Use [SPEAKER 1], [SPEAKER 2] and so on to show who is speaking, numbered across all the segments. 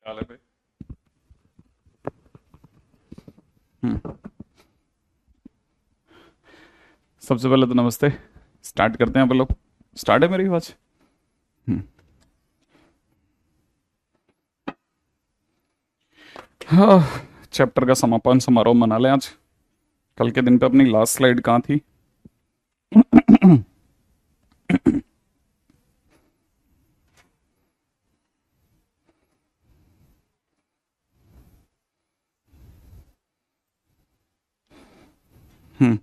[SPEAKER 1] हाल है भाई। हम्म। सबसे पहले तो नमस्ते। स्टार्ट करते हैं अपन लोग। स्टार्ट है मेरी आवाज? हम्म। हाँ। चैप्टर का समापन समारोह मना लें आज। कल के दिन पे अपनी लास्ट स्लाइड कहाँ थी? हम्म।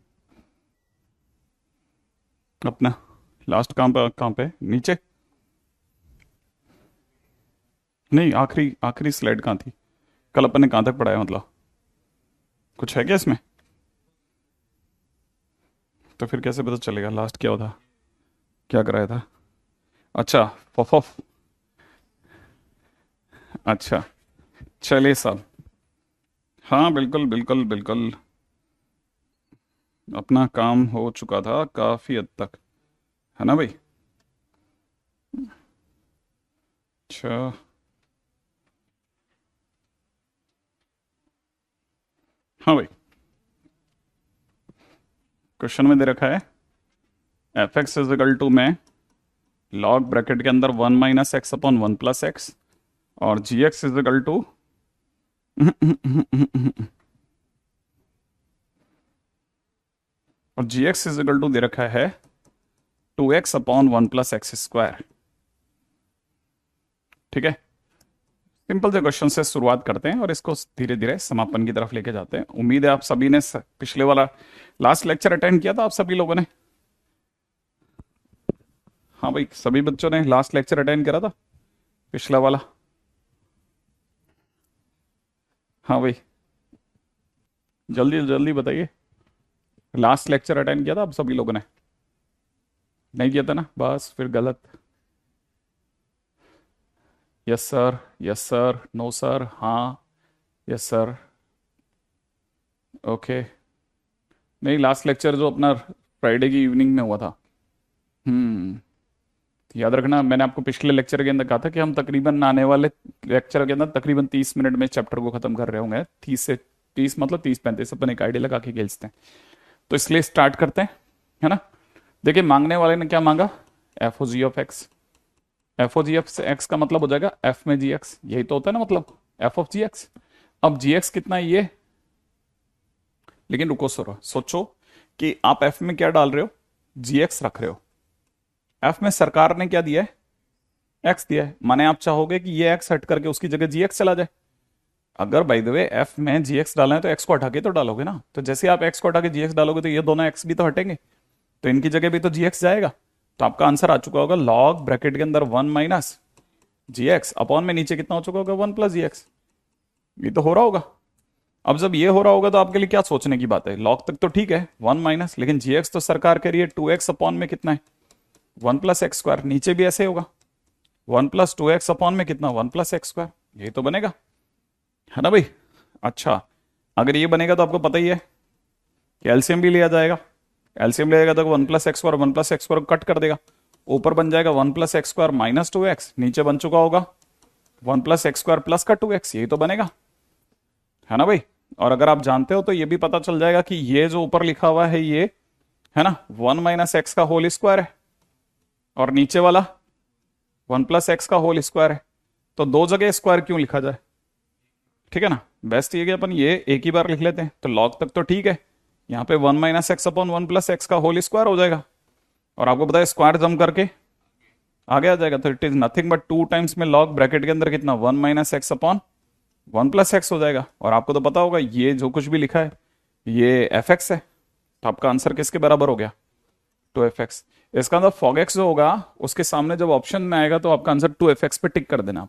[SPEAKER 1] अपना लास्ट कहाँ पे नीचे? नहीं, आखिरी आखिरी स्लाइड कहाँ थी? कल अपन ने कहाँ तक पढ़ाया मतलब? कुछ है क्या इसमें? तो फिर कैसे पता चलेगा लास्ट क्या था? क्या कराया था? अच्छा। फफ। अच्छा। चलिए साहब। हाँ, बिल्कुल बिल्कुल बिल्कुल। अपना काम हो चुका था काफी हद तक। है ना भाई? अच्छा। हाँ भाई। क्वेश्चन में दे रखा है F x is equal to में लॉग ब्रैकेट के अंदर 1 - x/1 + x और G x is equal to और G x is equal to दे रखा है 2x/1 + x²। ठीक है। सिंपल से क्वेश्चन से शुरुआत करते हैं और इसको धीरे धीरे समापन की तरफ लेके जाते हैं। उम्मीद है आप सभी ने पिछले वाला लास्ट लेक्चर अटेंड किया था आप सभी लोगों ने। हाँ भाई, सभी बच्चों ने लास्ट लेक्चर अटेंड करा था पिछला वाला। हाँ भाई, जल्दी जल्दी बताइए। लास्ट लेक्चर अटेंड किया था आप सभी लोगों ने? नहीं किया था ना? बस फिर गलत। Yes sir, yes sir, no sir, हाँ, यस सर, ओके। नहीं, लास्ट लेक्चर जो अपना फ्राइडे की इवनिंग में हुआ था। हम्म। याद रखना, मैंने आपको पिछले लेक्चर के अंदर कहा था कि हम तकरीबन आने वाले लेक्चर के अंदर तकरीबन 30 मिनट में चैप्टर को खत्म कर रहे होंगे। 30 मतलब 30 35 अपन एक आइडिया लगा के खेलते हैं। तो इसलिए स्टार्ट करते हैं। है ना? देखिए, मांगने वाले ने क्या मांगा? F O G of X. F O G F X का मतलब हो जाएगा एफ में जी एक्स, यही तो होता है ना मतलब। F of ji X. अब जी एक्स कितना है ये? लेकिन रुको सर, सोचो कि आप एफ में क्या डाल रहे हो? जी एक्स रख रहे हो। एफ में सरकार ने क्या दिया है? एक्स दिया है। माने आप चाहोगे कि ये एक्स हट करके उसकी जगह जी एक्स चला जाए। अगर बाय द वे एफ में जी एक्स डालना है तो एक्स को हटा के तो डालोगे ना। तो जैसे आप एक्स को हटा के जी एक्स डालोगे तो ये दोनों एक्स भी तो हटेंगे। तो इनकी जगह भी तो जी एक्स जाएगा। तो आपका आंसर आ चुका होगा लॉग ब्रैकेट के अंदर 1 - जी एक्स अपॉन में नीचे कितना हो चुका होगा? 1 + जी एक्स। ये तो हो रहा होगा। अब जब ये हो रहा होगा तो आपके लिए क्या सोचने की बात है? लॉग तक तो ठीक है, 1 - लेकिन जी एक्स तो सरकार कह रही है 2x अपॉन में कितना है? 1 + x²। नीचे भी ऐसे होगा। 1 + 2x अपॉन में कितना? 1 + x²। यही तो बनेगा। है ना भाई? अच्छा। अगर ये बनेगा तो आपको पता ही है कि एलसीएम भी लिया जाएगा। एलसीएम लिया जाएगा तो 1 + x² 1 + x² कट कर देगा। ऊपर बन जाएगा 1 + x² -2x। नीचे बन चुका होगा 1 + x² प्लस का 2x। यही तो बनेगा। है ना भाई? और अगर आप जानते हो तो ये भी पता चल जाएगा कि ये जो ऊपर लिखा हुआ है ये, है ना, 1 - x का होल स्क्वायर है। और नीचे वाला 1 + x का होल स्क्वायर है। तो दो जगह स्क्वायर क्यों लिखा जाए? ठीक है ना? बेस्ट ये कि अपन ये एक ही बार लिख लेते हैं। तो लॉग तक तो ठीक है। यहाँ पे 1 - x/1 + x का होल स्क्वायर हो जाएगा। और आपको पता है स्क्वायर जम करके आगे आ जाएगा। तो it is nothing but 2 times में लॉग ब्रैकेट के अंदर कितना? 1 - x/1 + x हो जाएगा। और आपको तो पता होगा ये जो कुछ भी लिखा है ये एफ एक्स है। तो आपका आंसर किसके बराबर हो गया? 2f(x). इसका मतलब फॉग एक्स जो होगा उसके सामने जब ऑप्शन में आएगा तो आपका आंसर 2f(x) पे टिक कर देना।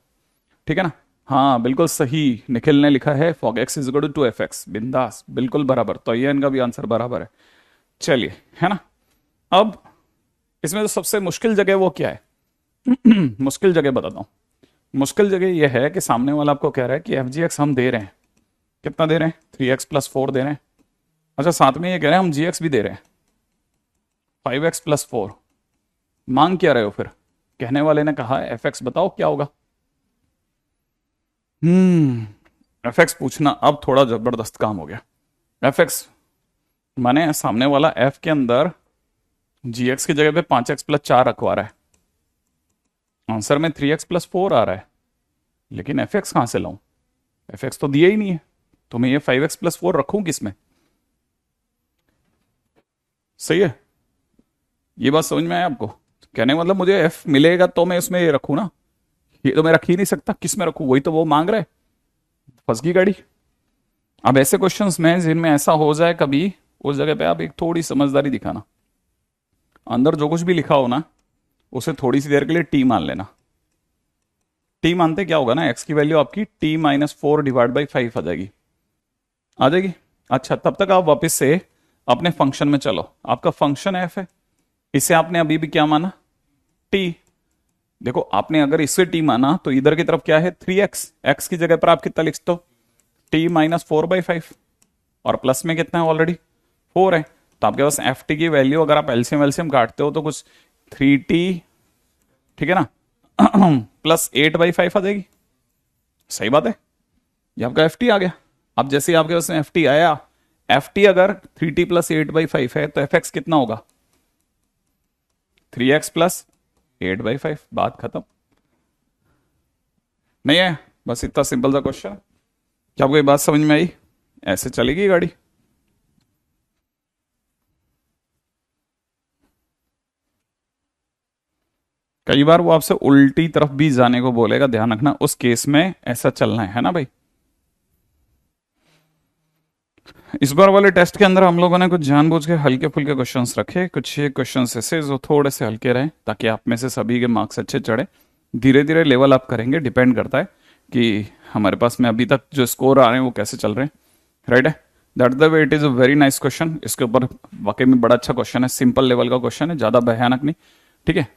[SPEAKER 1] ठीक है ना? हाँ बिल्कुल सही। निखिल ने लिखा है fog x is equal to 2f(x). बिंदास, बिल्कुल बराबर। तो ये इनका भी आंसर बराबर है। चलिए, है ना? अब इसमें जो सबसे मुश्किल जगह वो क्या है? मुश्किल जगह बताता हूँ। मुश्किल जगह ये है कि सामने वाला आपको कह रहा है कि एफ जी एक्स हम दे रहे हैं। कितना दे रहे हैं? 3x + 4 दे रहे हैं। अच्छा, साथ में ये कह रहे हैं हम जी एक्स भी दे रहे हैं 5x + 4। मांग क्या रहे हो फिर? कहने वाले ने कहा एफ एक्स बताओ क्या होगा। एफ एक्स पूछना अब थोड़ा जबरदस्त काम हो गया। एफ एक्स माने सामने वाला एफ के अंदर जी एक्स की जगह पे 5x+4 रखवा रहा है, आंसर में 3x+4 आ रहा है, लेकिन एफ एक्स कहां से लाऊं? एफ एक्स तो दिया ही नहीं है, तो मैं ये 5x+4 रखूं किसमें? सही है, ये बात समझ में आया आपको? कहने का मतलब मुझे एफ मिलेगा तो मैं उसमें ये रखूं ना, ये तो मैं रख ही नहीं सकता, किस में रखूं? वही तो वो मांग रहा है, फंस गई गाड़ी। अब ऐसे क्वेश्चंस में जिनमें ऐसा हो जाए कभी, उस जगह पे आप एक थोड़ी समझदारी दिखाना, अंदर जो कुछ भी लिखा हो ना उसे थोड़ी सी देर के लिए टी मान लेना। टी मानते क्या होगा ना, एक्स की वैल्यू आपकी t-4/5 आ जाएगी, आ जाएगी। अच्छा, तब तक आप वापस से अपने फंक्शन में चलो, आपका फंक्शन एफ है, इसे आपने अभी भी क्या माना? टी। देखो आपने अगर इससे टी माना तो इधर की तरफ क्या है? 3x, एक्स की जगह पर आप कितना लिख दो? t-4/5, और प्लस में कितना है? ऑलरेडी 4 है, तो आपके पास एफ टी की वैल्यू अगर आप एलसीएम एलसीएम काटते हो तो कुछ 3t, ठीक है ना, +8/5 आ जाएगी। सही बात है, ये आपका एफ टी आ गया। अब जैसे ही आपके पास एफ टी आया, एफ टी अगर 3t +8/5 है तो एफ एक्स कितना होगा? 3x +8/5, बात खत्म। नहीं है, बस इतना सिंपल सा क्वेश्चन। क्या आपको ये बात समझ में आई? ऐसे चलेगी गाड़ी। कई बार वो आपसे उल्टी तरफ भी जाने को बोलेगा, ध्यान रखना, उस केस में ऐसा चलना है ना भाई। इस बार वाले टेस्ट के अंदर हम लोगों ने कुछ जानबूझ के हल्के फुल्के क्वेश्चंस रखे, कुछ क्वेश्चंस ऐसे जो थोड़े से हल्के रहे ताकि आप में से सभी के मार्क्स अच्छे चढ़े। धीरे धीरे लेवल अप करेंगे, डिपेंड करता है कि हमारे पास में अभी तक जो स्कोर आ रहे हैं वो कैसे चल रहे हैं। राइट है, that the way it is a very nice question. इसके ऊपर वाकई में बड़ा अच्छा क्वेश्चन है, सिंपल लेवल का क्वेश्चन है, ज़्यादा भयानक नहीं। ठीक है,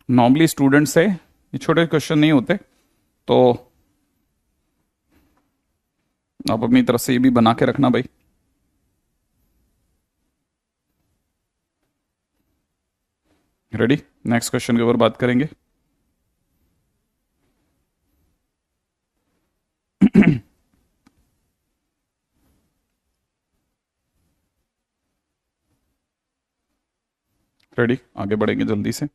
[SPEAKER 1] नॉर्मली स्टूडेंट से ये छोटे क्वेश्चन नहीं होते, तो आप अपनी तरफ से ये भी बना के रखना भाई। रेडी, नेक्स्ट क्वेश्चन के ऊपर बात करेंगे। रेडी, आगे बढ़ेंगे जल्दी से।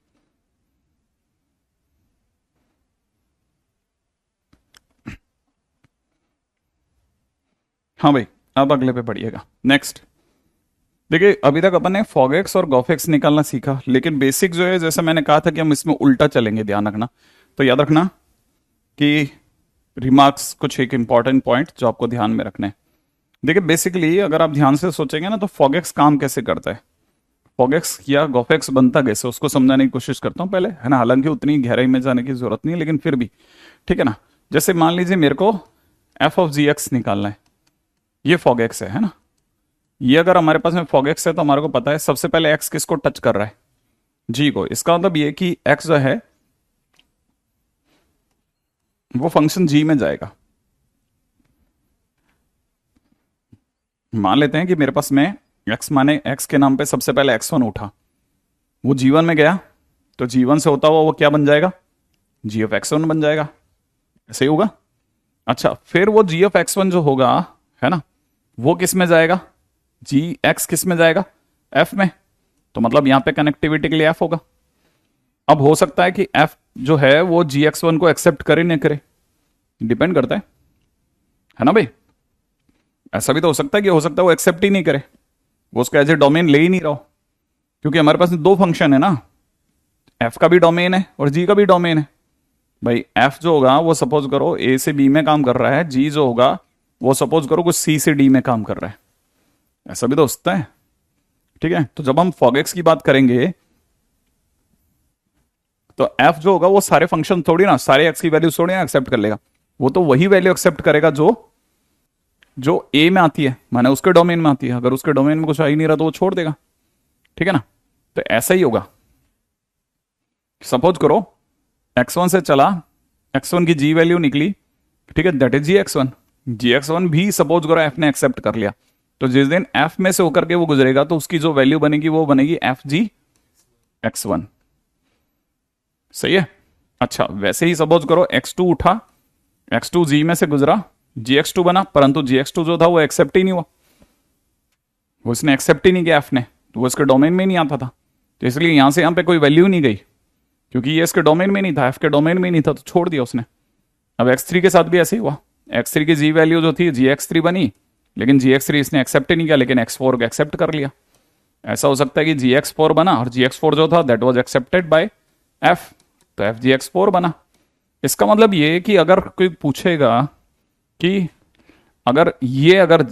[SPEAKER 1] हाँ भाई, अब अगले पे बढ़िएगा। नेक्स्ट देखिए, अभी तक अपन ने फॉगेक्स और गॉफेक्स निकालना सीखा, लेकिन बेसिक जो है, जैसा मैंने कहा था कि हम इसमें उल्टा चलेंगे, ध्यान रखना। तो याद रखना कि रिमार्क्स कुछ एक इंपॉर्टेंट पॉइंट जो आपको ध्यान में रखने हैं। देखिए बेसिकली अगर आप ध्यान से सोचेंगे ना, तो फॉगेक्स काम कैसे करता है, फॉगेक्स या गॉफेक्स बनता कैसे, उसको समझाने की कोशिश करता हूँ पहले, है ना। हालांकि उतनी गहराई में जाने की जरूरत नहीं है, लेकिन फिर भी ठीक है ना। जैसे मान लीजिए मेरे को एफ ऑफ जी एक्स निकालना है, ये फॉगेक्स है ना। ये अगर हमारे पास में फॉगेक्स है तो हमारे को पता है सबसे पहले एक्स किसको टच कर रहा है? जी को। इसका मतलब ये कि एक्स जो है वो फंक्शन जी में जाएगा। मान लेते हैं कि मेरे पास में एक्स माने एक्स के नाम पे सबसे पहले x1 उठा, वो जीवन में गया, तो जीवन से होता हुआ वो क्या बन जाएगा? जी ऑफ x1 बन जाएगा। ऐसे ही होगा। अच्छा, फिर वो जी ऑफ x1 जो होगा, है ना, वो किस में जाएगा? जी एक्स किस में जाएगा? एफ में। तो मतलब यहां पे कनेक्टिविटी के लिए एफ होगा। अब हो सकता है कि एफ जो है वो जी x1 को एक्सेप्ट करे ना करे, डिपेंड करता है ना भाई। ऐसा भी तो हो सकता है कि हो सकता है वो एक्सेप्ट ही नहीं करे, वो उसका एज ए डोमेन ले ही नहीं रहा हो, क्योंकि हमारे पास दो फंक्शन है ना, एफ का भी डोमेन है और जी का भी डोमेन है। भाई एफ जो होगा वो सपोज करो ए से बी में काम कर रहा है, जी जो होगा वो सपोज करो कुछ सी से डी में काम कर रहा है, ऐसा भी तो हो सकता है। ठीक है, तो जब हम फॉगेक्स की बात करेंगे तो एफ जो होगा वो सारे फंक्शन थोड़ी ना, सारे एक्स की वैल्यू थोड़ी ना एक्सेप्ट कर लेगा, वो तो वही वैल्यू एक्सेप्ट करेगा जो जो ए में आती है, माने उसके डोमेन में आती है। अगर उसके डोमेन में कुछ आ ही नहीं रहा तो वो छोड़ देगा। ठीक है ना, तो ऐसा ही होगा। सपोज करो x1 से चला, x1 की जी वैल्यू निकली, ठीक है, that is G X one भी सपोज करो एफ ने एक्सेप्ट कर लिया, तो जिस दिन एफ में से होकर के वो गुजरेगा तो उसकी जो वैल्यू बनेगी वो बनेगी एफ जी x1। सही है। अच्छा, वैसे ही सपोज करो x2 उठा, x2 जी में से गुजरा, gx2 बना, परंतु gx2 जो था वो एक्सेप्ट ही नहीं हुआ, वो इसने एक्सेप्ट ही नहीं किया, एफ ने, तो वो इसके डोमेन में नहीं आता था, तो इसलिए यहां से यहां पे कोई वैल्यू नहीं गई, क्योंकि ये इसके डोमेन में नहीं था, एफ के डोमेन में नहीं था, तो छोड़ दिया उसने। अब x3 के साथ भी ऐसे ही हुआ, x3 की जी वैल्यू जो थी gx3 बनी, लेकिन gx3 इसने एक्सेप्ट ही नहीं किया, लेकिन x4 को एक्सेप्ट कर लिया। ऐसा हो सकता है कि gx4 बना और gx4 जो था that was accepted by f, तो f gx4 बना। इसका मतलब ये कि अगर कोई पूछेगा कि अगर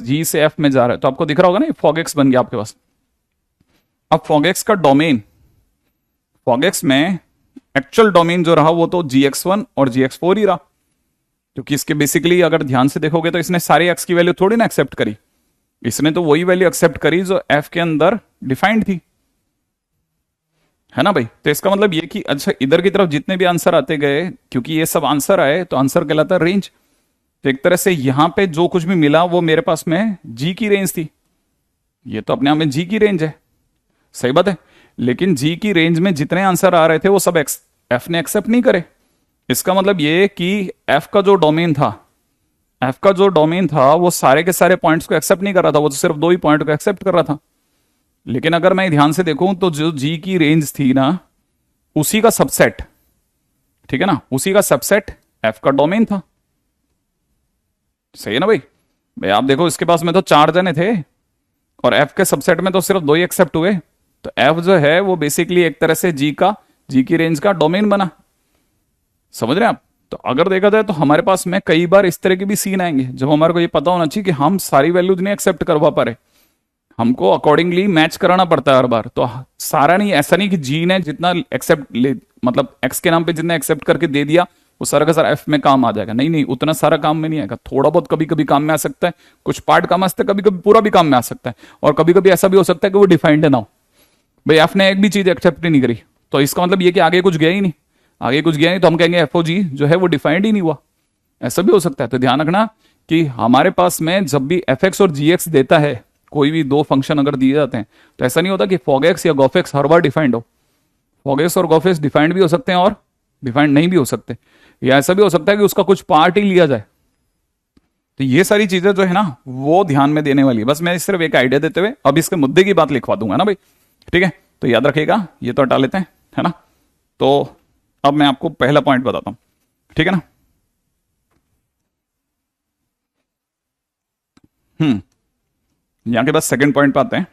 [SPEAKER 1] g से f में जा रहा है, तो आपको दिख रहा होगा ना fog x बन गया आपके पास। अब fog x का डोमेन, fog x में एक्चुअल डोमेन जो रहा वो तो gx1 और gx4 ही रहा, क्योंकि इसके बेसिकली अगर ध्यान से देखोगे तो इसने सारी x की वैल्यू थोड़ी ना एक्सेप्ट करी, इसने तो वही वैल्यू एक्सेप्ट करी जो f के अंदर डिफाइंड थी, है ना भाई। तो इसका मतलब ये कि अच्छा इधर की तरफ जितने भी आंसर आते गए, क्योंकि ये सब आंसर आए तो आंसर कहलाता है रेंज, तो एक तरह से यहां पे जो कुछ भी मिला वो मेरे पास में जी की रेंज थी, ये तो अपने आप में जी की रेंज है, सही बात है। लेकिन जी की रेंज में जितने आंसर आ रहे थे वो सब एफ ने एक्सेप्ट नहीं करे। इसका मतलब ये कि एफ का जो डोमेन था, एफ का जो डोमेन था वो सारे के सारे पॉइंट्स को एक्सेप्ट नहीं कर रहा था, वो तो सिर्फ 2 ही पॉइंट को एक्सेप्ट कर रहा था। लेकिन अगर मैं ध्यान से देखूं तो जो जी की रेंज थी ना, उसी का सबसेट, ठीक है ना, उसी का सबसेट एफ का डोमेन था, सही है ना भाई। भाई आप देखो इसके पास में तो 4 जने थे और एफ के सबसेट में तो सिर्फ 2 ही एक्सेप्ट हुए, तो एफ जो है वो बेसिकली एक तरह से जी की रेंज का डोमेन बना, समझ रहे हैं आप। तो अगर देखा जाए तो हमारे पास में कई बार इस तरह के भी सीन आएंगे जब हमारे को ये पता होना चाहिए कि हम सारी वैल्यूज नहीं एक्सेप्ट करवा पा रहे, हमको अकॉर्डिंगली मैच कराना पड़ता है हर बार। तो सारा नहीं, ऐसा नहीं कि जी ने जितना एक्सेप्ट ले, मतलब एक्स के नाम पे जितना एक्सेप्ट करके दे दिया वो सारा का सारा एफ में काम आ जाएगा, नहीं नहीं, उतना सारा काम में नहीं आएगा, थोड़ा बहुत कभी कभी काम में आ सकता है, कुछ पार्ट काम आ सकता है, कभी कभी पूरा भी काम में आ सकता है, और कभी कभी ऐसा भी हो सकता है कि वो डिफाइंड ना हो। भाई एफ ने एक भी चीज एक्सेप्ट नहीं करी, तो इसका मतलब ये कि आगे कुछ गया ही नहीं, आगे कुछ गया नहीं, तो हम कहेंगे एफओजी जो है वो डिफाइंड ही नहीं हुआ, ऐसा भी हो सकता है। तो ध्यान रखना कि हमारे पास में जब भी एफ एक्स और जी एक्स देता है, कोई भी 2 फंक्शन अगर दिए जाते हैं, तो ऐसा नहीं होता कि फॉग एक्स या गॉफ एक्स हर बार डिफाइंड हो। फॉग एक्स और गॉफ एक्स डिफाइंड भी हो सकते हैं और डिफाइंड नहीं भी हो सकते, या ऐसा भी हो सकता है कि उसका कुछ पार्ट ही लिया जाए। तो ये सारी चीजें जो है ना वो ध्यान में देने वाली है। बस मैं सिर्फ एक आइडिया देते हुए अब इसके मुद्दे की बात लिखवा दूंगा ना भाई, ठीक है। तो याद रखिएगा, ये तो हटा लेते हैं, है ना। तो अब मैं आपको पहला पॉइंट बताता हूं, ठीक है ना। यहां के बाद सेकंड पॉइंट पे आते हैं,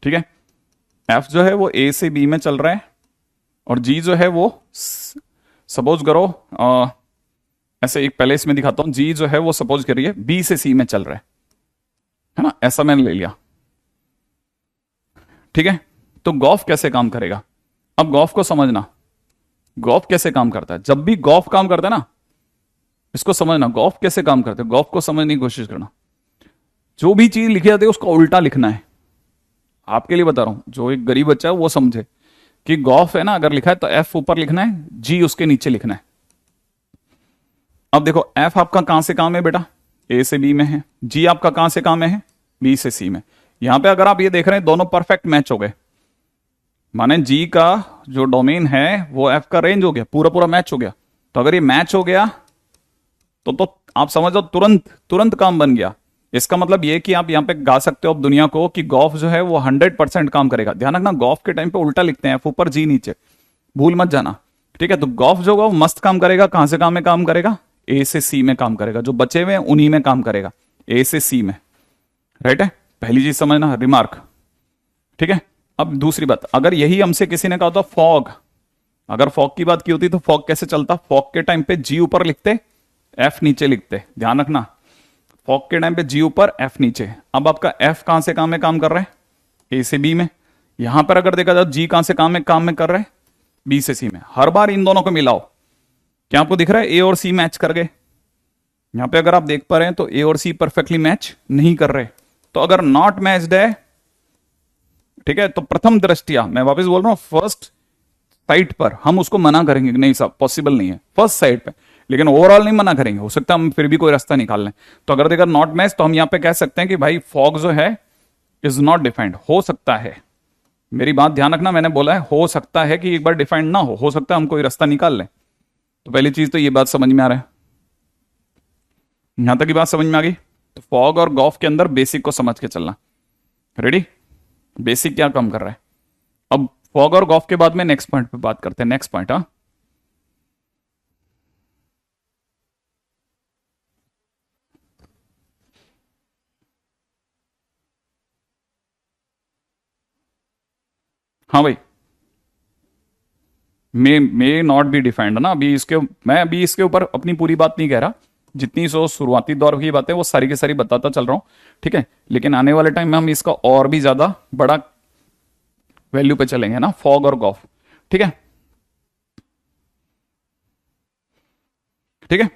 [SPEAKER 1] ठीक है। एफ जो है वो ए से बी में चल रहा है और जी जो है वो सपोज करो ऐसे एक पहले इसमें दिखाता हूं, जी जो है वो सपोज करिए बी से सी में चल रहा है ना, ऐसा मैंने ले लिया, ठीक है। तो गॉफ कैसे काम करेगा, अब गॉफ को समझना, गॉफ कैसे काम करता है। जब भी गॉफ काम करता है ना, इसको समझना, गॉफ कैसे काम करता है, गॉफ को समझने की कोशिश करना। जो भी चीज लिखी जाती है उसका उल्टा लिखना है, आपके लिए बता रहा हूं, जो एक गरीब बच्चा है वो समझे कि गॉफ है ना, अगर लिखा है तो एफ ऊपर लिखना है, जी उसके नीचे लिखना है। अब देखो एफ आपका कहां से काम है बेटा, ए से बी में है, जी आपका कहां से काम है, बी से सी में। यहां पे अगर आप ये देख रहे हैं दोनों परफेक्ट मैच हो गए, माने जी का जो डोमेन है वो एफ का रेंज हो गया, पूरा पूरा मैच हो गया। तो अगर ये मैच हो गया तो आप समझ लो तुरंत काम बन गया। इसका मतलब ये कि आप यहां पे गा सकते हो अब दुनिया को कि गॉफ जो है वो 100% काम करेगा। ध्यान रखना गॉफ के टाइम पे उल्टा लिखते हैं, एफ ऊपर जी नीचे, भूल मत जाना, ठीक है। तो गॉफ जो होगा वो मस्त काम करेगा, कहां से काम करेगा, ए से सी में काम करेगा, जो बचे हुए हैं उन्हीं में काम करेगा, ए से सी में, राइट है। पहली चीज समझना, रिमार्क, ठीक है। अब दूसरी बात, अगर यही हमसे किसी ने कहा होता फॉग, अगर फॉग की बात की होती तो फॉग कैसे चलता, फॉग के टाइम पे जी ऊपर लिखते, एफ नीचे लिखते। ध्यान रखना फॉग के टाइम पे जी ऊपर एफ नीचे। अब आपका एफ कहां से काम कर रहा है, ए से बी में। यहां पर अगर देखा जाए जी कहां से काम में कर रहा है, बी से सी में। हर बार इन दोनों को मिलाओ, क्या आपको दिख रहा है ए और सी मैच कर गए। यहां पे अगर आप देख पा रहे हैं तो ए और सी परफेक्टली मैच नहीं कर रहे। तो अगर नॉट मैच्ड है, ठीक है, तो प्रथम दृष्टिया, मैं वापस बोल रहा हूं, फर्स्ट साइट पर हम उसको मना करेंगे कि नहीं साहब पॉसिबल नहीं है, फर्स्ट साइट पे, लेकिन ओवरऑल नहीं मना करेंगे, हो सकता है हम फिर भी कोई रास्ता निकाल लें। तो अगर देखा नॉट मैच, तो हम यहां पे कह सकते हैं कि भाई फॉग जो है इज नॉट डिफाइंड, हो सकता है, मेरी बात ध्यान रखना, मैंने बोला है हो सकता है कि एक बार डिफाइंड ना हो सकता है हम कोई रास्ता निकाल लें। तो पहली चीज तो ये बात समझ में आ रहा है, यहां तक की बात समझ में आ गई? तो फॉग और गॉफ के अंदर बेसिक को समझ के चलना। रेडी? बेसिक क्या काम कर रहा है। अब फॉग और गॉफ के बाद में नेक्स्ट पॉइंट पे बात करते हैं। नेक्स्ट पॉइंट, हाँ, हाँ भाई, मे नॉट बी डिफाइंड ना। मैं अभी इसके ऊपर अपनी पूरी बात नहीं कह रहा। जितनी सो शुरुआती दौर की बातें वो सारी की सारी बताता चल रहा हूं, ठीक है। लेकिन आने वाले टाइम में हम इसका और भी ज्यादा बड़ा वैल्यू पे चलेंगे ना, फॉग और गॉफ, ठीक है। ठीक है,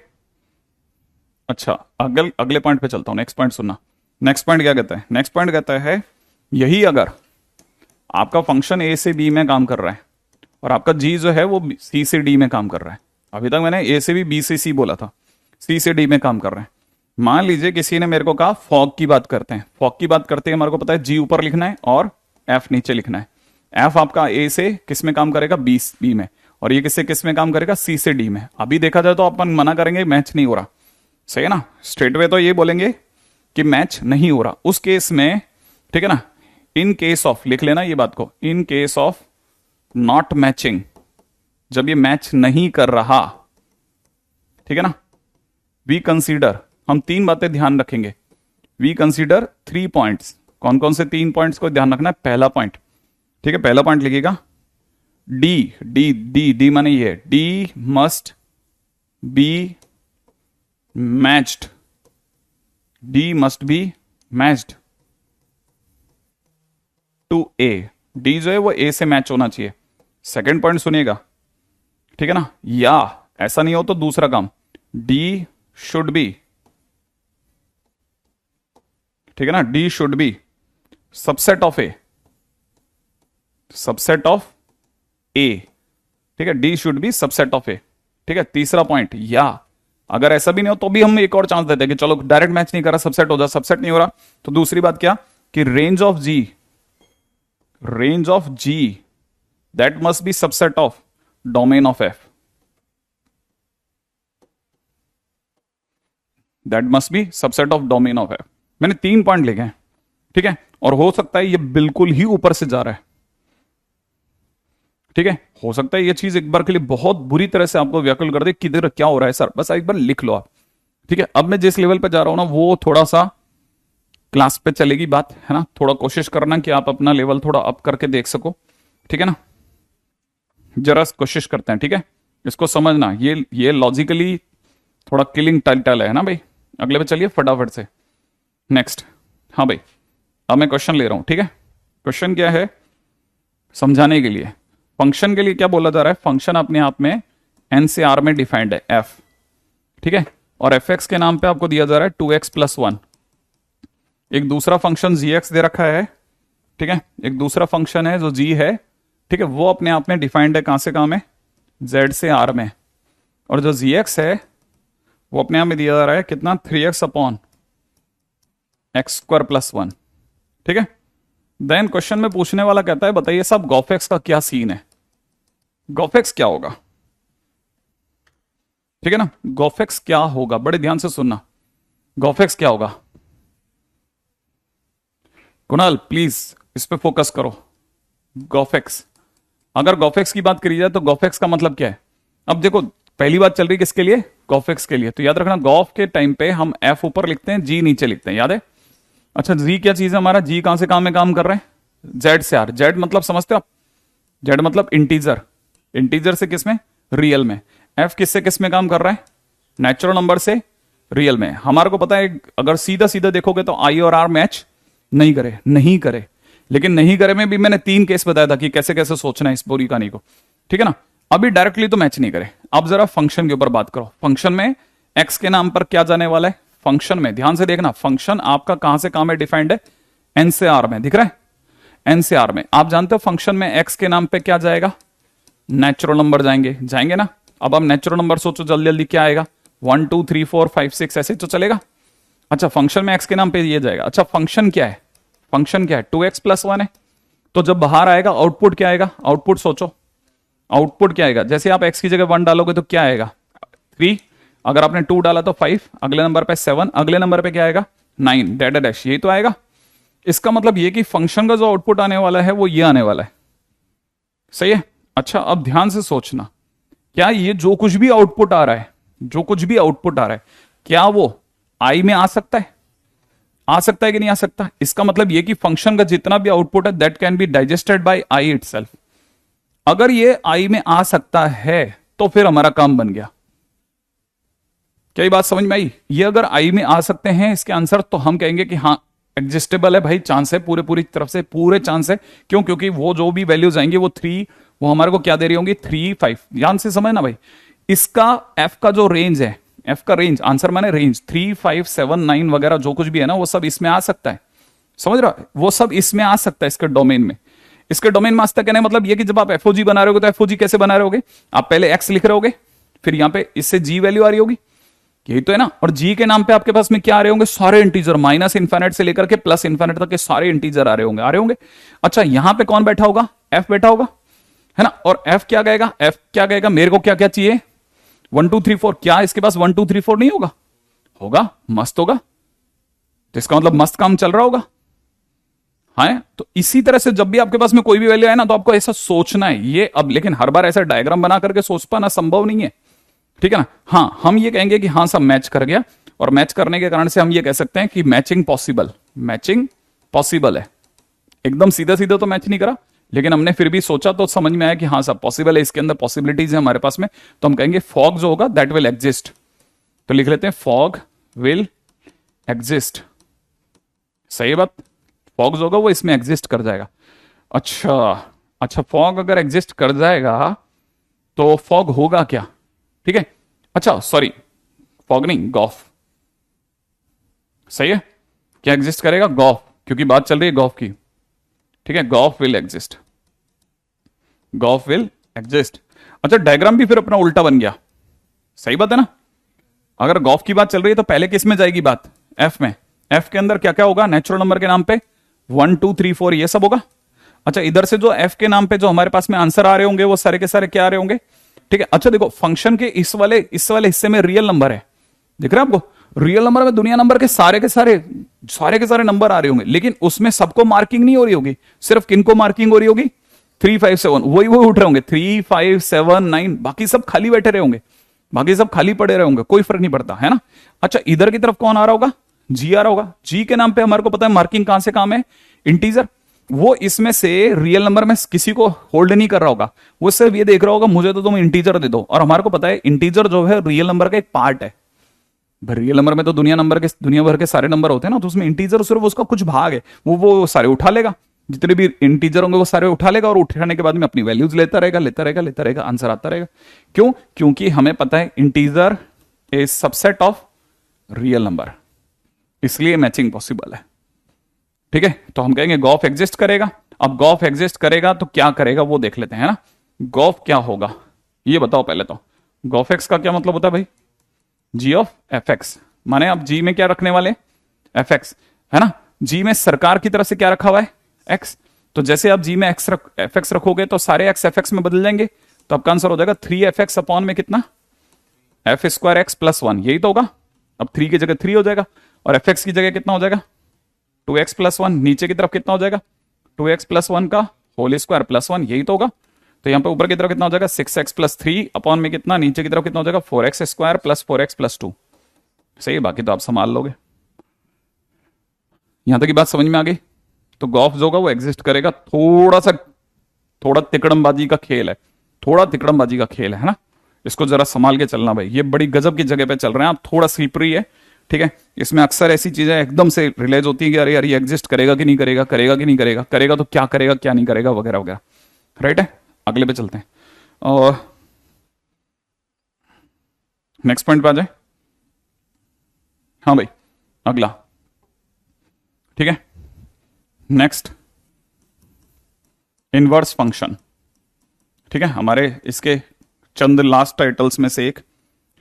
[SPEAKER 1] अच्छा, अगले अगले पॉइंट पे चलता हूं। नेक्स्ट पॉइंट सुनना। नेक्स्ट पॉइंट क्या कहता है? नेक्स्ट पॉइंट कहता है यही अगर आपका फंक्शन ए से बी में काम कर रहा है और आपका जी जो है वो सी से डी में काम कर रहा है। अभी तक मैंने ए से बी से सी बोला था, सी से डी में काम कर रहे हैं। मान लीजिए किसी ने मेरे को कहा फॉग की बात करते हैं। फॉग की बात करते हैं, हमारे को पता है जी ऊपर लिखना है और एफ नीचे लिखना है। एफ आपका ए से किस में काम करेगा? बी में। और ये किससे किस में काम करेगा? सी से डी में। अभी देखा जाए तो अपन मना करेंगे मैच नहीं हो रहा, सही है ना। स्ट्रेट वे तो ये बोलेंगे कि मैच नहीं हो रहा। उस केस में, ठीक है ना, इन केस ऑफ, लिख लेना ये बात को, in case of not matching, जब ये मैच नहीं कर रहा, ठीक है ना, वी कंसीडर, हम तीन बातें ध्यान रखेंगे। We consider 3 points. कौन कौन से 3 पॉइंट्स को ध्यान रखना है? पहला पॉइंट, ठीक है, पहला पॉइंट लिखिएगा डी। डी डी डी माने ये, D must be matched. D must be matched to A. D जो है वो ए से मैच होना चाहिए। सेकंड पॉइंट सुनिएगा, ठीक है ना, या ऐसा नहीं हो तो दूसरा काम, डी शुड बी, ठीक है ना, D should be subset of A, subset of A, ठीक है, D should be subset of A, ठीक है। तीसरा पॉइंट, या अगर ऐसा भी नहीं हो तो भी हम एक और चांस देते हैं कि चलो डायरेक्ट मैच नहीं कर रहा, सबसेट हो जा। सबसेट नहीं हो रहा तो दूसरी बात क्या, कि range of G, range of G that must be subset of domain of F, that must be subset of domain of F. मैंने 3 पॉइंट लिखे हैं, ठीक है। और हो सकता है ये बिल्कुल ही ऊपर से जा रहा है, ठीक है, हो सकता है ये चीज एक बार के लिए बहुत बुरी तरह से आपको व्याकुल कर दे, किधर क्या हो रहा है सर, बस एक बार लिख लो आप, ठीक है। अब मैं जिस लेवल पे जा रहा हूं ना वो थोड़ा सा क्लास पे चलेगी बात, है ना। थोड़ा कोशिश करना कि आप अपना लेवल थोड़ा अप करके देख सको, ठीक है ना। जरा कोशिश करते हैं, ठीक है। इसको समझना, ये लॉजिकली थोड़ा किलिंग टाइटल है ना भाई। अगले पे चलिए फटाफट से। नेक्स्ट, हाँ भाई, अब मैं क्वेश्चन ले रहा हूं, ठीक है। क्वेश्चन क्या है समझाने के लिए, फंक्शन के लिए क्या बोला जा रहा है, फंक्शन अपने आप में एन से आर में डिफाइंड है, एफ, ठीक है। और एफ एक्स के नाम पे आपको दिया जा रहा है 2x+1। एक दूसरा फंक्शन जी एक्स दे रखा है, ठीक है। एक दूसरा फंक्शन है जो जी है, ठीक है, वो अपने आप में डिफाइंड है कहां से कहां में, जेड से आर में। और जो जी एक्स है वो अपने आप में दिया जा रहा है कितना, 3x/x²+1, ठीक है। देन क्वेश्चन में पूछने वाला कहता है बताइए साहब गॉफेक्स का क्या सीन है, गॉफेक्स क्या होगा, ठीक है ना। गॉफेक्स क्या होगा, बड़े ध्यान से सुनना, गॉफेक्स क्या होगा। कुणाल प्लीज इस पे फोकस करो। गॉफेक्स, अगर गॉफेक्स की बात करी जाए तो गॉफेक्स का मतलब क्या है। अब देखो पहली बात चल रही किसके लिए, गॉफेक्स के लिए। तो याद रखना गॉफ के टाइम पे हम एफ ऊपर लिखते हैं, जी नीचे लिखते हैं, याद है। अच्छा, जी क्या चीज है हमारा, जी कहां से कहां में काम कर रहे हैं, जेड से आर। जेड मतलब समझते हो आप, जेड मतलब इंटीजर, इंटीजर से किस में, रियल में। एफ किससे किस में काम कर रहा है, नेचुरल नंबर से रियल में। हमारे को पता है अगर सीधा सीधा देखोगे तो आई और आर मैच नहीं करे, नहीं करे। लेकिन नहीं करे में भी मैंने 3 केस बताया था कि कैसे कैसे सोचना है इस पूरी कहानी को, ठीक है ना। अभी डायरेक्टली तो मैच नहीं करे। अब जरा फंक्शन के ऊपर बात करो। फंक्शन में एक्स के नाम पर क्या जाने वाला है, फंक्शन में ध्यान से देखना, फंक्शन आपका कहां से कहां में डिफाइंड है, एन से आर में, दिख रहा है, एन से आर में। आप जानते हो फंक्शन में एक्स के नाम पे क्या जाएगा, नेचुरल नंबर जाएंगे, जाएंगे ना। अब आप नेचुरल नंबर सोचो जल्दी जल्दी क्या आएगा, 1 2 3 4 5 6 ऐसे तो चलेगा। अच्छा, फंक्शन में एक्स के नाम पे ये जाएगा। अच्छा, फंक्शन क्या है, फंक्शन क्या है, 2x+1 है। तो जब बाहर आएगा आउटपुट क्या आएगा, आउटपुट सोचो, आउटपुट क्या आएगा। जैसे आप x की जगह 1 डालोगे तो क्या आएगा, 3। अगर आपने 2 डाला तो 5, अगले नंबर पे 7, अगले नंबर पे क्या आएगा 9, डैड डैश, यही तो आएगा। इसका मतलब ये कि फंक्शन का जो आउटपुट आने वाला है वो ये आने वाला है। सही है। अच्छा अब ध्यान से सोचना, क्या ये जो कुछ भी आउटपुट आ रहा है, जो कुछ भी आउटपुट आ रहा है, क्या वो आई में आ सकता है? आ सकता है कि नहीं आ सकता? इसका मतलब ये कि फंक्शन का जितना भी आउटपुट है that can be digested by I itself. अगर ये आई में आ सकता है तो फिर हमारा काम बन गया। क्या ये बात समझ में आई? ये अगर आई में आ सकते हैं इसके आंसर, तो हम कहेंगे कि हाँ एग्जिस्टेबल है भाई, चांस है, पूरी तरफ से पूरे चांस है। क्यों? क्योंकि वो जो भी वैल्यूज आएंगे वो 3, वो हमारे को क्या दे रही होंगी 3, 5। ध्यान से समझना भाई, इसका एफ का जो रेंज है, एफ का रेंज, आंसर माने रेंज, 3, 5, 7, 9 वगैरह जो कुछ भी है ना वो सब इसमें आ सकता है। समझ रहा है? वो सब इसमें आ सकता है, इसके डोमेन में। इसके डोमेन में आ सकता है कहने मतलब ये कि जब आप एफओजी बना रहे होगे तो एफओजी कैसे बना रहे होगे? आप पहले एक्स लिख रहे होगे, फिर यहां पे इससे जी वैल्यू आ रही होगी, यही तो है ना। और जी के नाम पे आपके पास में क्या आ रहे होंगे? सारे इंटीजर, माइनस इन्फिनिट से लेकर के प्लस इन्फिनिट तक के सारे इंटीजर आ रहे होंगे। अच्छा यहां पे कौन बैठा होगा? एफ बैठा होगा, है ना। और एफ क्या कहेगा? एफ क्या कहेगा? मेरे को क्या क्या चाहिए? 1 2 3 4। क्या इसके पास 1 2 3 4 नहीं होगा? होगा, मस्त होगा। तो इसका मतलब मस्त काम चल रहा होगा। हाँ, तो इसी तरह से जब भी आपके पास में कोई भी वैल्यू है ना, तो आपको ऐसा सोचना है ये अब, लेकिन हर बार ऐसा डायग्राम बना करके सोच पाना संभव नहीं है, ठीक है ना। हाँ, हम ये कहेंगे कि हाँ सब मैच कर गया, और मैच करने के कारण से हम ये कह सकते हैं कि मैचिंग पॉसिबल, मैचिंग पॉसिबल है। एकदम सीधा सीधा तो मैच नहीं करा, लेकिन हमने फिर भी सोचा तो समझ में आया कि हाँ सब पॉसिबल है, इसके अंदर पॉसिबिलिटीज है हमारे पास में। तो हम कहेंगे फॉग जो होगा दैट विल एग्जिस्ट। तो लिख लेते हैं फॉग विल एग्जिस्ट। सही बात, फॉग जो होगा वो इसमें एग्जिस्ट कर जाएगा। अच्छा अच्छा, फॉग अगर एग्जिस्ट कर जाएगा तो फॉग होगा क्या? ठीक है। अच्छा सॉरी, फॉग नहीं, गॉफ। सही है। क्या एग्जिस्ट करेगा? गॉफ, क्योंकि बात चल रही है गॉफ की। ठीक है, gof will exist, gof will exist. अच्छा डायग्राम भी फिर अपना उल्टा बन गया। सही बात है ना। अगर गॉफ की बात चल रही है तो पहले किस में जाएगी बात? एफ में। एफ के अंदर क्या क्या होगा? नेचुरल नंबर के नाम पे 1 2 3 4 ये सब होगा। अच्छा इधर से जो एफ के नाम पे जो हमारे पास में आंसर आ रहे होंगे वो सारे के सारे क्या आ रहे होंगे? ठीक है। अच्छा देखो, फंक्शन के इस वाले हिस्से में रियल नंबर है, दिख रहा है आपको? रियल नंबर में दुनिया नंबर के सारे के सारे नंबर आ रहे होंगे, लेकिन उसमें सबको मार्किंग नहीं हो रही होगी, सिर्फ किनको मार्किंग हो रही होगी? 3 5 7, वही उठ रहे होंगे 3 5 7 9, बाकी सब खाली बैठे रहे होंगे, बाकी सब खाली पड़े रहे होंगे, कोई फर्क नहीं पड़ता, है ना। अच्छा इधर की तरफ कौन आ रहा होगा? जी आ रहा होगा। जी के नाम पे हमारे को पता है मार्किंग कहां से काम है? इंटीजर। वो इसमें से रियल नंबर में किसी को होल्ड नहीं कर रहा होगा, वो सिर्फ ये देख रहा होगा मुझे तो तुम इंटीजर दे दो। और हमारे को पता है इंटीजर जो है रियल नंबर का एक पार्ट है। रियल नंबर में तो दुनिया भर के सारे नंबर होते हैं ना, तो उसमें इंटीजर सिर्फ उसका कुछ भाग है, वो सारे उठा लेगा, जितने भी इंटीजर होंगे वो सारे उठा लेगा, और उठाने के बाद में अपनी वैल्यूज लेता रहेगा, आंसर आता रहेगा। क्यों? क्योंकि हमें पता है integer is subset of real number, इसलिए मैचिंग पॉसिबल है। ठीक है, तो हम कहेंगे गॉफ एग्जिस्ट करेगा। अब गॉफ एग्जिस्ट करेगा तो क्या करेगा वो देख लेते हैं, है ना। गॉफ क्या होगा ये बताओ पहले तो। गॉफ एक्स का क्या मतलब होता है भाई? जी ऑफ एफ एक्स, माने आप जी में क्या रखने वाले? एफ एक्स, है ना। जी में सरकार की तरफ से क्या रखा हुआ है? एक्स। तो जैसे आप जी में एफ एक्स रखोगे तो सारे एक्स एफ एक्स में बदल जाएंगे, तो आपका आंसर हो जाएगा 3f(x) अपॉन में कितना? एफ स्क्वायर एक्स प्लस 1, यही तो होगा। अब 3 की जगह 3 हो जाएगा, और एफ एक्स की जगह कितना हो जाएगा? 2x plus 1। नीचे की तरफ कितना हो जाएगा? 2x प्लस 1 का होल स्क्वायर प्लस 1, यही तो होगा। तो यहां पे ऊपर की तरफ कितना हो जाएगा? 6x प्लस 3 अपॉन में कितना? नीचे की तरफ कितना हो जाएगा? 4x square plus 4x plus 2। सही है, बाकी तो आप संभाल लोगे। यहां तक की बात समझ में आ गई? तो गॉफ जो होगा वो एग्जिस्ट करेगा। थोड़ा तिकड़मबाजी का खेल है, थोड़ा तिकड़मबाजी का खेल है ना। इसको जरा संभाल के चलना भाई, ये बड़ी गजब की जगह पे चल रहे हैं आप, थोड़ा स्लिपरी है। ठीक है, इसमें अक्सर ऐसी चीजें एकदम से रियलाइज होती है कि अरे यार ये एग्जिस्ट करेगा कि नहीं करेगा, करेगा कि नहीं करेगा, करेगा तो क्या करेगा क्या नहीं करेगा वगैरह वगैरह। राइट है, अगले पे चलते हैं और नेक्स्ट पॉइंट पे आ जाए। हाँ भाई अगला, ठीक है। नेक्स्ट इनवर्स फंक्शन, ठीक है, हमारे इसके चंद लास्ट टाइटल्स में से एक।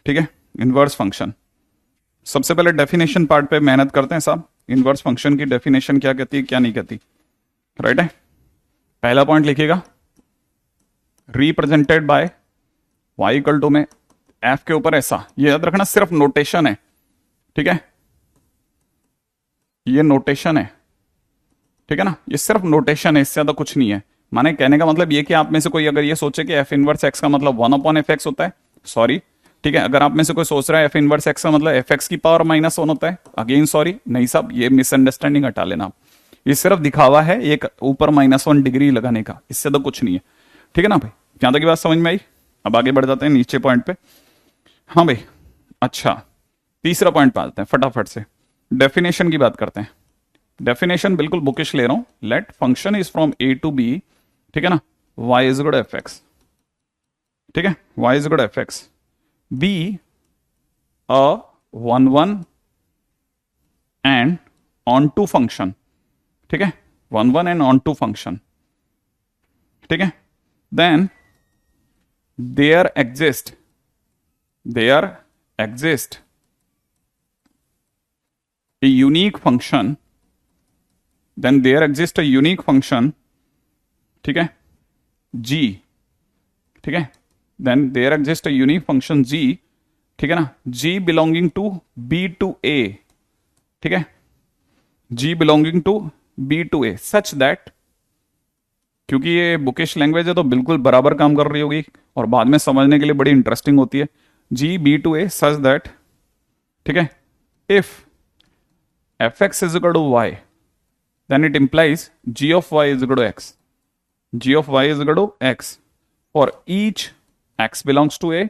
[SPEAKER 1] ठीक है, इनवर्स फंक्शन। सबसे पहले डेफिनेशन पार्ट पे मेहनत करते हैं साहब। इनवर्स फंक्शन की डेफिनेशन क्या कहती है क्या नहीं कहती? राइट है, पहला पॉइंट लिखिएगा, represented by y equal to में एफ के ऊपर ऐसा, ये याद रखना सिर्फ नोटेशन है, ठीक है, ये नोटेशन है, ठीक है ना, ये सिर्फ नोटेशन है, इससे ज्यादा कुछ नहीं है। माने कहने का मतलब ये कि आप में से कोई अगर ये सोचे कि एफ इनवर्स एक्स का मतलब 1/f(x) होता है, सॉरी, ठीक है, अगर आप में से कोई सोच रहा है एफ इनवर्स एक्स का मतलब fx की पावर -1 होता है, अगेन सॉरी, नहीं साहब, ये मिसअंडरस्टैंडिंग हटा लेना आप, ये सिर्फ दिखावा है एक ऊपर -1 डिग्री लगाने का, इससे तो कुछ नहीं है, ठीक है ना भाई, यहां तक की बात समझ में आई। अब आगे बढ़ जाते हैं नीचे पॉइंट पे। हाँ भाई, अच्छा, तीसरा पॉइंट पे आते हैं फटाफट से, डेफिनेशन की बात करते हैं। डेफिनेशन बिल्कुल बुकिश ले रहा हूं, let function is from A to B, ठीक है ना, y is good F X, ठीक है, y is good F X, be a 1 1 and onto function, ठीक है, 1 1 एंड ऑन टू फंक्शन, ठीक है, then there exist a unique function, then there exists a unique function, ठीक है, g, ठीक है, then there exists a unique function g, ठीक है ना, g belonging to b to a, ठीक है, g belonging to b to a such that, क्योंकि ये बुकिश लैंग्वेज है तो बिल्कुल बराबर काम कर रही होगी और बाद में समझने के लिए बड़ी इंटरेस्टिंग होती है, g b to a such that, ठीक है, if fx is equal to y, then it implies g of y is equal to x, g of y is equal to x for each x belongs to a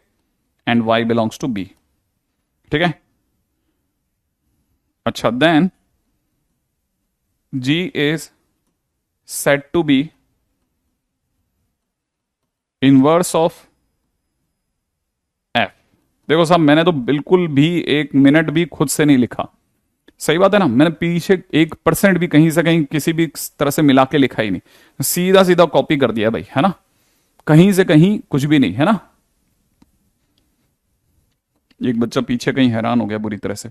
[SPEAKER 1] and y belongs to b, ठीक है, अच्छा, then g is said to be inverse of f। देखो साहब, मैंने तो बिल्कुल भी 1 minute भी खुद से नहीं लिखा, सही बात है ना, मैंने पीछे 1% भी कहीं से कहीं किसी भी तरह से मिला के लिखा ही नहीं, सीधा सीधा कॉपी कर दिया भाई, है ना, कहीं से कहीं कुछ भी नहीं, है ना। एक बच्चा पीछे कहीं हैरान हो गया बुरी तरह से,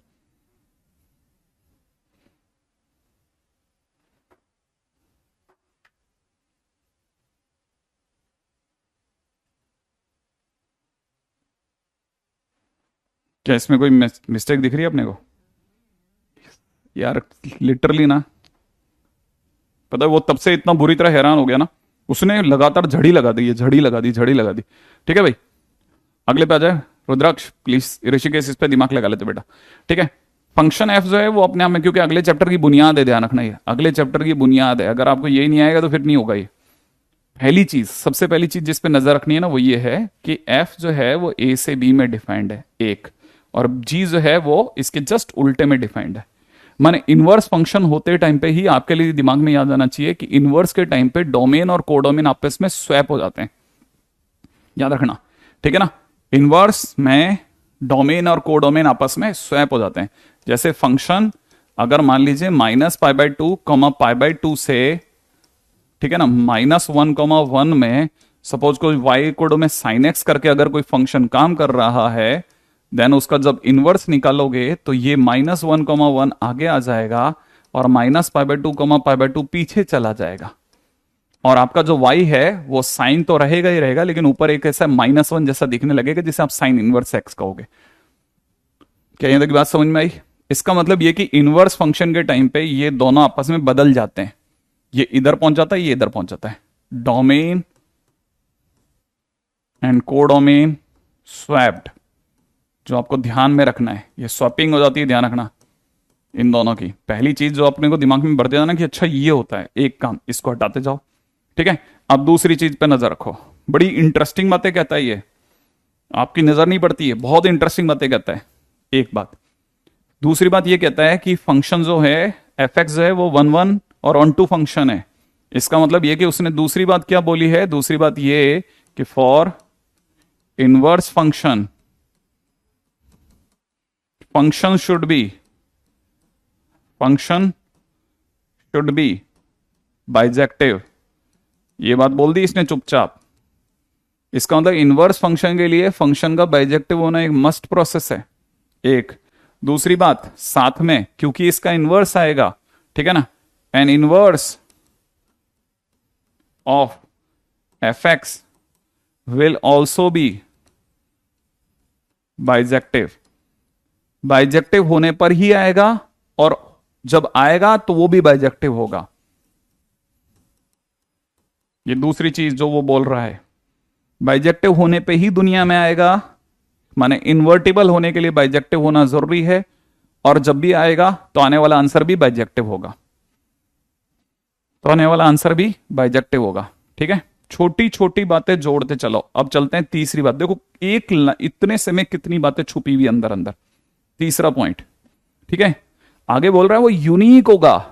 [SPEAKER 1] क्या इसमें कोई मिस्टेक दिख रही है अपने को यार, लिटरली ना, पता है वो तब से इतना बुरी तरह हैरान हो गया ना, उसने लगातार झड़ी लगा दी, झड़ी लगा दी, झड़ी लगा दी, ठीक है भाई, अगले पे आ जाए, रुद्राक्ष प्लीज, ऋषिकेश इस पे दिमाग लगा लेते बेटा, ठीक है, फंक्शन एफ जो है वो अपने आप में, क्योंकि अगले चैप्टर की बुनियाद है, ध्यान रखना, ये अगले चैप्टर की बुनियाद है, अगर आपको यही नहीं आएगा तो फिर नहीं होगा ये। पहली चीज, सबसे पहली चीज जिस पे नजर रखनी है ना वो ये है कि एफ जो है वो ए से बी में डिफाइंड है एक, और जी जो है वो इसके जस्ट उल्टे में डिफाइंड है। माने इनवर्स फंक्शन होते टाइम पे ही आपके लिए दिमाग में याद आना चाहिए कि इनवर्स के टाइम पे डोमेन और कोडोमेन आपस में स्वैप हो जाते हैं, याद रखना, ठीक है ना, इनवर्स में डोमेन और कोडोमेन आपस में स्वैप हो जाते हैं। जैसे फंक्शन अगर मान लीजिए -π/2, π/2 से, ठीक है ना, -1, 1 में सपोज कोई y कोड में sin x करके अगर कोई फंक्शन काम कर रहा है, देन उसका जब इनवर्स निकालोगे तो ये -1, 1 आगे आ जाएगा और -π/2, π/2 पीछे चला जाएगा, और आपका जो y है वो साइन तो रहेगा ही रहेगा, लेकिन ऊपर एक ऐसा -1 जैसा दिखने लगेगा जिसे आप साइन इनवर्स x कहोगे। क्या यहां तक बात समझ में आई? इसका मतलब ये कि इनवर्स फंक्शन के टाइम पे ये दोनों आपस में बदल जाते हैं, ये इधर पहुंच जाता है, ये इधर पहुंच जाता है, डोमेन एंड कोडोमेन स्वैप्ड, जो आपको ध्यान में रखना है, ये स्वैपिंग हो जाती है, ध्यान रखना इन दोनों की। पहली चीज जो अपने को दिमाग में बढ़ते जाना कि अच्छा ये होता है, एक काम इसको हटाते जाओ, ठीक है। अब दूसरी चीज पे नजर रखो, बड़ी इंटरेस्टिंग बातें कहता है ये, आपकी नजर नहीं पड़ती है, बहुत इंटरेस्टिंग बातें कहता है, एक बात। दूसरी बात ये कहता है कि फंक्शन जो है एफ एक्स जो है वो 1 1 और ऑन टू फंक्शन है। इसका मतलब ये कि उसने दूसरी बात क्या बोली है, दूसरी बात ये कि for inverse function function should be bijective. ये बात बोल दी इसने चुपचाप। इसका मतलब इनवर्स फंक्शन के लिए फंक्शन का बाइजेक्टिव होना एक मस्ट प्रोसेस है, एक। दूसरी बात साथ में, क्योंकि इसका इनवर्स आएगा, ठीक है ना, N inverse of F x will also be bijective, bijective होने पर ही आएगा, और जब आएगा तो वो भी बाइजेक्टिव होगा। ये दूसरी चीज जो वो बोल रहा है, बाइजेक्टिव होने पे ही दुनिया में आएगा, माने इन्वर्टिबल होने के लिए बाइजेक्टिव होना जरूरी है, और जब भी आएगा तो आने वाला आंसर भी बाइजेक्टिव होगा, तो आने वाला आंसर भी बाइजेक्टिव होगा। ठीक है, छोटी छोटी बातें जोड़ते चलो। अब चलते हैं तीसरी बात। देखो इतने से में कितनी बातें छुपी हुई अंदर अंदर। तीसरा पॉइंट, ठीक है, आगे बोल रहा है वो यूनिक होगा।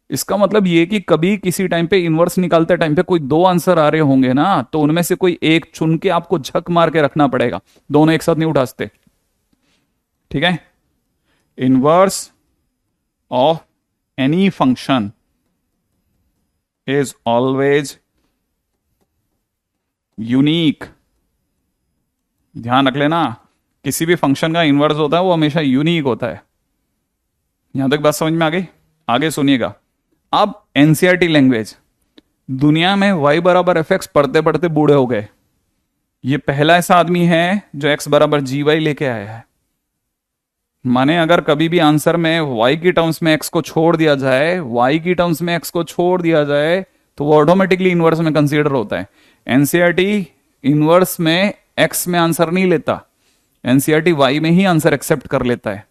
[SPEAKER 1] इसका मतलब ये कि कभी किसी टाइम पे इनवर्स निकालते टाइम पे कोई दो आंसर आ रहे होंगे ना, तो उनमें से कोई एक चुन के आपको झक मार के रखना पड़ेगा, दोनों एक साथ नहीं उठा सकते। ठीक है, inverse of any function is always unique. ध्यान रख लेना, किसी भी फंक्शन का इनवर्स होता है वो हमेशा यूनिक होता है। यहां तक बात समझ में आ गई? आगे सुनिएगा। अब एनसीईआरटी लैंग्वेज, दुनिया में y बराबर एफ एक्स पढ़ते पढ़ते बूढ़े हो गए। ये पहला ऐसा आदमी है जो x बराबर जी वाई लेके आया है। माने अगर कभी भी आंसर में y की टर्म्स में x को छोड़ दिया जाए, y की टर्म्स में x को छोड़ दिया जाए, तो वो ऑटोमेटिकली इनवर्स में कंसीडर होता है। एनसीईआरटी इनवर्स में x में आंसर नहीं लेता, एनसीईआरटी y में ही आंसर एक्सेप्ट कर लेता है।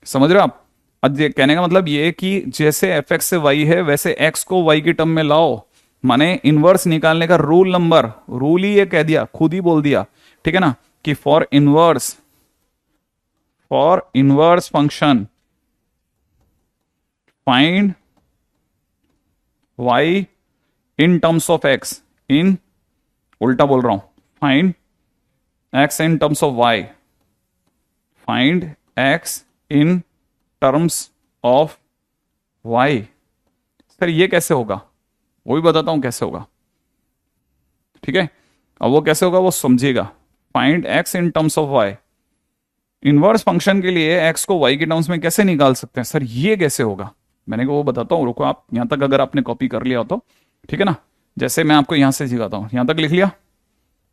[SPEAKER 1] समझ रहे हो आप? अब ये कहने का मतलब ये कि जैसे एफ एक्स से वाई है वैसे एक्स को वाई की टर्म में लाओ। माने इनवर्स निकालने का रूल ही ये कह दिया, खुद ही बोल दिया, ठीक है ना, कि for inverse function find Y in terms of X, इन उल्टा बोल रहा हूं, find X in terms of Y, find X in terms of Y. Sir ये कैसे होगा? वो भी बताता हूं कैसे होगा। ठीक है, अब वो कैसे होगा वो समझिएगा। Find X in terms of Y, inverse function के लिए एक्स को वाई के टर्म्स में कैसे निकाल सकते हैं? सर ये कैसे होगा? मैंने कहा वो बताता हूं, रुको आप यहां तक अगर आपने कॉपी कर लिया हो तो, ठीक है ना, जैसे मैं आपको यहां से सिखाता हूं, यहां तक लिख लिया,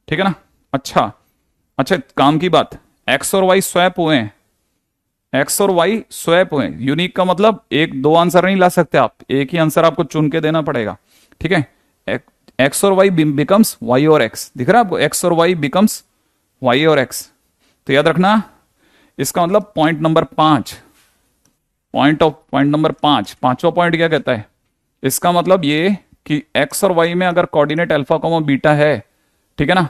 [SPEAKER 1] ठीक है ना। अच्छा, काम की बात, एक्स और वाई स्वैप हुए हैं, एक्स और वाई स्वैप हुए। यूनिक का मतलब एक दो आंसर नहीं ला सकते आप, एक ही आंसर आपको चुन के देना पड़ेगा। ठीक है, एक्स और वाई बिकम्स वाई और एक्स, दिख रहा है आपको? एक्स और वाई बिकम्स वाई और एक्स। तो याद रखना, इसका मतलब पॉइंट नंबर 5, पॉइंट नंबर 5, पांचवा पॉइंट क्या कहता है? इसका मतलब ये कि एक्स और वाई में अगर कोऑर्डिनेट अल्फा कोमा बीटा है, ठीक है ना,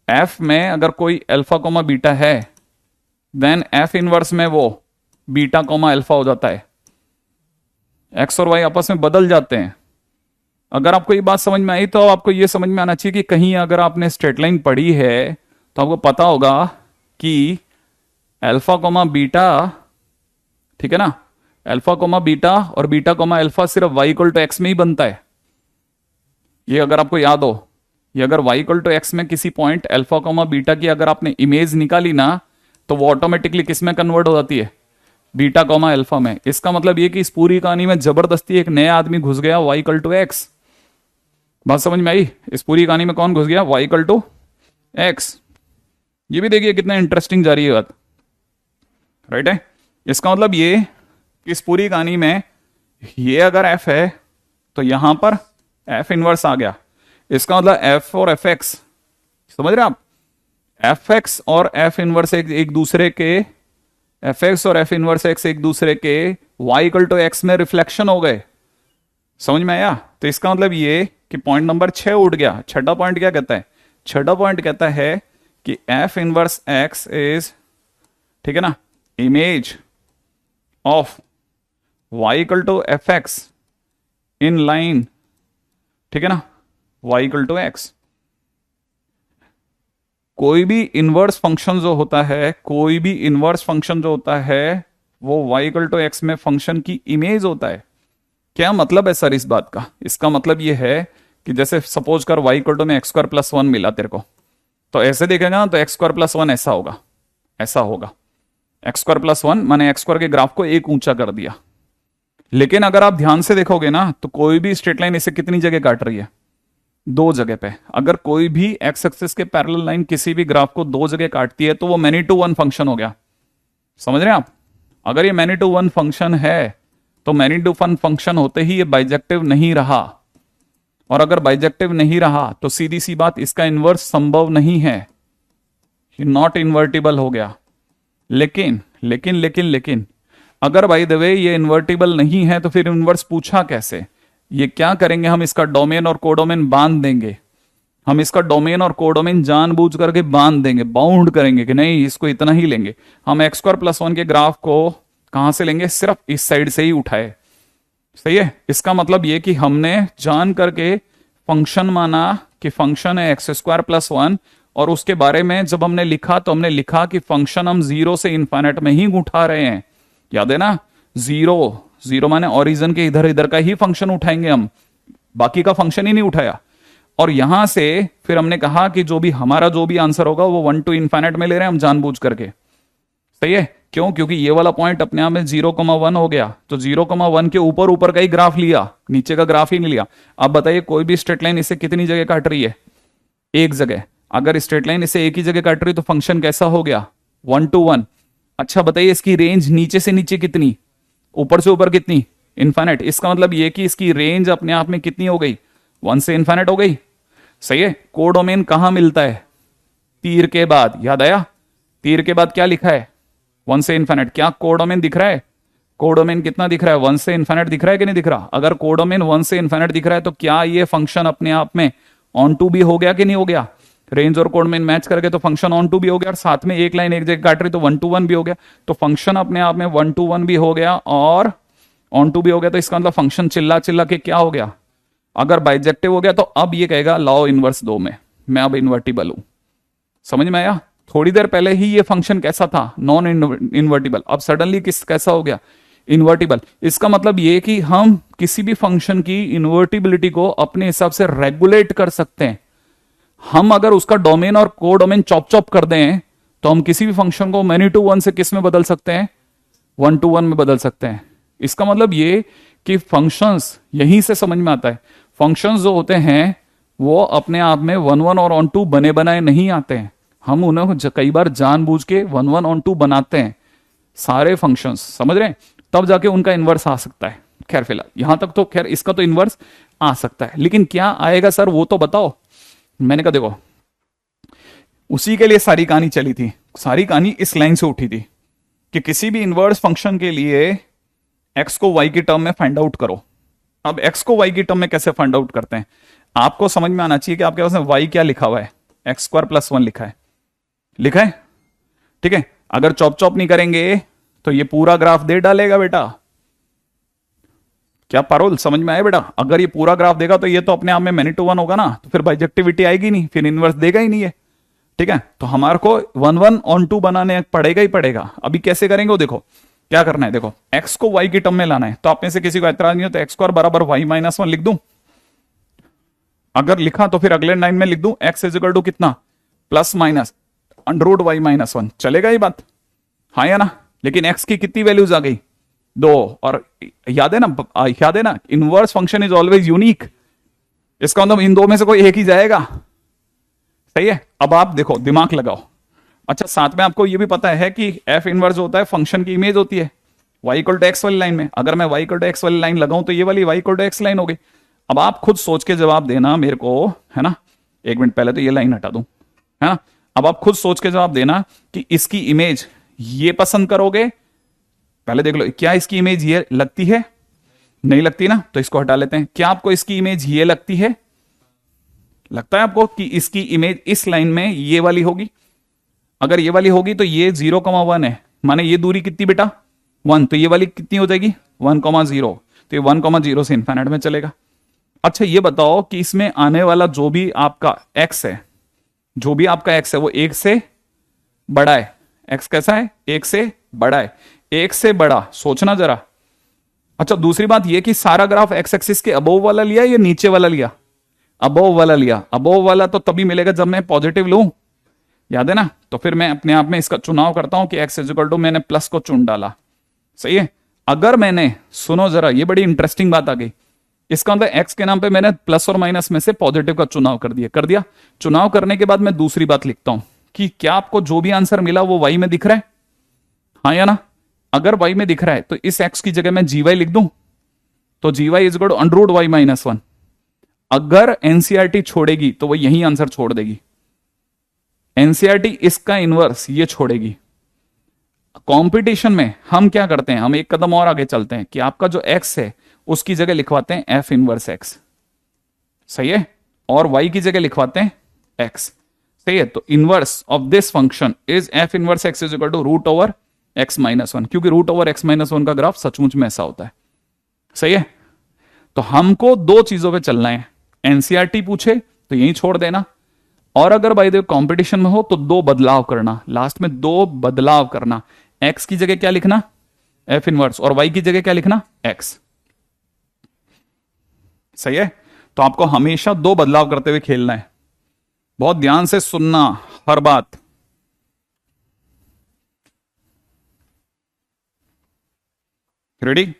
[SPEAKER 1] एफ में अगर कोई अल्फा कोमा बीटा है, देन एफ इनवर्स में वो बीटा कोमा अल्फा हो जाता है। एक्स और वाई आपस में बदल जाते हैं। अगर आपको ये बात समझ में आई तो आपको ये समझ में आना चाहिए कि कहीं अगर आपने स्ट्रेट लाइन पढ़ी है तो आपको पता होगा कि अल्फा कोमा बीटा, ठीक है ना, अल्फा कोमा बीटा और बीटा कोमा अल्फा सिर्फ y इक्वल टू एक्स में ही बनता है। ये अगर आपको याद हो, ये अगर y इक्वल टू एक्स में किसी पॉइंट अल्फा कोमा बीटा की अगर आपने इमेज निकाली ना, तो वो ऑटोमेटिकली किस में कन्वर्ट हो जाती है? बीटा कॉमा अल्फा में। इसका मतलब ये कि इस पूरी कहानी में जबरदस्ती एक नया आदमी घुस गया, y इक्वल टू एक्स। बात समझ में आई? इस पूरी कहानी में कौन घुस गया? y equal to X. ये भी देखिए कितना इंटरेस्टिंग जा रही है बात, राइट है? इसका मतलब ये कि इस पूरी कहानी में ये अगर f है तो यहां पर f इनवर्स आ गया। इसका मतलब f और एफ एक्स, समझ रहे आप? एफ एक्स और एफ इनवर्स एक दूसरे के, एफ एक्स और एफ इनवर्स एक्स एक दूसरे के y इक्वल टू एक्स में रिफ्लेक्शन हो गए। समझ में आया? तो इसका मतलब ये कि पॉइंट नंबर 6 उठ गया। छठा पॉइंट क्या कहता है? छठा पॉइंट कहता है कि एफ इनवर्स एक्स इज, ठीक है ना, image of y equal to F X in line, ठीक है ना, y इक्वल टू एक्स। कोई भी इनवर्स फंक्शन जो होता है, कोई भी इनवर्स फंक्शन जो होता है वो y इक्वल टू एक्स में फंक्शन की इमेज होता है। क्या मतलब है सर इस बात का? इसका मतलब ये है कि जैसे सपोज कर y इक्वल टू में एक्स स्क्वायर प्लस 1 मिला तेरे को, तो ऐसे देखेगा ना तो एक्स स्क्वायर प्लस 1 ऐसा होगा, ऐसा होगा। एक्स स्क्वायर प्लस 1 माने एक्स स्क्वायर के ग्राफ को एक ऊंचा कर दिया। लेकिन अगर आप ध्यान से देखोगे ना तो कोई भी स्ट्रेट लाइन इसे कितनी जगह काट रही है? दो जगह पे। अगर कोई भी एक्स एक्सिस के पैरेलल लाइन किसी भी ग्राफ को दो जगह काटती है तो वो मैनी टू वन फंक्शन हो गया। समझ रहे हैं आप? अगर ये मैनी टू वन फंक्शन है तो मैनी टू वन फंक्शन होते ही ये बाइजेक्टिव नहीं रहा, और अगर बाइजेक्टिव नहीं रहा तो सीधी सी बात, इसका इन्वर्स संभव नहीं है, नॉट इन्वर्टिबल हो गया। लेकिन लेकिन लेकिन लेकिन अगर बाय द वे ये इन्वर्टिबल नहीं है तो फिर इन्वर्स पूछा कैसे? ये क्या करेंगे, हम इसका डोमेन और कोडोमेन बांध देंगे। हम इसका डोमेन और कोडोमेन जानबूझ करके बांध देंगे, बाउंड करेंगे कि नहीं इसको इतना ही लेंगे। हम एक्स स्क्वायर प्लस वन के ग्राफ को कहां से लेंगे? सिर्फ इस साइड से ही उठाए। सही है? इसका मतलब ये कि हमने जान करके फंक्शन माना कि फंक्शन है एक्स स्क्वायर प्लस वन, और उसके बारे में जब हमने लिखा तो हमने लिखा कि फंक्शन हम जीरो से इन्फाइनाइट में ही उठा रहे हैं। याद है ना? जीरो, जीरो माने ओरिजिन के इधर इधर का ही फंक्शन उठाएंगे हम, बाकी का फंक्शन ही नहीं उठाया। और यहां से फिर हमने कहा कि जो भी हमारा जो भी आंसर होगा वो 1 to इन्फाइनाइट में ले रहे हैं हम जानबूझ करके। सही है? क्यों? क्योंकि ये वाला पॉइंट अपने आप में 0,1 हो गया, तो 0,1 के ऊपर ऊपर का ही ग्राफ लिया, नीचे का ग्राफ ही नहीं लिया। अब बताइए कोई भी स्ट्रेट लाइन इसे कितनी जगह काट रही है? एक जगह। अगर स्ट्रेट लाइन इसे एक ही जगह काट रही है तो फंक्शन कैसा हो गया? 1 to 1। अच्छा बताइए इसकी रेंज नीचे से नीचे कितनी, ऊपर से ऊपर कितनी? इन्फाइनाइट। इसका मतलब ये कि इसकी रेंज अपने आप में कितनी हो गई? 1 से इन्फाइनाइट हो गई। सही है? कोडोमेन कहां मिलता है? तीर के बाद। याद आया? तीर के बाद क्या लिखा है? 1 से इन्फाइनाइट। क्या कोडोमेन दिख रहा है? कोडोमेन कितना दिख रहा है? 1 से इन्फाइनाइट दिख रहा है कि नहीं दिख रहा? अगर कोडोमेन 1 से इन्फाइनाइट दिख रहा है तो क्या ये फंक्शन अपने आप में ऑन टू भी हो गया कि नहीं हो गया? रेंज और कोडोमेन मैच करके तो फंक्शन ऑन टू भी हो गया, और साथ में एक लाइन एक जगह काट रही तो 1 to 1 भी हो गया। तो फंक्शन अपने आप में 1 to 1 भी हो गया और ऑन टू भी हो गया। तो इसका मतलब फंक्शन चिल्ला चिल्ला के क्या हो गया? अगर बाइजेक्टिव हो गया तो अब ये कहेगा लॉ इनवर्स दो में मैं अब इन्वर्टिबल हूं। समझ में आया? थोड़ी देर पहले ही ये फंक्शन कैसा था? Non invertible. अब सडनली कैसा हो गया? इन्वर्टिबल। इसका मतलब ये कि हम किसी भी फंक्शन की इन्वर्टिबिलिटी को अपने हिसाब से रेगुलेट कर सकते हैं। हम अगर उसका डोमेन और कोडोमेन चॉप चॉप कर दें तो हम किसी भी फंक्शन को मैनी टू वन से किस में बदल सकते हैं? 1 to 1 में बदल सकते हैं। इसका मतलब ये कि फंक्शंस, यहीं से समझ में आता है, फंक्शंस जो होते हैं वो अपने आप में 1 1 और ऑन टू बने बनाए नहीं आते हैं। हम उन्हें कई बार जानबूझ के 1 1 ऑन टू बनाते हैं सारे फंक्शंस। समझ रहे हैं? तब जाके उनका इन्वर्स आ सकता है। खैर फिलहाल यहां तक तो खैर इसका तो इन्वर्स आ सकता है, लेकिन क्या आएगा सर वो तो बताओ। मैंने कहा देखो उसी के लिए सारी कहानी चली थी। सारी कहानी इस लाइन से उठी थी कि किसी भी इन्वर्स फंक्शन के लिए एक्स को वाई की टर्म में फाइंड आउट करो। अब एक्स को वाई की टर्म में कैसे फाइंड आउट करते हैं? आपको समझ में आना चाहिए कि आपके पास वाई क्या लिखा हुआ है? एक्स स्क्वायर प्लस 1 लिखा है। लिखा है? ठीक है। अगर चॉप चॉप नहीं करेंगे तो ये पूरा ग्राफ दे डालेगा बेटा। क्या पारोल समझ में आया बेटा? अगर ये पूरा ग्राफ देगा तो ये तो अपने आप में मैनी टू वन होगा ना, तो फिर बाइजेक्टिविटी आएगी नहीं, फिर इनवर्स देगा ही नहीं है। ठीक है, तो हमारे को 1 1 ऑन टू बनाने पड़ेगा ही पड़ेगा। अभी कैसे करेंगे वो देखो। क्या करना है देखो, एक्स को वाई की टर्म में लाना है। तो आप में से किसी को एतराज नहीं हो तो एक्स स्क्वायर बराबर वाई माइनस 1 लिख दूं। अगर लिखा तो फिर अगले लाइन में लिख दूं एक्स इज इक्वल टू कितना? Plus minus under Y minus 1। चलेगा ये बात? हाँ या ना? लेकिन एक्स की कितनी वैल्यूज आ गई? 2। और याद है ना inverse function is always unique. इसका मतलब इन दो में से कोई एक ही जाएगा। सही है? अब आप देखो दिमाग लगाओ। अच्छा साथ में आपको ये भी पता है कि एफ इनवर्स होता है फंक्शन की इमेज होती है वाई इक्वल टू एक्स वाली लाइन में। अगर मैं वाई इक्वल टू एक्स वाली लाइन लगाऊं तो ये वाली Y equal to X line हो गई। अब आप खुद सोच के जवाब देना मेरे को, है ना। एक मिनट पहले तो ये लाइन हटा दूं, है ना। अब आप खुद सोच के जवाब देना कि इसकी इमेज ये पसंद करोगे। पहले देख लो क्या इसकी इमेज ये लगती है? नहीं लगती ना, तो इसको हटा लेते हैं। क्या आपको इसकी इमेज ये लगती है? लगता है आपको कि इसकी इमेज इस लाइन में ये वाली होगी? अगर ये वाली होगी तो ये 0,1 है, माने ये दूरी कितनी बेटा? 1। तो ये वाली कितनी हो जाएगी? 1,0। तो ये 1,0 से इन्फिनिट में चलेगा। अच्छा ये बताओ कि इसमें आने वाला जो भी आपका x है, जो भी आपका x है वो 1 से बड़ा है। x कैसा है? 1 से बड़ा है। 1 से बड़ा, सोचना जरा। अच्छा दूसरी बात ये कि सारा ग्राफ x एक्सिस के अबोव वाला लिया या नीचे वाला लिया? अबोव वाला लिया। अबोव वाला तो तभी मिलेगा जब मैं पॉजिटिव लूं, याद है ना। तो फिर मैं अपने आप में इसका चुनाव करता हूं कि x इज इक्वल टू, मैंने प्लस को चुन डाला। सही है। अगर मैंने, सुनो जरा, ये बड़ी इंटरेस्टिंग बात आ गई। इसका मतलब एक्स के नाम पे मैंने प्लस और माइनस में से पॉजिटिव का चुनाव कर दिया। चुनाव करने के बाद मैं दूसरी बात लिखता हूं कि क्या आपको जो भी आंसर मिला वो वाई में दिख रहा है, हाँ या ना? अगर वाई में दिख रहा है तो इस एक्स की जगह मैं जी वाई लिख दूं, तो G Y is equal to under root Y minus one. अगर एनसीईआरटी छोड़ेगी तो वो यही आंसर छोड़ देगी। एनसीईआरटी इसका इनवर्स ये छोड़ेगी। कंपटीशन में हम क्या करते हैं, हम एक कदम और आगे चलते हैं कि आपका जो एक्स है उसकी जगह लिखवाते हैं एफ इनवर्स एक्स, सही है, और वाई की जगह लिखवाते हैं एक्स, सही है। तो inverse of this function is F inverse X is equal to root over X minus one, क्योंकि root over X minus one का ग्राफ सचमुच में ऐसा होता है, सही है। तो हमको दो चीजों पे चलना है, एनसीईआरटी पूछे तो यही छोड़ देना, और अगर बाय द कंपटीशन में हो तो दो बदलाव करना, लास्ट में दो बदलाव करना। एक्स की जगह क्या लिखना, एफ इनवर्स, और वाई की जगह क्या लिखना, एक्स, सही है। तो आपको हमेशा दो बदलाव करते हुए खेलना है, बहुत ध्यान से सुनना हर बात। रेडी?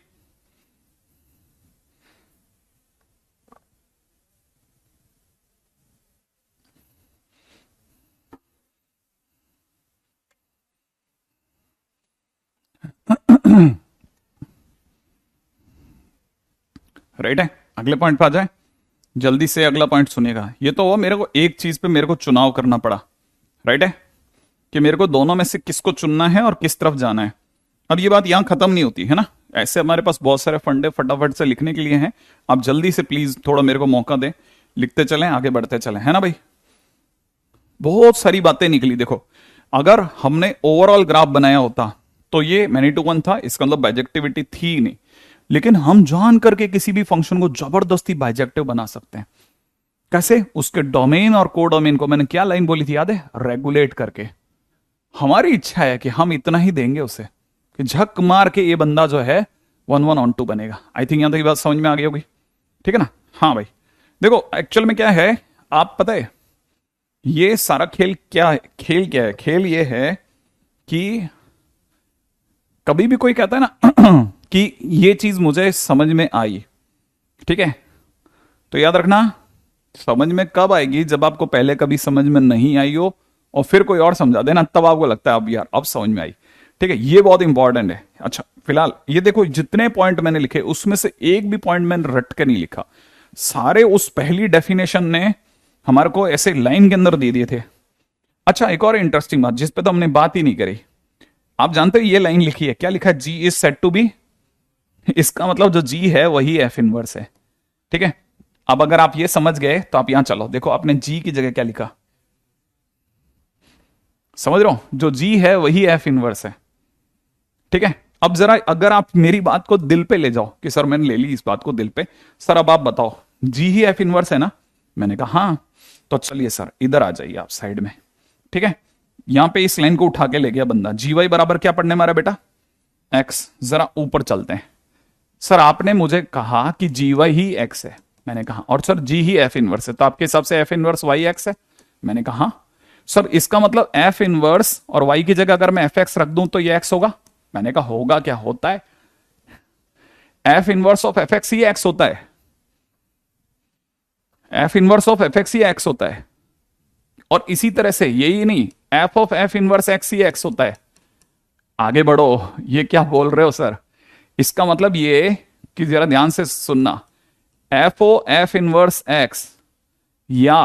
[SPEAKER 1] राइट है, अगले पॉइंट पे आ जाए, जल्दी से अगला पॉइंट सुनिएगा। ये तो वो मेरे को एक चीज पे मेरे को चुनाव करना पड़ा, राइट है, कि मेरे को दोनों में से किसको चुनना है और किस तरफ जाना है। अब ये बात यहां खत्म नहीं होती है ना, ऐसे हमारे पास बहुत सारे फंडे फटाफट से लिखने के लिए हैं। आप जल्दी से प्लीज थोड़ा मेरे को मौका दें, लिखते चलें, आगे बढ़ते चलें, है ना भाई। बहुत सारी बातें निकली, देखो अगर हमने ओवरऑल ग्राफ बनाया होता तो ये मैनी टू वन था, इसका मतलब बाइजेक्टिविटी थी ही नहीं, लेकिन हम जान करके किसी भी फंक्शन को जबरदस्ती बाइजेक्टिव बना सकते हैं। कैसे? उसके डोमेन और को डोमेन को, मैंने क्या लाइन बोली थी याद है, रेगुलेट करके। हमारी इच्छा है कि हम इतना ही देंगे उसे कि झक मार के ये बंदा जो है 1 1 on 2 बनेगा। आई थिंक यहां तक ये बात समझ में आ गई होगी, ठीक है ना? हाँ भाई, देखो एक्चुअल में क्या है, आप पता है ये सारा खेल क्या है, खेल ये है कि कभी भी कोई कहता है ना कि ये चीज मुझे समझ में आई, ठीक है, तो याद रखना समझ में कब आएगी, जब आपको पहले कभी समझ में नहीं आई हो और फिर कोई और समझा देना, तब आपको लगता है अब यार अब समझ में आई, ठीक है। ये बहुत इंपॉर्टेंट है। अच्छा फिलहाल ये देखो, जितने पॉइंट मैंने लिखे उसमें से एक भी पॉइंट मैंने रट के नहीं लिखा, सारे उस पहली डेफिनेशन ने हमारे को ऐसे लाइन के अंदर दे दिए थे। अच्छा एक और इंटरेस्टिंग बात जिस पे तो हमने बात ही नहीं करी, आप जानते हो ये लाइन लिखी है, क्या लिखा है, जी इज सेट टू बी, इसका मतलब जो जी है वही एफ इनवर्स है, ठीक है। अब अगर आप ये समझ गए तो आप यहां चलो, देखो आपने जी की जगह क्या लिखा, समझ रहे हो, जो जी है वही एफ इनवर्स है, ठीक है। अब जरा अगर आप मेरी बात को दिल पे ले जाओ कि सर मैंने ले ली इस बात को दिल पे, सर अब आप बताओ जी ही एफ इनवर्स है ना, मैंने कहा हाँ, तो चलिए सर इधर आ जाइए आप साइड में, ठीक है। यहां पे इस लाइन को उठा के ले गया बंदा, जी वाई बराबर क्या पढ़ने मारा बेटा, एक्स। जरा ऊपर चलते हैं, सर आपने मुझे कहा कि जी वाई ही एक्स है, मैंने कहा, और सर जी ही एफ इनवर्स है, तो आपके हिसाब से एफ इनवर्स वाई एक्स है, मैंने कहा हाँ। सर इसका मतलब एफ इनवर्स और वाई की जगह अगर मैं एफ एक्स रख दूं तो ये एक्स होगा, मैंने कहा होगा, क्या होता है, F inverse of F X ही एक्स होता है, F inverse of F X ही एक्स होता है, और इसी तरह से यही नहीं, F of F inverse x ही एक्स होता है। आगे बढ़ो, ये क्या बोल रहे हो सर, इसका मतलब ये कि जरा ध्यान से सुनना, F O F inverse X या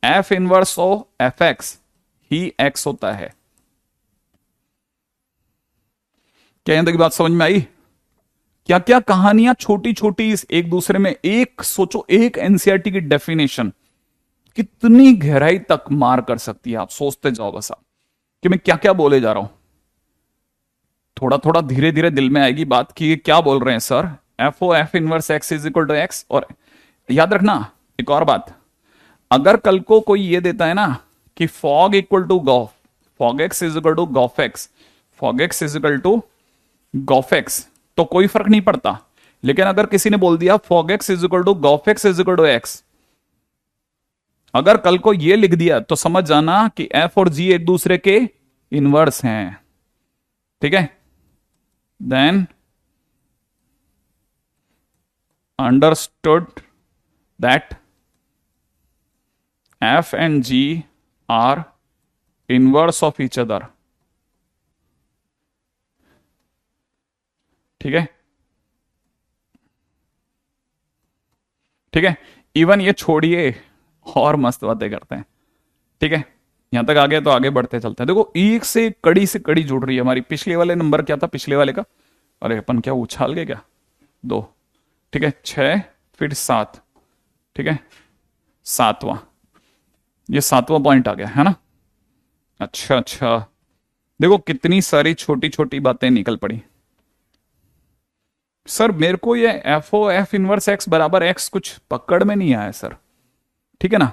[SPEAKER 1] F inverse O F X ही एक्स होता है। क्या यहां तक बात समझ में आई? क्या क्या कहानियां छोटी छोटी एक दूसरे में, एक सोचो, एक एनसीईआरटी की डेफिनेशन कितनी गहराई तक मार कर सकती है, आप सोचते जाओ बस आप कि मैं क्या क्या बोले जा रहा हूं। थोड़ा थोड़ा धीरे धीरे दिल में आएगी बात कि ये क्या बोल रहे हैं sir, F O F inverse X is equal to X. और याद रखना एक और बात, अगर कल को कोई ये देता है ना कि fog equal to gof, fog x is equal to gof X, fog x is equal to gof X, तो कोई फर्क नहीं पड़ता। लेकिन अगर किसी ने बोल दिया fog x is equal to gof x is equal to X, अगर कल को ये लिख दिया तो समझ जाना कि एफ और जी एक दूसरे के इनवर्स हैं, ठीक है। Then understood that F and G are inverse of each other. ठीक है, ठीक है, इवन ये छोड़िए और मस्त बातें करते हैं। ठीक है, यहां तक आ गए तो आगे बढ़ते चलते हैं। देखो एक से कड़ी जुड़ रही है हमारी। पिछले वाले नंबर क्या था पिछले वाले का? अरे अपन क्या उछाल गए क्या? 2। ठीक है, 6 फिर 7। ठीक है, 7वां, ये 7वां पॉइंट आ गया है ना। अच्छा अच्छा, देखो कितनी सारी छोटी छोटी बातें निकल पड़ी। सर मेरे को ये F O F inverse x बराबर एक्स कुछ पकड़ में नहीं आया सर। ठीक है ना,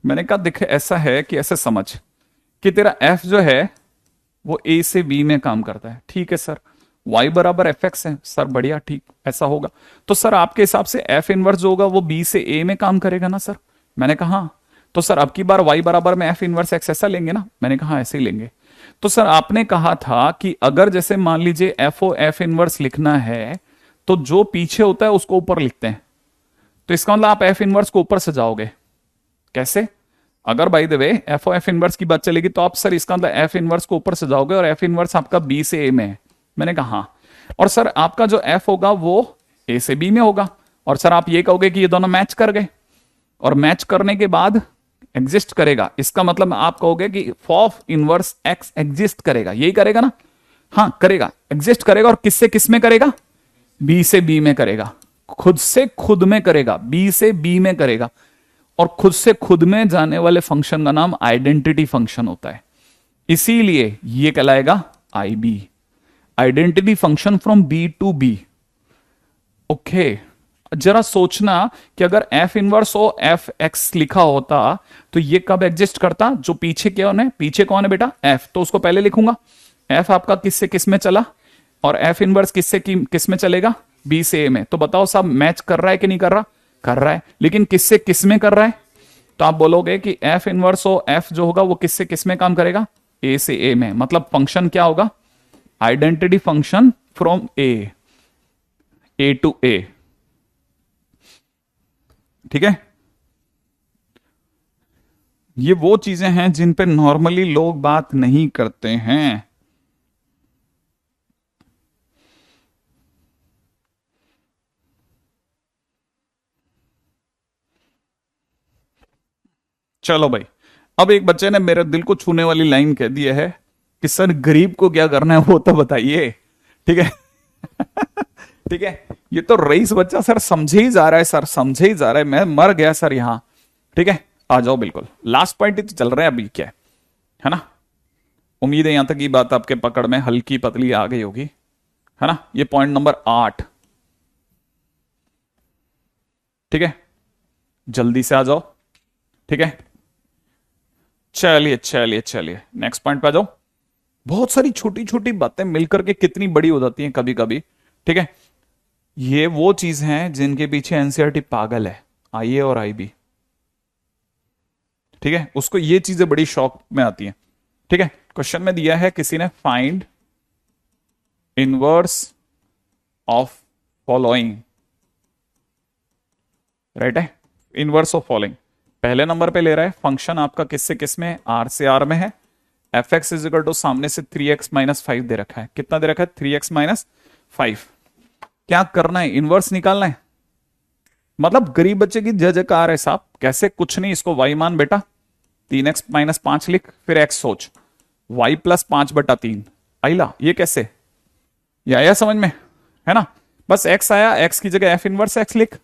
[SPEAKER 1] मैंने कहा देखे ऐसा है कि ऐसे समझ कि तेरा एफ जो है वो ए से बी में काम करता है। ठीक है सर, y बराबर एफ एक्स है सर, बढ़िया, ठीक ऐसा होगा। तो सर आपके हिसाब से एफ इनवर्स जो होगा वो बी से ए में काम करेगा ना सर? मैंने कहा हाँ। तो सर अब की बार y बराबर में एफ इनवर्स एक्स ऐसा लेंगे ना? मैंने कहा ऐसे ही लेंगे। तो सर आपने कहा था कि अगर जैसे मान लीजिए एफ ओ एफ इनवर्स लिखना है तो जो पीछे होता है उसको ऊपर लिखते हैं। तो इसका मतलब आप एफ इनवर्स को ऊपर से जाओगे कैसे? अगर by the way F O F inverse की बात चलेगी तो आप सर इसका मतलब एफ इनवर्स को ऊपर से जाओगे और एफ इनवर्स आपका बी से ए में है। मैंने कहा हाँ। और सर आपका जो एफ होगा वो ए से बी में होगा। और सर आप ये कहोगे कि ये दोनों मैच कर गए, और मैच करने के बाद एग्जिस्ट करेगा। इसका मतलब आप कहोगे कि ऑफ इनवर्स एक्स एग्जिस्ट करेगा, यही करेगा ना? हाँ करेगा, एग्जिस्ट करेगा। और किससे किस में करेगा? बी से बी में करेगा, खुद से खुद में करेगा, बी से बी में करेगा। और खुद से खुद में जाने वाले फंक्शन का नाम आइडेंटिटी फंक्शन होता है, इसीलिए ये कहलाएगा I B, identity function from B to B. Okay, जरा सोचना कि अगर F inverse O F X लिखा होता तो ये कब एग्जिस्ट करता? जो पीछे कौन है? पीछे कौन है बेटा? एफ, तो उसको पहले लिखूंगा। एफ आपका किससे किस में चला और एफ इनवर्स किससे किस में चलेगा? बी से ए में। तो बताओ साहब मैच कर रहा है कि नहीं कर रहा? कर रहा है, लेकिन किससे किस में कर रहा है? तो आप बोलोगे कि एफ इनवर्स ओ एफ जो होगा वो किससे किस में काम करेगा? ए से ए में। मतलब फंक्शन क्या होगा? Identity function from A to A. ठीक है, ये वो चीजें हैं जिन पे नॉर्मली लोग बात नहीं करते हैं। चलो भाई, अब एक बच्चे ने मेरे दिल को छूने वाली लाइन कह दी है कि सर गरीब को क्या करना है वो तो बताइए। ठीक है ठीक है, ये तो रईस बच्चा सर समझे ही जा रहा है, सर समझे ही जा रहा है, मैं मर गया सर यहां। ठीक है, आ जाओ, बिल्कुल लास्ट पॉइंट ही तो चल रहे हैं अभी, क्या है ना? उम्मीद है यहां तक की बात आपके पकड़ में हल्की पतली आ गई होगी, है ना? ये पॉइंट नंबर 8। ठीक है, जल्दी से आ जाओ। ठीक है, चलिए चलिए चलिए नेक्स्ट पॉइंट पे आ जाओ। बहुत सारी छोटी छोटी बातें मिलकर के कितनी बड़ी हो जाती हैं कभी कभी। ठीक है, ये वो चीज हैं जिनके पीछे एनसीईआरटी पागल है, आईए और आईबी। ठीक है, उसको ये चीजें बड़ी शौक में आती हैं। ठीक है, क्वेश्चन में दिया है किसी ने find inverse of following, right है? इनवर्स ऑफ फॉलोइंग पहले नंबर पे ले रहा है। फंक्शन आपका किससे किस में? आर से आर में है। F x is equal to सामने से 3x माइनस 5 दे रखा है। कितना दे रखा है? 3x minus 5। क्या करना है? इनवर्स निकालना है। मतलब गरीब बच्चे की जय जयकार है साहब। कैसे? कुछ नहीं, इसको y मान बेटा, 3x माइनस 5 लिख, फिर x सोच, y प्लस 5/3 आइला। ये कैसे? ये आया समझ में, है ना? बस x आया, x की जगह f इनवर्स x लिख,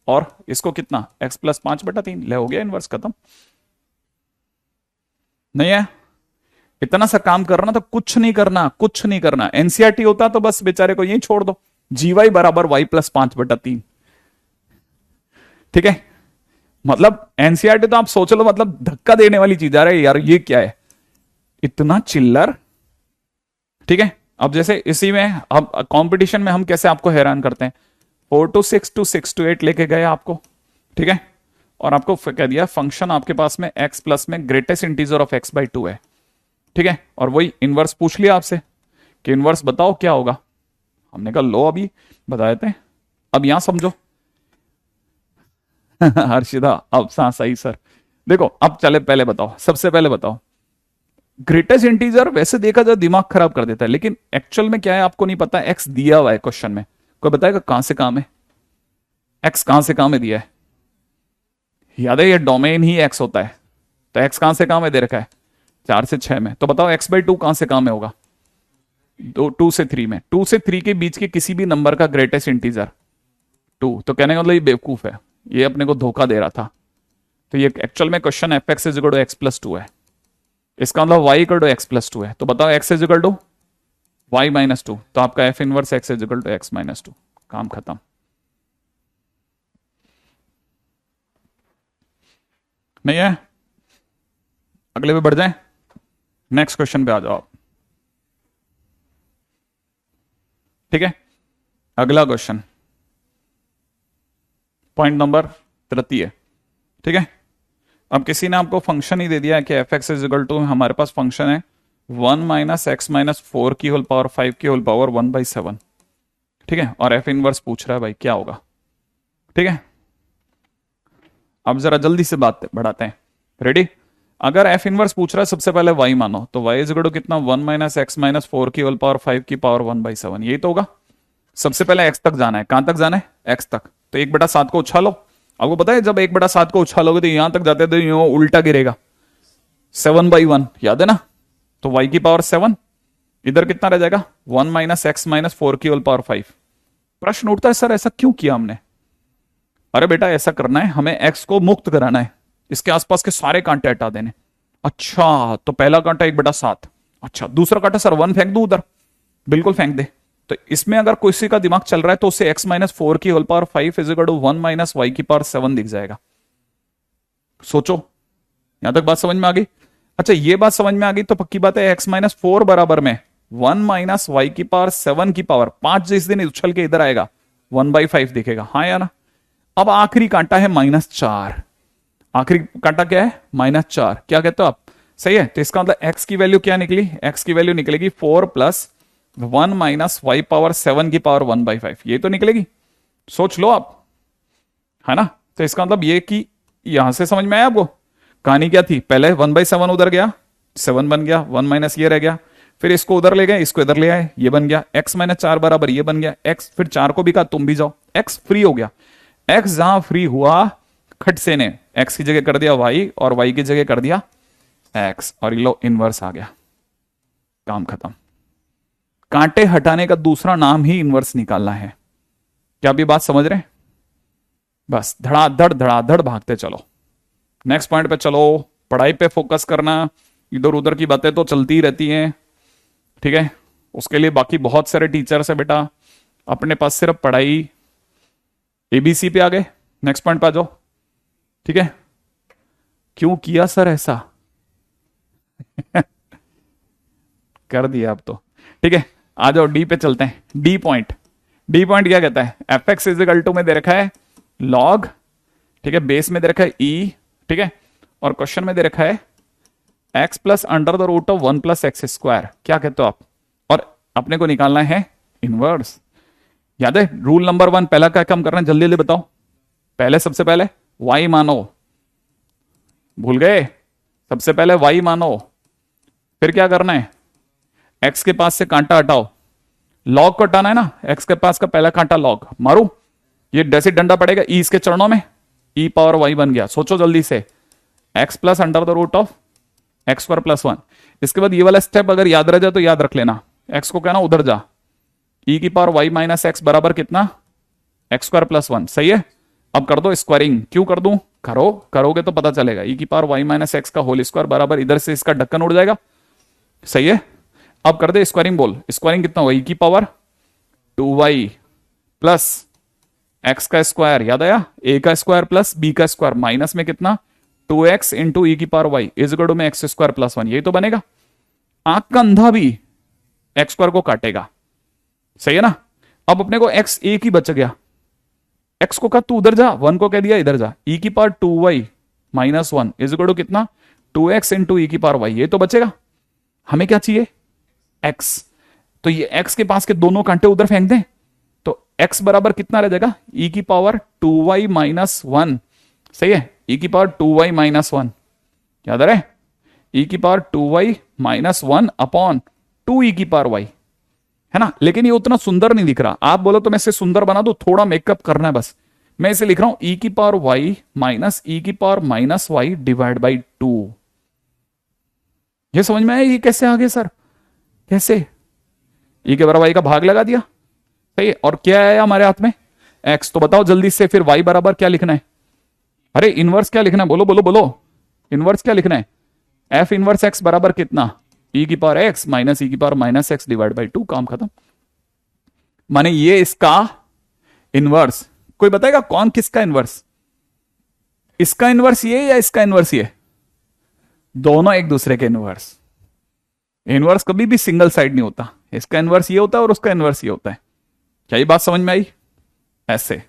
[SPEAKER 1] और इसको कितना? x प्लस 5/3 ले, हो गया इनवर्स, खत्म। नहीं है? इतना सा काम करना तो कुछ नहीं करना, कुछ नहीं करना। एनसीईआरटी होता तो बस बेचारे को यही छोड़ दो, जीवाई बराबर y प्लस 5/3। ठीक है, मतलब एनसीईआरटी तो आप सोच लो, मतलब धक्का देने वाली चीज आ रही है यार, ये क्या है इतना चिल्लर। ठीक है, अब जैसे इसी में अब कंपटीशन में हम कैसे आपको हैरान करते हैं, 4 to 6 to 6 to 8 लेके गए आपको। ठीक है, और आपको कह दिया फंक्शन आपके पास में x प्लस में ग्रेटेस्ट इंटीजर ऑफ x/2 है। ठीक है, और वही इनवर्स पूछ लिया आपसे कि इनवर्स बताओ क्या होगा। हमने कहा लो अभी बता देते हैं। अब यहां समझो, हर्षिता, अब हाँ सही सर। देखो अब चले, पहले बताओ, सबसे पहले बताओ, ग्रेटेस्ट इंटीजर वैसे देखा जाए दिमाग खराब कर देता है, लेकिन एक्चुअल में क्या है आपको नहीं पता। एक्स दिया हुआ है क्वेश्चन में, कोई बताएगा कहां से काम है? एक्स कहां से काम है दिया है? याद है ये डोमेन ही एक्स होता है, तो एक्स कहां से काम है दे रखा है? 4 से 6 में। तो बताओ x/2 कहां से काम है होगा? 2 से 3 में। 2 से 3 के बीच के किसी भी नंबर का ग्रेटेस्ट इंटीजर 2। तो कहने का मतलब ये बेवकूफ है, ये अपने को धोखा दे रहा था। तो ये एक्चुअल में question F x is equal to X plus 2 है, इसका मतलब y equal to X plus 2 है। तो बताओ x is equal to y-2, तो आपका F inverse x is equal to x-2। काम खत्म। नहीं है? अगले पे बढ़ जाए, नेक्स्ट क्वेश्चन पे आ जाओ आप। ठीक है, अगला क्वेश्चन पॉइंट नंबर 33। ठीक है, अब किसी ने आपको फंक्शन ही दे दिया है कि F x is equal to, हमारे पास फंक्शन है 1-x-4 की होल पावर 5 की होल पावर 1/7। ठीक है, और एफ इनवर्स पूछ रहा है भाई क्या होगा। ठीक है, अब जरा जल्दी से बात बढ़ाते हैं। रेडी? अगर एफ इनवर्स पूछ रहा है सबसे पहले y मानो, तो y इज इक्वल टू कितना? 1-x-4 की होल पावर 5 की पावर 1/7, यही तो होगा। सबसे पहले x तक जाना है। कहां तक जाना है? x तक। तो 1/7 को उछालो। आपको पता है जब 1/7 को उछालोगे तो यहां तक जाते तो यूं उल्टा गिरेगा, 7/1, याद है ना? तो y की पावर 7, इधर कितना रह जाएगा? 1-x-4 की होल पावर 5। प्रश्न उठता है सर ऐसा क्यों किया हमने? अरे बेटा ऐसा करना है, हमें x को मुक्त कराना है, इसके आसपास के सारे कांटे हटा देने। अच्छा, तो पहला कांटा 1/7। अच्छा, दूसरा कांटा सर 1 फेंक दूं उधर? बिल्कुल फेंक दे। तो इसमें अगर किसी का दिमाग चल रहा है तो उसे x-4 की whole power 5 is equal to 1-y की पावर 7 दिख जाएगा। सोचो, यहां तक बात समझ में आ गई? अच्छा, ये बात समझ में आ गई तो पक्की बात है x-4 बराबर में 1-y की पावर 7 की पावर 5 जिस दिन उछल के इधर आएगा 1/5 दिखेगा। हाँ या ना? अब आखिरी कांटा है -4। आखिरी कांटा क्या है? -4। क्या कहते हो आप? सही है। तो इसका मतलब x की वैल्यू क्या निकली? x की वैल्यू निकलेगी 4 + 1 - y 7 की पावर 1/5, ये तो निकलेगी। सोच लो आप, है ना? तो इसका मतलब ये कि यहां से समझ में आया आपको कहानी क्या थी? पहले 1/7 उधर गया, 7 बन गया, 1 माइनस ये रह गया, फिर इसको उधर ले गए, इसको इधर ले आए, ये बन गया x-4 बराबर ये बन गया x। फिर 4 को भी कहा तुम भी जाओ, x फ्री हो गया। x जहां फ्री हुआ, खटसे ने x की जगह कर दिया y और y की जगह कर दिया x, और लो इनवर्स आ गया। काम खत्म। कांटे हटाने का दूसरा नाम ही इनवर्स निकालना है। क्या आप ये बात समझ रहे हैं? बस धड़ाधड़ भागते चलो। नेक्स्ट पॉइंट पे चलो। पढ़ाई पे फोकस करना, इधर उधर की बातें तो चलती ही रहती हैं। ठीक है, उसके लिए बाकी बहुत सारे टीचर्स है बेटा, अपने पास सिर्फ पढ़ाई। ABC पे आ गए, नेक्स्ट पॉइंट पे आ जाओ। ठीक है, क्यों किया सर ऐसा? कर दिया अब तो। ठीक है, आ जाओ डी पे चलते हैं। डी पॉइंट क्या कहता है? F x is equal to में दे रखा है लॉग, ठीक है, बेस में दे रखा है ई, ठीक है, और क्वेश्चन में दे रखा है x plus under the root of 1 + x²। क्या कहते हो आप? और अपने को निकालना है इनवर्स। याद है रूल नंबर 1? पहला क्या काम करना है जल्दी जल्दी बताओ। पहले सबसे पहले y मानो, भूल गए? सबसे पहले y मानो, फिर क्या करना है? x के पास से कांटा हटाओ, लॉग को हटाना है ना। x के पास का पहला कांटा लॉग मारू, ये जैसे डंडा पड़ेगा ई इसके चरणों में, e पावर y बन गया। सोचो जल्दी से, x plus under the root of x² + 1। इसके बाद ये वाला स्टेप अगर याद रह जाए तो याद रख लेना, x को कहना उधर जा, e की पावर y - x बराबर कितना? x² + 1। सही है। अब कर दो स्क्वायरिंग। क्यों कर दूं? करोगे तो पता चलेगा। e की पावर y - x का होल स्क्वायर बराबर, इधर से इसका ढक्कन उड़ जाएगा। सही है। अब कर दे स्क्वायरिंग। बोल स्क्वायरिंग कितना हुआ? e की पावर 2y प्लस x का स्क्वायर, याद आया? a का स्क्वायर प्लस b का स्क्वायर, माइनस में कितना? 2x इंटू e की power y is equal to में x² + 1। यही तो बनेगा। आंख का अंधा भी x² को काटेगा। सही है ना? अब अपने को x एक ही बच गया। x को कहा तू उधर जा, 1 को कह दिया इधर जा, e की power 2y - 1 is equal to कितना? 2x इंटू e की पावर y। ये तो बचेगा। हमें क्या चाहिए? x। तो ये x के पास के दोनों कांटे उधर फेंक दें, तो x बराबर कितना रह जाएगा? e की पावर 2y - 1 सही है, ई की पावर 2y माइनस वन, याद आ रहा है, ई की power 2y minus one upon 2 ई की पावर y, है ना। लेकिन ये उतना सुंदर नहीं दिख रहा, आप बोलो तो मैं इसे सुंदर बना दूं, थोड़ा मेकअप करना है बस। मैं इसे लिख रहा हूं ई की पावर y माइनस ई की power minus y divide by 2। ये समझ में आया, ये कैसे आ गए सर, कैसे, ई के बराबर y का भाग लगा दिया, सही है। और क्या आया हमारे हाथ में, x। तो बताओ जल्दी से फिर y बराबर क्या लिखना है, अरे इनवर्स क्या लिखना है, बोलो बोलो बोलो, इनवर्स क्या लिखना है, एफ इनवर्स x बराबर कितना, ई की पावर x माइनस ई की power minus x divide by 2, काम खत्म। माने ये इसका इनवर्स, कोई बताएगा कौन किसका इनवर्स, इसका इनवर्स ये या इसका इनवर्स ये, दोनों एक दूसरे के इनवर्स। इनवर्स कभी भी सिंगल साइड नहीं होता, इसका इनवर्स ये होता है और उसका इनवर्स ये होता है। क्या ये बात समझ में आई, ऐसे,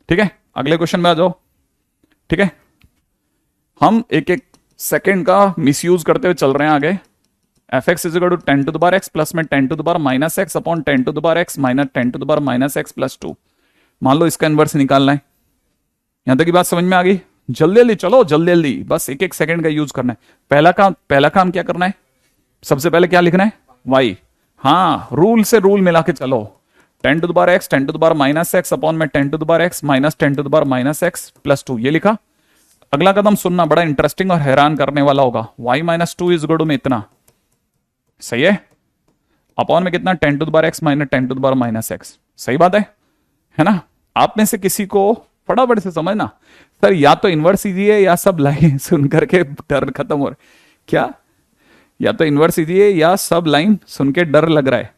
[SPEAKER 1] ठीक है। अगले क्वेश्चन में आ जाओ, ठीक है। हम एक एक सेकंड का मिसयूज करते हुए चल रहे हैं आगे। F x is equal to 10 to the power x plus में 10 to the power minus x upon 10 to the power x minus 10 to the power minus x plus 2। मान लो इसका इनवर्स निकालना है, यहां तक की बात समझ में आ गई। जल्दी जल्दी चलो, जल्दी जल्दी, बस एक एक सेकंड का यूज करना है। पहला काम क्या करना है, सबसे पहले क्या लिखना है, y। हाँ, रूल से रूल मिला के चलो, 10 to the power x 10 to the power minus x upon में 10 to the power x minus 10 to the power minus x plus 2, ये लिखा। अगला कदम सुनना, बड़ा इंटरेस्टिंग और हैरान करने वाला होगा। y minus 2 is equal to में इतना, सही है, अपॉन में कितना, 10 to the power x minus 10 to the power minus x. सही बात है ना। आप में से किसी को फटाफट से समझना, सर या तो इनवर्स इजी है या सब लाइन सुन करके डर खत्म हो रहा है, क्या, या तो इनवर्स इजी है या सब लाइन सुन के डर लग रहा है,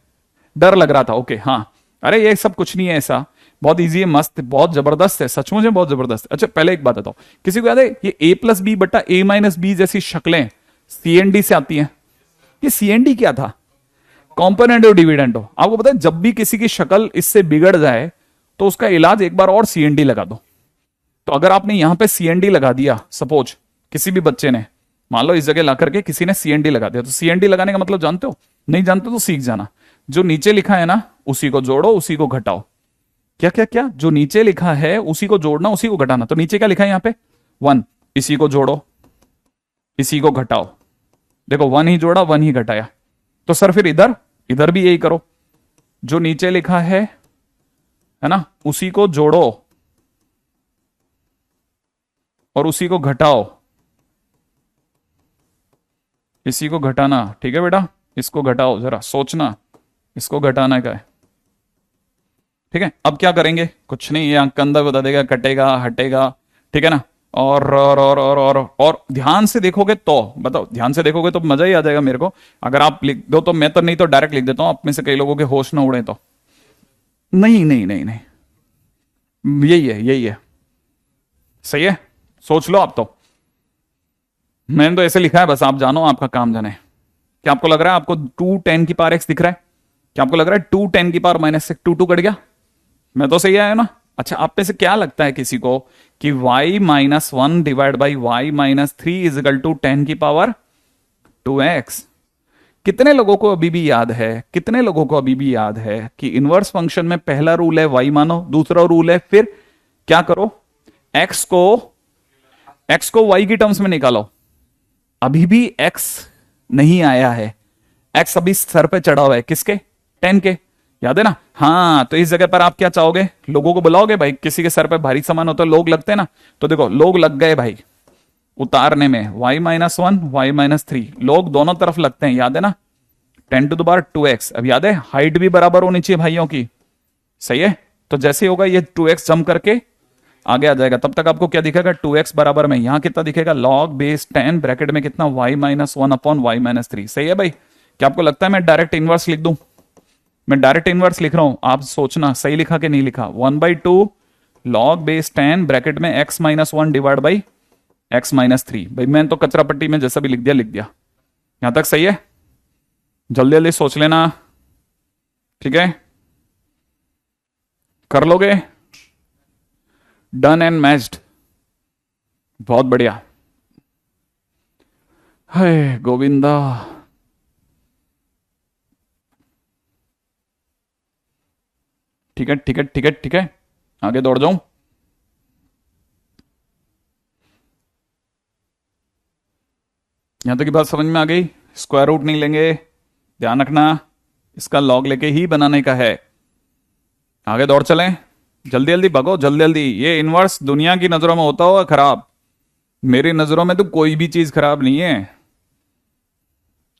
[SPEAKER 1] डर लग रहा था, ओके हाँ। अरे ये सब कुछ नहीं है ऐसा, बहुत इजी है, मस्त, बहुत जबरदस्त है, सचमुच में बहुत जबरदस्त। अच्छा पहले एक बात बताओ, किसी को याद है ये a प्लस बी बटा a माइनस बी जैसी शक्लें सीएनडी से आती हैं, ये सीएनडी क्या था, कॉम्पोनेंट और डिविडेंड हो। आपको पता है जब भी किसी की शक्ल इससे बिगड़ जाए तो उसका इलाज एक बार और सीएनडी लगा दो। तो अगर आपने यहां पे सीएनडी लगा दिया, सपोज किसी भी बच्चे ने, मान लो इस जगह ला करके किसी ने सीएनडी लगा दिया, तो सीएनडी लगाने का मतलब जानते हो, नहीं जानते तो सीख जाना। जो नीचे लिखा है ना उसी को जोड़ो उसी को घटाओ, क्या क्या क्या, जो नीचे लिखा है उसी को जोड़ना उसी को घटाना। तो नीचे क्या लिखा है यहाँ पे, 1, इसी को जोड़ो इसी को घटाओ, देखो 1 ही जोड़ा 1 ही घटाया। तो सर फिर इधर इधर भी यही करो, जो नीचे लिखा है ना, उसी को जोड़ो और उसी को घटाओ, इसी को घटाना, ठीक है बेटा, इसको घटाओ, जरा सोचना, इसको घटाना क्या है, ठीक है। अब क्या करेंगे, कुछ नहीं, ये कंधा बता देगा, कटेगा हटेगा, ठीक है ना। और ध्यान से देखोगे तो, बताओ ध्यान से देखोगे तो मजा ही आ जाएगा मेरे को। अगर आप लिख दो तो मैं तो, नहीं तो डायरेक्ट लिख देता हूं, आप में से कई लोगों के होश ना उड़े तो। नहीं नहीं नहीं नहीं, यही है यही है, सही है, सोच लो आप तो, मैंने तो ऐसे लिखा है, बस आप जानो, आपका काम जाने। क्या आपको लग रहा है आपको 2 10 की पावर एक्स दिख रहा है, क्या आपको लग रहा है 2 10 की पावर माइनस एक्स, 2 2 कट गया, मैं तो सही आया ना। अच्छा आप में से क्या लगता है किसी को कि y minus 1 divide by y minus 3 is equal to 10 की पावर 2x। कितने लोगों को अभी भी याद है, कितने लोगों को अभी भी याद है कि इनवर्स फंक्शन में पहला रूल है y मानो, दूसरा रूल है फिर क्या करो, x को y की टर्म्स में निकालो। अभी भी x नहीं आया है, x अभी सर पे चढ़ा हुआ है, किसके, 10 के, याद है ना। हाँ तो इस जगह पर आप क्या चाहोगे, लोगों को बुलाओगे, भाई किसी के सर पे भारी सामान होता है लोग लगते हैं ना, तो देखो लोग लग गए भाई उतारने में, y माइनस 1 वाई माइनस 3, लोग दोनों तरफ लगते हैं, याद है ना, 10 टू द पावर 2x। अब याद है हाइट भी बराबर होनी चाहिए भाइयों की, सही है। तो जैसे होगा ये 2x जम करके आगे आ जाएगा, तब तक आपको क्या दिखेगा, 2x बराबर में यहां कितना दिखेगा, लॉग बेस 10 ब्रैकेट में कितना, y minus 1 upon y minus 3। सही है भाई, क्या आपको लगता है मैं डायरेक्ट इनवर्स लिख दूं, मैं डायरेक्ट इनवर्स लिख रहा हूं, आप सोचना सही लिखा कि नहीं लिखा। 1/2 लॉग बेस 10 ब्रैकेट में x minus 1 divide by x minus 3। भाई मैंने तो कचरा पट्टी में जैसा भी लिख दिया, यहां तक सही है, जल्दी जल्दी सोच लेना, ठीक है, कर लोगे, डन एंड मैच्ड, बहुत बढ़िया, हे गोविंदा। ठीक है ठीक है ठीक है ठीक है, आगे दौड़ जाऊं, यहां तक की बात समझ में आ गई? स्क्वायर रूट नहीं लेंगे, ध्यान रखना, इसका लॉग लेके ही बनाने का है। आगे दौड़ चलें, जल्दी जल्दी भगो, जल्दी जल्दी। ये इनवर्स दुनिया की नजरों में होता होगा खराब, मेरी नजरों में तो कोई भी चीज खराब नहीं है।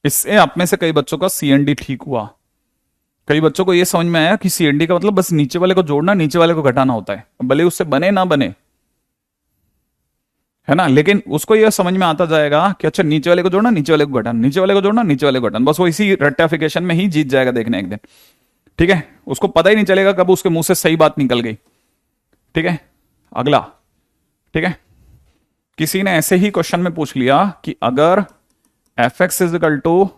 [SPEAKER 1] इससे आप में से कई बच्चों का सीएनडी ठीक हुआ, कई बच्चों को यह समझ में आया कि सीएनडी का मतलब बस नीचे वाले को जोड़ना, नीचे वाले को घटाना होता है, भले उससे बने ना बने, है ना। लेकिन उसको यह समझ में आता जाएगा कि अच्छा नीचे वाले को जोड़ना, नीचे वाले को घटाना, नीचे वाले को जोड़ना, नीचे वाले को घटाना, बस वो इसी रेक्टिफिकेशन में ही जीत जाएगा देखने एक दिन। ठीक है, उसको पता ही नहीं चलेगा कब उसके मुंह से सही बात निकल गई। ठीक है, अगला। ठीक है, किसी ने ऐसे ही क्वेश्चन में पूछ लिया कि अगर F x is equal to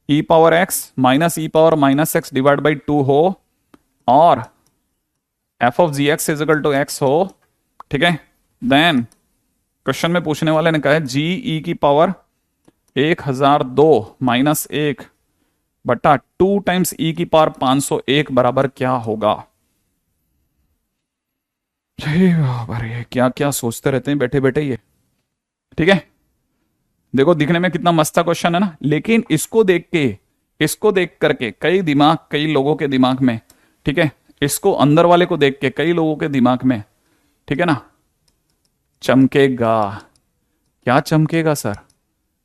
[SPEAKER 1] e power x minus e power minus x divide by 2 हो और f of ji x is equal to x हो, ठीक है, देन क्वेश्चन में पूछने वाले ने कहा है जी ई की पावर 1002 माइनस 1 बटा 2 टाइम्स ई की पावर 501 बराबर क्या होगा। अरे क्या क्या सोचते रहते हैं बैठे बैठे ये। ठीक है, देखो दिखने में कितना मस्त क्वेश्चन है ना, लेकिन इसको देख करके कई लोगों के दिमाग में, ठीक है, इसको अंदर वाले को देख के कई लोगों के दिमाग में, ठीक है ना, चमकेगा। क्या चमकेगा सर?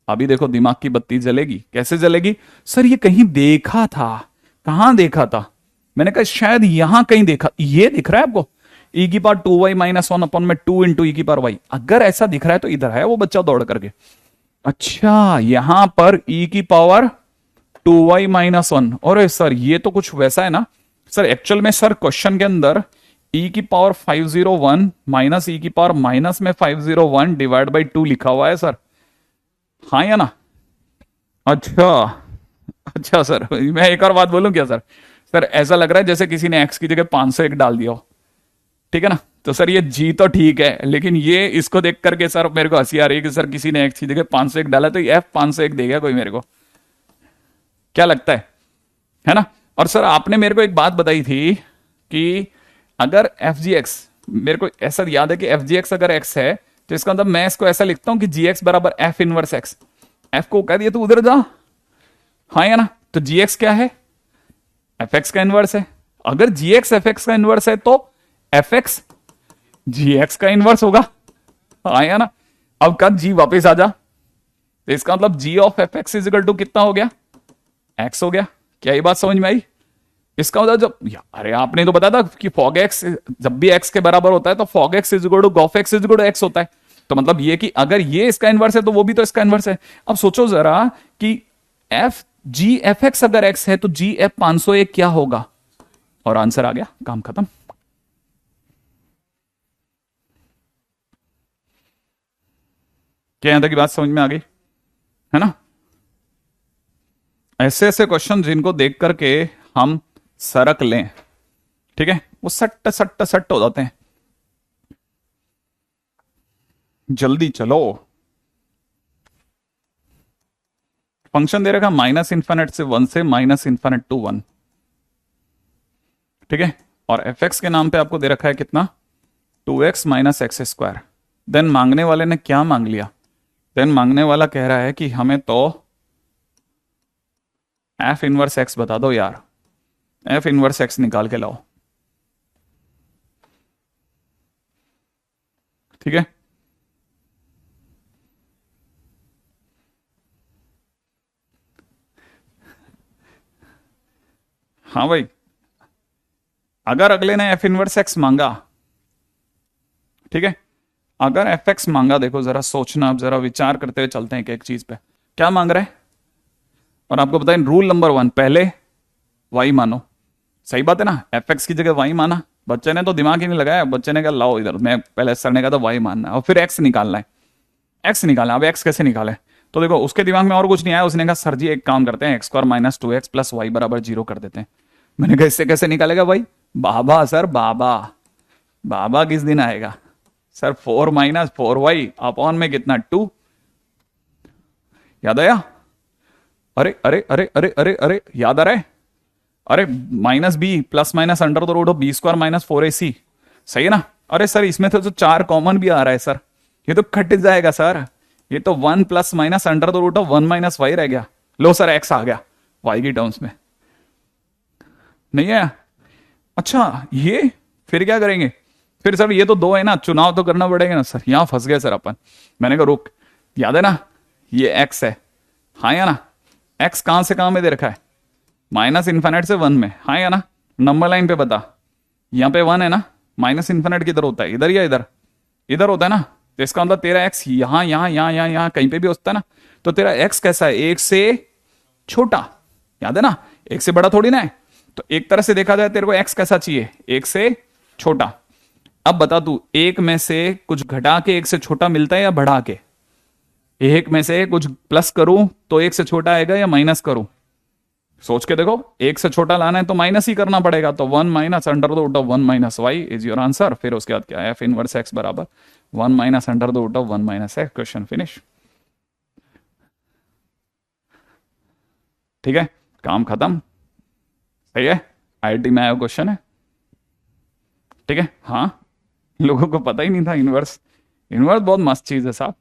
[SPEAKER 1] अभी देखो दिमाग की बत्ती जलेगी। कैसे जलेगी सर? ये कहीं देखा था। कहां देखा था? मैंने कहा शायद यहां कहीं देखा। ये दिख रहा है आपको ई की पावर 2y माइनस 1 अपन में 2 इंटू ई की पावर y। अगर ऐसा दिख रहा है तो इधर है वो बच्चा दौड़ करके, अच्छा यहां पर e की पावर 2y माइनस 1। और सर ये तो कुछ वैसा है ना सर, एक्चुअल में सर क्वेश्चन के अंदर e की पावर 501 माइनस e की पावर माइनस में 501 डिवाइड बाई 2 लिखा हुआ है सर, हाँ या ना? अच्छा अच्छा सर, मैं एक और बात बोलूं क्या सर? सर ऐसा लग रहा है जैसे किसी ने x की जगह 501 डाल दिया हो। ठीक है ना, तो सर ये जी तो ठीक है, लेकिन ये इसको देख करके सर मेरे को हंसी आ रही है कि सर किसी ने x की जगह 501 डाला तो ये f 501 देगा कोई मेरे को, क्या लगता है ना? और सर आपने मेरे को एक बात बताई थी कि अगर एफ जी एक्स, मेरे को ऐसा याद है कि एफ जी एक्स अगर x है तो इसका मतलब मैं इसको ऐसा लिखता हूं कि जी एक्स बराबर एफ इनवर्स एक्स। एफ को कह दिया तो उधर जा, हाँ या ना? तो जी एक्स क्या है? एफ एक्स का इनवर्स है। अगर जी एक्स एफ एक्स का इनवर्स है तो एफ एक्स जी एक्स का इनवर्स होगा, हाँ या ना? अब कब जी वापस आ जा, तो इसका मतलब G of F x is equal to कितना हो गया? एक्स हो गया। क्या ये बात समझ में आई? इसका मतलब जब अरे आपने तो बताया था कि फॉग एक्स जब भी एक्स के बराबर होता है तो fog x is equal to gof x is equal to x होता है। तो मतलब ये कि अगर ये इसका इनवर्स है तो वो भी तो इसका इनवर्स है। अब सोचो जरा कि एफ जी एफ एक्स अगर एक्स है तो जी एफ 501 क्या होगा? और आंसर आ गया, काम खत्म। क्या यहां तक की बात समझ में आ गई है ना? ऐसे ऐसे क्वेश्चन जिनको देख करके हम सरक लें, ठीक है, वो सट्ट सट्ट सट्ट हो जाते हैं। जल्दी चलो, फंक्शन दे रखा माइनस इंफिनिट से 1 से माइनस इंफिनिट टू 1, ठीक है, और एफ एक्स के नाम पे आपको दे रखा है कितना? 2x minus x square. Then मांगने वाले ने क्या मांग लिया? देन मांगने वाला कह रहा है कि हमें तो एफ इनवर्स एक्स बता दो यार, एफ इनवर्स एक्स निकाल के लाओ। ठीक है, हाँ भाई, अगर अगले ने एफ इनवर्स एक्स मांगा, ठीक है, अगर एफ एक्स मांगा, देखो जरा सोचना, अब जरा विचार करते हुए चलते हैं कि एक चीज पे क्या मांग रहा है। और आपको बताएं रूल नंबर 1, पहले वाई मानो। सही बात है ना, एफ एक्स की जगह वाई माना। बच्चे ने तो दिमाग ही नहीं लगाया, बच्चे ने कहा लाओ इधर, मैं पहले सर ने कहा था वाई मानना है और फिर एक्स निकालना है। एक्स निकालना, अब एक्स कैसे निकाले? तो देखो उसके दिमाग में और कुछ नहीं आया, उसने कहा सर जी एक काम करते हैं, x square minus 2x plus y बराबर 0 कर देते हैं। मैंने कहा इससे कैसे निकालेगा भाई? बाबा सर बाबा, बाबा किस दिन आएगा सर? 4 माइनस 4y अपॉन में कितना 2, याद आया? अरे अरे अरे अरे अरे अरे याद आ रहा है? अरे minus b plus minus under the root of b square minus 4ac, सही है ना? अरे सर इसमें तो 4 कॉमन भी आ रहा है सर, ये तो कट जाएगा सर, ये तो 1 plus minus under the root of 1 minus y रह गया। लो सर एक्स आ गया वाई की टर्म्स में, नहीं है? अच्छा ये फिर क्या करेंगे? फिर सर ये तो दो है ना, चुनाव तो करना पड़ेगा ना सर। यहां फंस गए सर अपन। मैंने कहा रुक, याद है ना ये एक्स है, हाँ या ना? एक्स कहां से कहां में दे रखा है? माइनस इन्फिनिट से 1 में, हाँ या ना? नंबर लाइन पे बता, यहां पे 1 है ना, माइनस इन्फिनिट किधर होता है? इधर या इधर? इधर होता है ना। तो इसका मतलब तेरा एक्स यहां यहां यहां यहां यहां कहीं पे भी होता है ना। तो तेरा एक्स कैसा है? एक से छोटा, याद है ना? एक से बड़ा थोड़ी ना है। तो एक तरह से देखा जाए तेरे को एक्स कैसा चाहिए? एक से छोटा। अब बता तू, एक में से कुछ घटा के एक से छोटा मिलता है या बढ़ा के? एक में से कुछ प्लस करूं तो एक से छोटा आएगा या माइनस करूं? सोच के देखो, एक से छोटा लाना है तो माइनस ही करना पड़ेगा। तो 1 minus under the root of 1 minus y is your answer. फिर उसके बाद क्या है? एफ इनवर्स एक्स बराबर 1 minus under the root of 1 minus x. Question finish. ठीक है, काम खत्म। सही है, आईआईटी में आया क्वेश्चन है। ठीक है, हाँ, लोगों को पता ही नहीं था इनवर्स। इनवर्स बहुत मस्त चीज है साहब।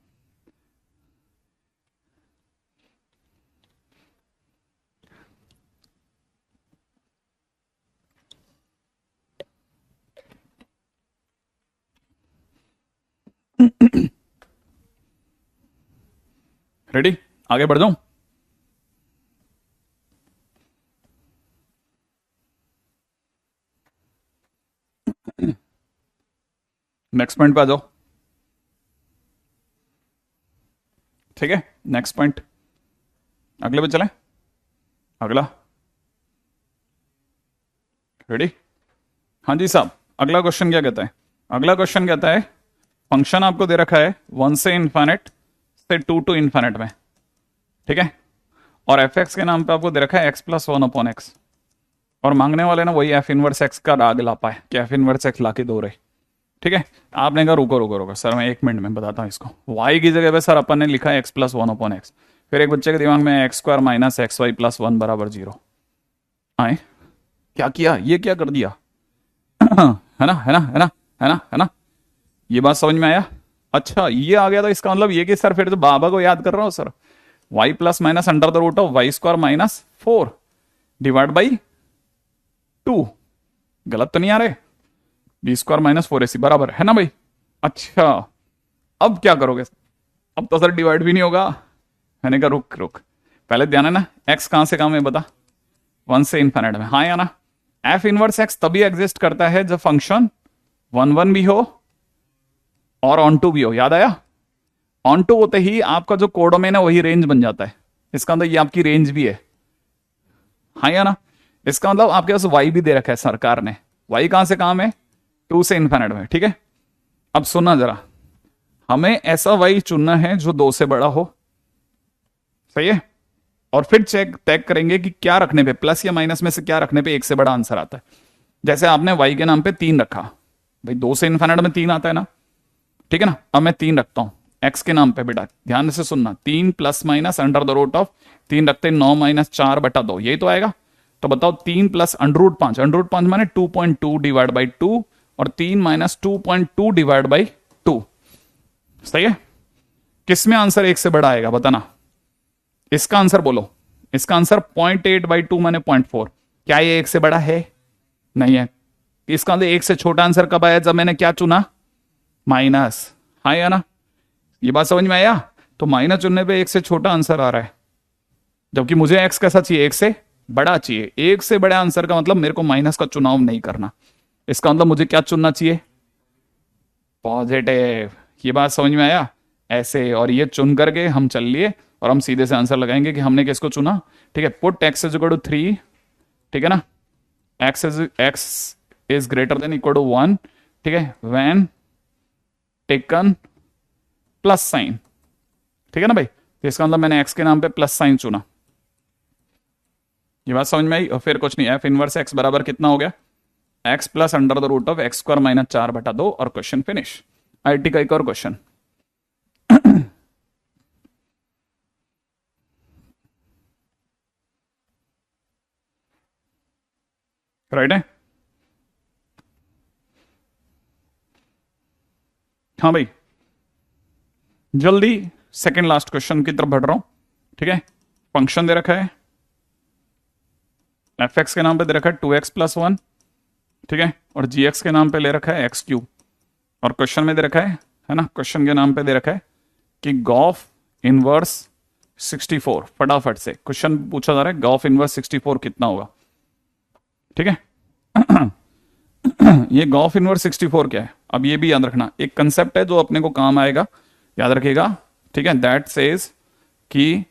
[SPEAKER 1] रेडी, आगे बढ़ जाऊं? नेक्स्ट पॉइंट पे आ जाओ। ठीक है, नेक्स्ट पॉइंट, अगले पे चले। अगला, रेडी? हाँ जी साहब, अगला क्वेश्चन क्या कहता है? अगला क्वेश्चन कहता है फंक्शन आपको दे रखा है 1 से इन्फिनिट से 2 टू इन्फिनिट में, ठीक है? और एफ एक्स के नाम पे आपको दे रखा है एक्स प्लस 1 अपॉन एक्स। और मांगने वाले ना वही एफ इनवर्स एक्स का राग ला पाए कि एफ इनवर्स एक्स ला के दो रहे। ठीक है, आपने कहा रुको रुको रुको सर, मैं 1 मिनट में बताता हूँ इसको। वाई की जगह पे सर अपन ने लिखा है एक्स प्लस 1 अपॉन एक्स। फिर एक बच्चे के दिमाग में x square minus x y plus 1 बराबर 0 आए। क्या किया? ये क्या कर दिया? है ना, है ना, है ना, है ना, है ना? ये बात समझ में आया? अच्छा ये आ गया, तो इसका मतलब ये कि सर फिर तो बाबा को याद कर रहा हूँ sir. Y plus minus under the root of y square minus 4 divide by 2। गलत तो नहीं आ रहे? बी स्क्वायर माइनस 4ac बराबर है ना भाई? अच्छा, अब क्या करोगे? अब तो सर डिवाइड भी नहीं होगा। मैंने कहा रुक रुक, पहले ध्यान है ना, एक्स कहां से कहां में बता? 1 से इन्फिनिट में, हाँ या ना? एफ इनवर्स एक्स तभी एग्जिस्ट करता है जब फंक्शन 1 1 भी हो और ऑन टू भी हो। याद आया? ऑन टू होते ही आपका जो कोडोमेन है वही रेंज बन जाता है। इसका मतलब ये आपकी रेंज भी है, हाँ या ना? इसका मतलब आपके पास वाई भी दे रखा है सरकार ने। वाई कहां से कहां में? 2 से इन्फिनिट में, ठीक है? अब सुनना जरा, हमें ऐसा वाई चुनना है जो 2 से बड़ा हो, सही है? और फिर चेक टैग करेंगे कि क्या रखने पे, प्लस या माइनस में से क्या रखने पे 1 से बड़ा आंसर आता है। जैसे आपने वाई के नाम पे 3 रखा, भाई 2 से इन्फिनिट में 3 आता है ना, ठीक है ना? अब मैं 3 रखता हूं एक्स के नाम पे। बेटा ध्यान से सुनना, 3 plus minus under the root of 3 रखते 9 माइनस 4 बटा 2, यही तो आएगा। तो बताओ 3 plus under root 5, under root 5 माने 2.2 डिवाइड बाई 2, और 3 माइनस 2.2 डिवाइड बाई 2, सही है? किस में आंसर 1 से बड़ा आएगा बताना? इसका आंसर बोलो। इसका आंसर 0.8 बाई 2 माने 0.4। क्या ये 1 से बड़ा है? नहीं है। इसका मतलब 1 से छोटा आंसर कब आया? जब मैंने क्या चुना? माइनस, हाँ या ना? ये बात समझ में आया? तो माइनस चुनने पे 1 से छोटा आंसर आ रहा है, जबकि मुझे एक्स कैसा चाहिए? 1 से बड़ा चाहिए। 1 से बड़े आंसर का मतलब मेरे को माइनस का चुनाव नहीं करना। इसका मतलब मुझे क्या चुनना चाहिए? पॉजिटिव। ये बात समझ में आया? ऐसे, और ये चुन करके हम चल लिए और हम सीधे से आंसर लगाएंगे कि हमने किसको चुना। ठीक है, put x is equal to 3, ठीक है ना? X is greater than equal to 1, ठीक है, व्हेन टेकन प्लस साइन, ठीक है ना भाई? तो इसका मतलब मैंने एक्स के नाम पे प्लस साइन चुना। ये बात समझ में आई? और फिर कुछ नहीं, एफ इनवर्स एक्स बराबर कितना हो गया? X plus under the root of x square minus 4 बटा 2, और क्वेश्चन फिनिश। आईटी का एक और क्वेश्चन। राइट है? हाँ भाई, जल्दी सेकंड लास्ट क्वेश्चन की तरफ बढ़ रहा हूं, ठीक है। फंक्शन दे रखा है, एफ एक्स के नाम पे दे रखा है 2x+1, ठीक है, और जी एक्स के नाम पे ले रखा है x³, और क्वेश्चन में दे रखा है ना, क्वेश्चन के नाम पे दे रखा है कि गॉफ इनवर्स 64। फटाफट से क्वेश्चन पूछा जा रहा है गॉफ इनवर्स 64 कितना होगा, ठीक है। ये गॉफ इनवर्स 64 क्या है, अब ये भी याद रखना, एक कंसेप्ट है जो अपने को काम आएगा, याद रखिएगा, ठीक है। दैट सेज कि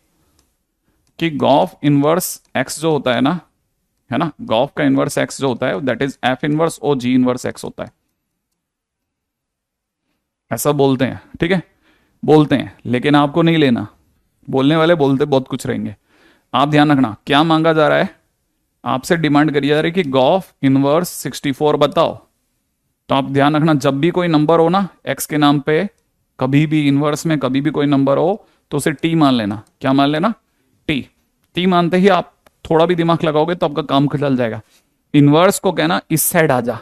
[SPEAKER 1] गॉफ इनवर्स एक्स जो होता है ना, गॉफ का इनवर्स एक्स जो होता है that is F inverse o g inverse x होता है, ऐसा बोलते हैं, ठीक है, बोलते हैं, लेकिन आपको नहीं लेना, बोलने वाले बोलते बहुत कुछ रहेंगे। आप ध्यान रखना क्या मांगा जा रहा है, आपसे डिमांड करी जा रही है कि गॉफ इनवर्स 64 बताओ। तो आप ध्यान रखना जब भी कोई नंबर हो ना एक्स के नाम पे, कभी भी इनवर्स में कभी भी कोई नंबर हो तो उसे टी मान लेना। क्या मान लेना, टी। टी मानते ही आप थोड़ा भी दिमाग लगाओगे तो आपका काम चल जाएगा। इनवर्स को कहना इस साइड आ जा,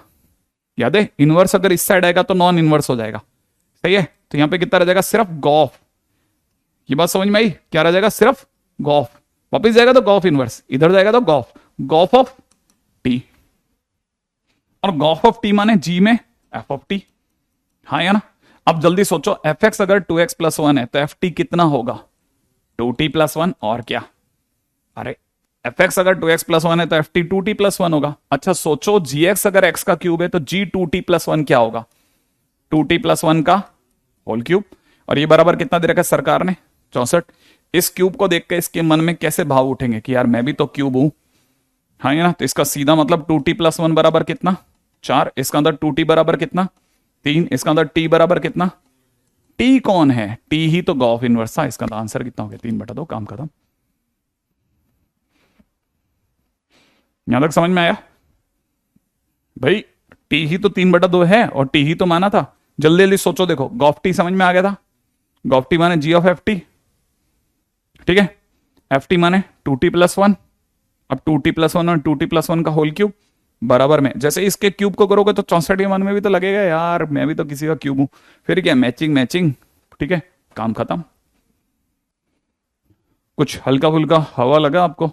[SPEAKER 1] याद है, इनवर्स अगर इस साइड आएगा तो नॉन इनवर्स हो जाएगा, सही है। तो यहां पे कितना रह जाएगा, सिर्फ गॉफ। ये बात समझ में आई, क्या रह जाएगा, सिर्फ गॉफ। वापिस जाएगा तो गॉफ इनवर्स, इधर जाएगा तो गॉफ, गॉफ ऑफ टी, और गॉफ ऑफ टी माने जी में एफ ऑफ टी, हाँ या ना। अब जल्दी सोचो, एफ एक्स अगर 2x+1 है तो एफ टी कितना होगा, 2t+1, और क्या, अरे एफ एक्स अगर 2x+1 है तो एफ टी 2t+1 होगा। अच्छा सोचो जी एक्स अगर एक्स का क्यूब है तो जी 2t+1 क्या होगा, 2t+1 का होल क्यूब। और ये बराबर कितना दे रखा है सरकार ने, 64। इस क्यूब को देख के इसके मन में कैसे भाव उठेंगे कि यार मैं भी तो क्यूब हूं, हाँ ना। तो इसका सीधा मतलब 2t+1 बराबर कितना, 4। इसका अंदर 2t बराबर कितना, 3। इसका अंदर t बराबर कितना, t कौन है, t ही तो गॉफ इनवर्स था। इसका आंसर कितना हो गया, 3/2, काम खत्म। यहां तक समझ में आया भाई, t ही तो 3/2 है और t ही तो माना था। जल्दी जल्दी सोचो, देखो गॉफ टी समझ में आ गया था, गॉफ टी माने जी ऑफ एफ टी, ठीक है, एफ टी माने 2t+1। अब 2t+1 और 2t+1 का होल क्यूब बराबर में, जैसे इसके क्यूब को करोगे तो 64 के मन में भी तो लगेगा यार मैं भी तो किसी का क्यूब हूं, फिर क्या मैचिंग मैचिंग, ठीक है, काम खत्म। कुछ हल्का फुल्का हवा लगा आपको,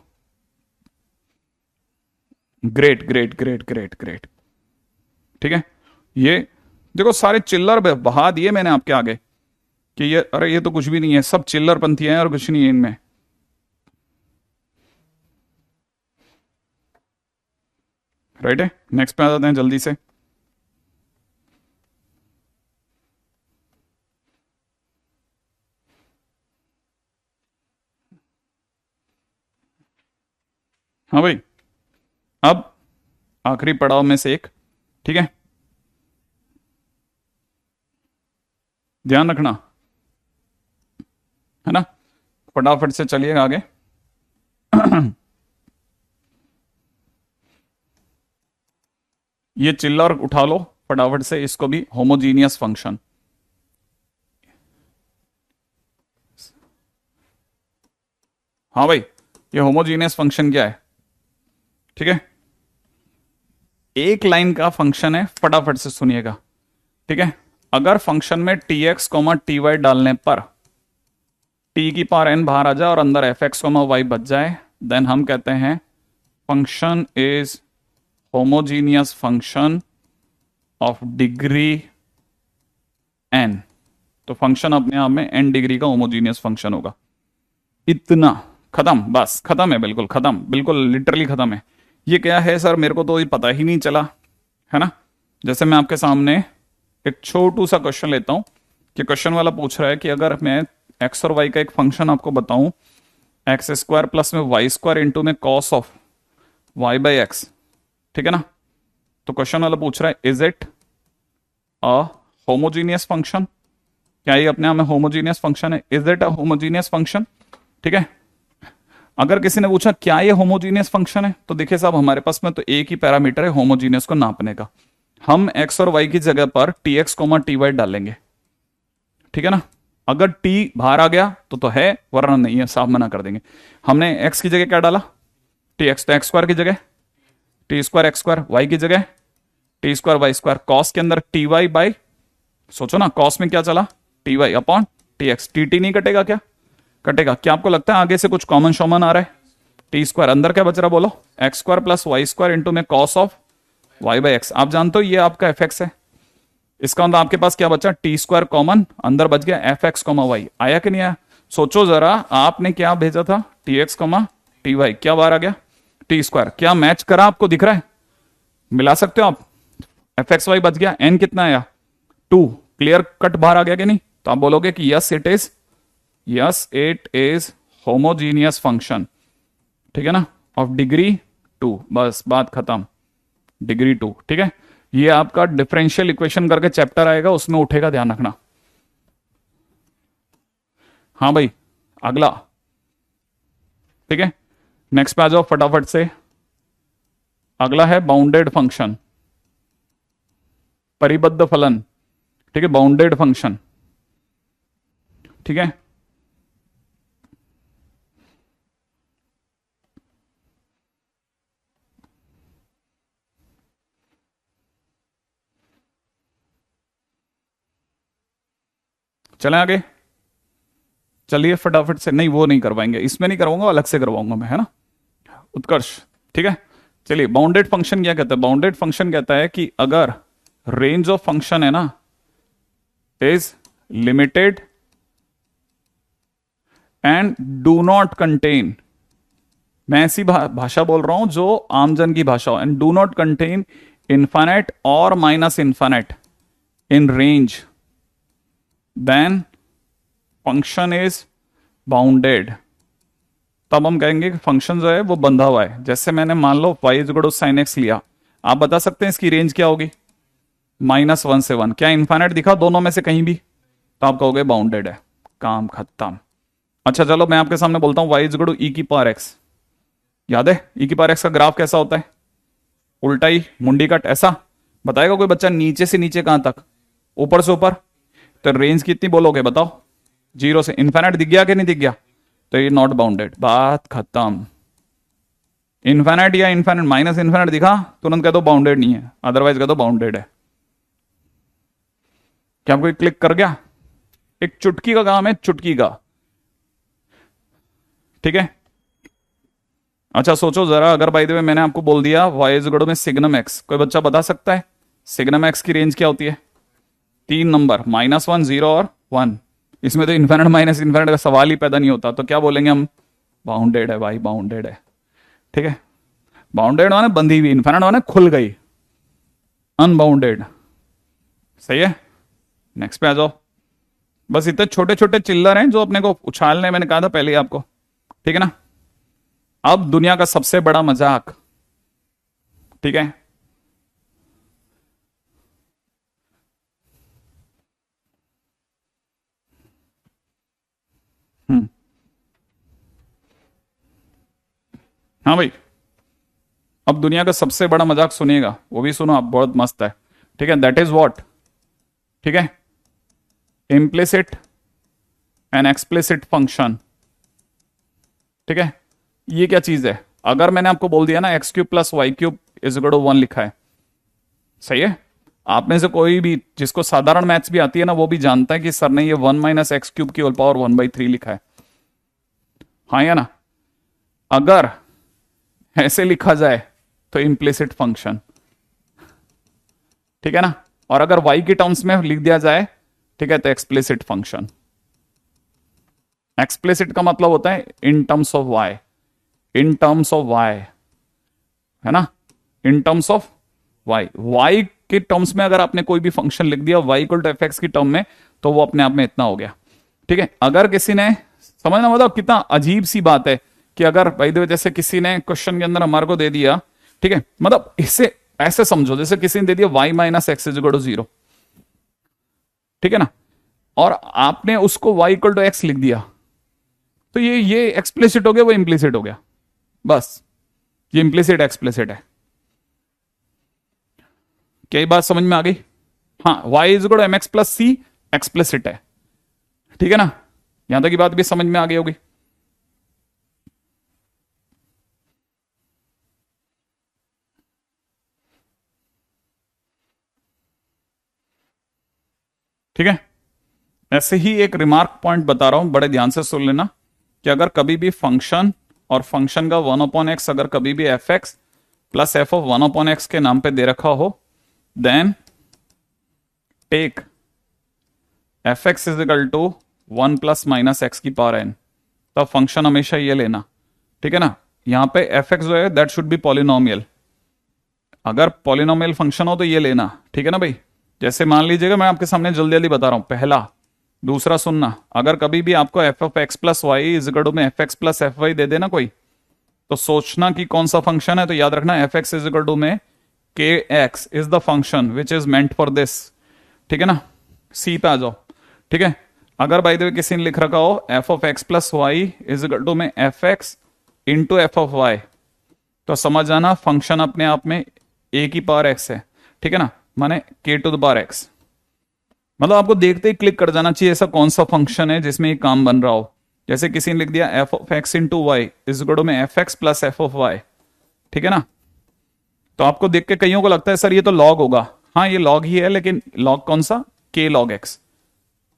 [SPEAKER 1] great great great great great, ठीक है। ये देखो सारे चिल्लर बहा दिए मैंने आपके आगे कि ये, अरे ये तो कुछ भी नहीं है, सब चिल्लर पंथियां हैं और कुछ नहीं है इनमें। राइट है, नेक्स्ट पे आ जाते हैं जल्दी से। हाँ भाई, अब आखिरी पड़ाव में से एक, ठीक है, ध्यान रखना, है ना, फटाफट से चलिएगा आगे। ये चिल्लर उठा लो फटाफट से, इसको भी होमोजीनियस फंक्शन। हाँ भाई, ये होमोजीनियस फंक्शन क्या है, ठीक है, एक लाइन का फंक्शन है, फटाफट से सुनिएगा, ठीक है। अगर फंक्शन में t x comma t y डालने पर टी की पावर एन बाहर आ जाए और अंदर एफ एक्स कोमा वाई बच जाए, देन हम कहते हैं function is homogeneous function of degree n. तो फंक्शन अपने आप में एन डिग्री का होमोजीनियस फंक्शन होगा। इतना खत्म, बस खत्म है, बिल्कुल खत्म, बिल्कुल लिटरली खत्म है। ये क्या है सर, मेरे को तो ये पता ही नहीं चला, है ना। जैसे मैं आपके सामने एक छोटू सा क्वेश्चन लेता हूं कि क्वेश्चन वाला पूछ रहा है कि अगर मैं एक्स और वाई का एक फंक्शन आपको बताऊं, x² प्लस में y² इंटू में कॉस ऑफ y/x, ठीक है ना। तो क्वेश्चन वाला पूछ रहा है is it a homogeneous function, क्या ये अपने आप में होमोजीनियस फंक्शन है, is it a homogeneous function, ठीक है। अगर किसी ने पूछा क्या ये होमोजीनियस फंक्शन है, तो देखिए साहब हमारे पास में तो एक ही पैरामीटर है होमोजीनियस को नापने का, हम x और y की जगह पर t x comma t y डालेंगे, ठीक है ना। अगर t बाहर आ गया तो है, वरना नहीं है, साफ मना कर देंगे। हमने x की जगह क्या डाला, टी एक्स, तो x² की जगह t² x², y की जगह t² y², कॉस के अंदर टी वाई बाई, सोचो ना कॉस में क्या चला, t y upon t x, t t नहीं कटेगा क्या? कटेगा। क्या आपको लगता है आगे से कुछ कॉमन शॉमन आ रहा है? टी स्क्वायर, अंदर क्या बच रहा बोलो? X square plus Y square into में cos of Y by X. आप जानते हो ये आपका एफ एक्स है। इसका मतलब आपके पास क्या बचा? टी स्क्वायर कॉमन, अंदर बच गया एफ एक्स कॉमा वाई। आया कि नहीं आया? सोचो जरा, आपने क्या भेजा था? T x comma t y, क्या बाहर आ गया? T square. क्या मैच करा? आपको दिख रहा है? मिला सकते हो आप? एफ एक्स वाई बच गया, एन कितना आया? 2। क्लियर कट बाहर आ गया कि नहीं? तो आप बोलोगे कि yes it is, yes it is homogeneous function, ठीक है ना, ऑफ डिग्री 2। बस बात खत्म, डिग्री 2। ठीक है, ये आपका डिफरेंशियल इक्वेशन करके चैप्टर आएगा, उसमें उठेगा, ध्यान रखना। हाँ भाई, अगला। ठीक है, नेक्स्ट पे आ जाओ फटाफट से। अगला है बाउंडेड फंक्शन, परिबद्ध फलन। ठीक है, बाउंडेड फंक्शन। ठीक है, चलें आगे। चलिए फटाफट से, नहीं वो नहीं करवाएंगे, इसमें नहीं करवाऊंगा, अलग से करवाऊंगा मैं, है ना, उत्कर्ष। ठीक है, चलिए बाउंडेड फंक्शन क्या कहता है? बाउंडेड फंक्शन कहता है कि अगर रेंज ऑफ फंक्शन है ना is limited and do not contain, मैं ऐसी भाषा बोल रहा हूं जो आमजन की भाषा हो, and do not contain infinite और minus infinite in range, then function is bounded. तब हम कहेंगे कि फंक्शन जो है वो बंधा हुआ है। जैसे मैंने मान लो y is equal to sine x लिया, आप बता सकते हैं इसकी रेंज क्या होगी? -1 से 1। क्या इन्फानेट दिखा दोनों में से कहीं भी? तो आप कहोगे बाउंडेड है, काम खत्म। अच्छा चलो मैं आपके सामने बोलता हूँ y इज इक्वल टू ई की पावर एक्स। याद है ई की पावर एक्स का ग्राफ कैसा होता है? उल्टा ही, मुंडी कट, ऐसा। बताएगा कोई बच्चा नीचे से नीचे कहां तक? ऊपर से ऊपर। तो रेंज कितनी बोलोगे बताओ? 0 से इन्फानेट दिख गया कि नहीं दिख गया? तो ये नॉट बाउंडेड, बात खत्म। इन्फानेट या इन्फानेट माइनस इन्फानेट दिखा, तुरंत कह दो बाउंडेड नहीं है, अदरवाइज कह दो बाउंडेड है। क्या आपको क्लिक कर गया? एक चुटकी का काम है, चुटकी का। ठीक है, अच्छा सोचो जरा, अगर बाय द वे मैंने आपको बोल दिया y इज इक्वल टू में सिग्नम एक्स, कोई बच्चा बता सकता है सिग्नम एक्स की रेंज क्या होती है? 3 नंबर, -1, 0 और 1। इसमें तो इन्फानेट माइनस इन्फानेट का सवाल ही पैदा नहीं होता। तो क्या बोलेंगे हम? बाउंडेड है भाई, बाउंडेड है। ठीक है, बाउंडेड माने बंधी हुई, इन्फानेट माने खुल गई, अनबाउंडेड। सही है, नेक्स्ट पे आ जाओ। बस इतने छोटे छोटे चिल्लर हैं जो अपने को उछालने, मैंने कहा था पहले ही आपको। ठीक है ना, अब दुनिया का सबसे बड़ा मजाक। ठीक है, हम्म, हाँ भाई, अब दुनिया का सबसे बड़ा मजाक सुनिएगा, वो भी सुनो आप, बहुत मस्त है। ठीक है, दैट इज व्हाट? ठीक है, इम्प्लिसिट एंड एक्सप्लिसिट फंक्शन। ठीक है, ये क्या चीज है? अगर मैंने आपको बोल दिया ना x³ plus y³ is equal to 1 लिखा है, सही है, आप में से कोई भी जिसको साधारण मैथ्स भी आती है ना, वो भी जानता है कि सर ने ये 1 माइनस x³ की होल पावर 1/3 लिखा है। हाँ या ना? अगर ऐसे लिखा जाए तो इम्प्लिसिट फंक्शन। ठीक है ना, और अगर y की टर्म्स में लिख दिया जाए, ठीक है, तो एक्सप्लिसिट फंक्शन। एक्सप्लिसिट का मतलब होता है in terms of y, in terms of y, है ना, in terms of y। y के टर्म्स में अगर आपने कोई भी फंक्शन लिख दिया y equal to F x की टर्म में, तो वो अपने आप में इतना हो गया। ठीक है, अगर किसी ने, समझना मतलब कितना अजीब सी बात है कि अगर भाई द वे जैसे किसी ने क्वेश्चन के अंदर हमारे को दे दिया, ठीक है, मतलब इससे ऐसे समझो जैसे किसी ने दे दिया y minus x is equal to 0। ठीक है ना, और आपने उसको y इक्वल टू एक्स लिख दिया, तो ये एक्सप्लिसिट हो गया, वो इंप्लिसिट हो गया। बस ये इंप्लिसिट एक्सप्लिसिट है। क्या ये बात समझ में आ गई? हाँ, y is equal to m x plus c explicit है। ठीक है ना, यहां तक की बात भी समझ में आ गई होगी। ठीक है, ऐसे ही एक रिमार्क पॉइंट बता रहा हूं, बड़े ध्यान से सुन लेना, कि अगर कभी भी फंक्शन और फंक्शन का 1/x अगर कभी भी f x plus F of 1/x के नाम पे दे रखा हो, then take f x is equal to 1 plus minus x की पावर एन। तब फंक्शन हमेशा ये लेना, ठीक है ना। यहां पे एफ एक्स जो है दैट शुड बी पॉलिनोमियल, अगर पॉलिनोमियल फंक्शन हो तो ये लेना, ठीक है ना भाई। जैसे मान लीजिएगा, मैं आपके सामने जल्दी जल्दी बता रहा हूं, पहला दूसरा सुनना, अगर कभी भी आपको F of X plus Y is equal to में F x plus F Y दे देना कोई, तो सोचना कि कौन सा फंक्शन है, तो याद रखना f x is equal to में के x is the function which is meant for this, ठीक है ना। सी पे आ जाओ, ठीक है। अगर बाय द वे किसी ने लिख रखा हो F of X plus Y is equal to में F X into F of Y, तो समझ जाना फंक्शन अपने आप में ए की पावर एक्स है, ठीक है ना, माने के टू द पावर एक्स। मतलब आपको देखते ही क्लिक कर जाना चाहिए ऐसा कौन सा फंक्शन है जिसमें ये काम बन रहा हो। जैसे किसी ने लिख दिया F of X into Y is equal to में F x plus F of Y, ठीक है ना। तो आपको देख के कईयों को लगता है सर ये तो लॉग होगा, हाँ ये लॉग ही है, लेकिन लॉग कौन सा, के लॉग एक्स।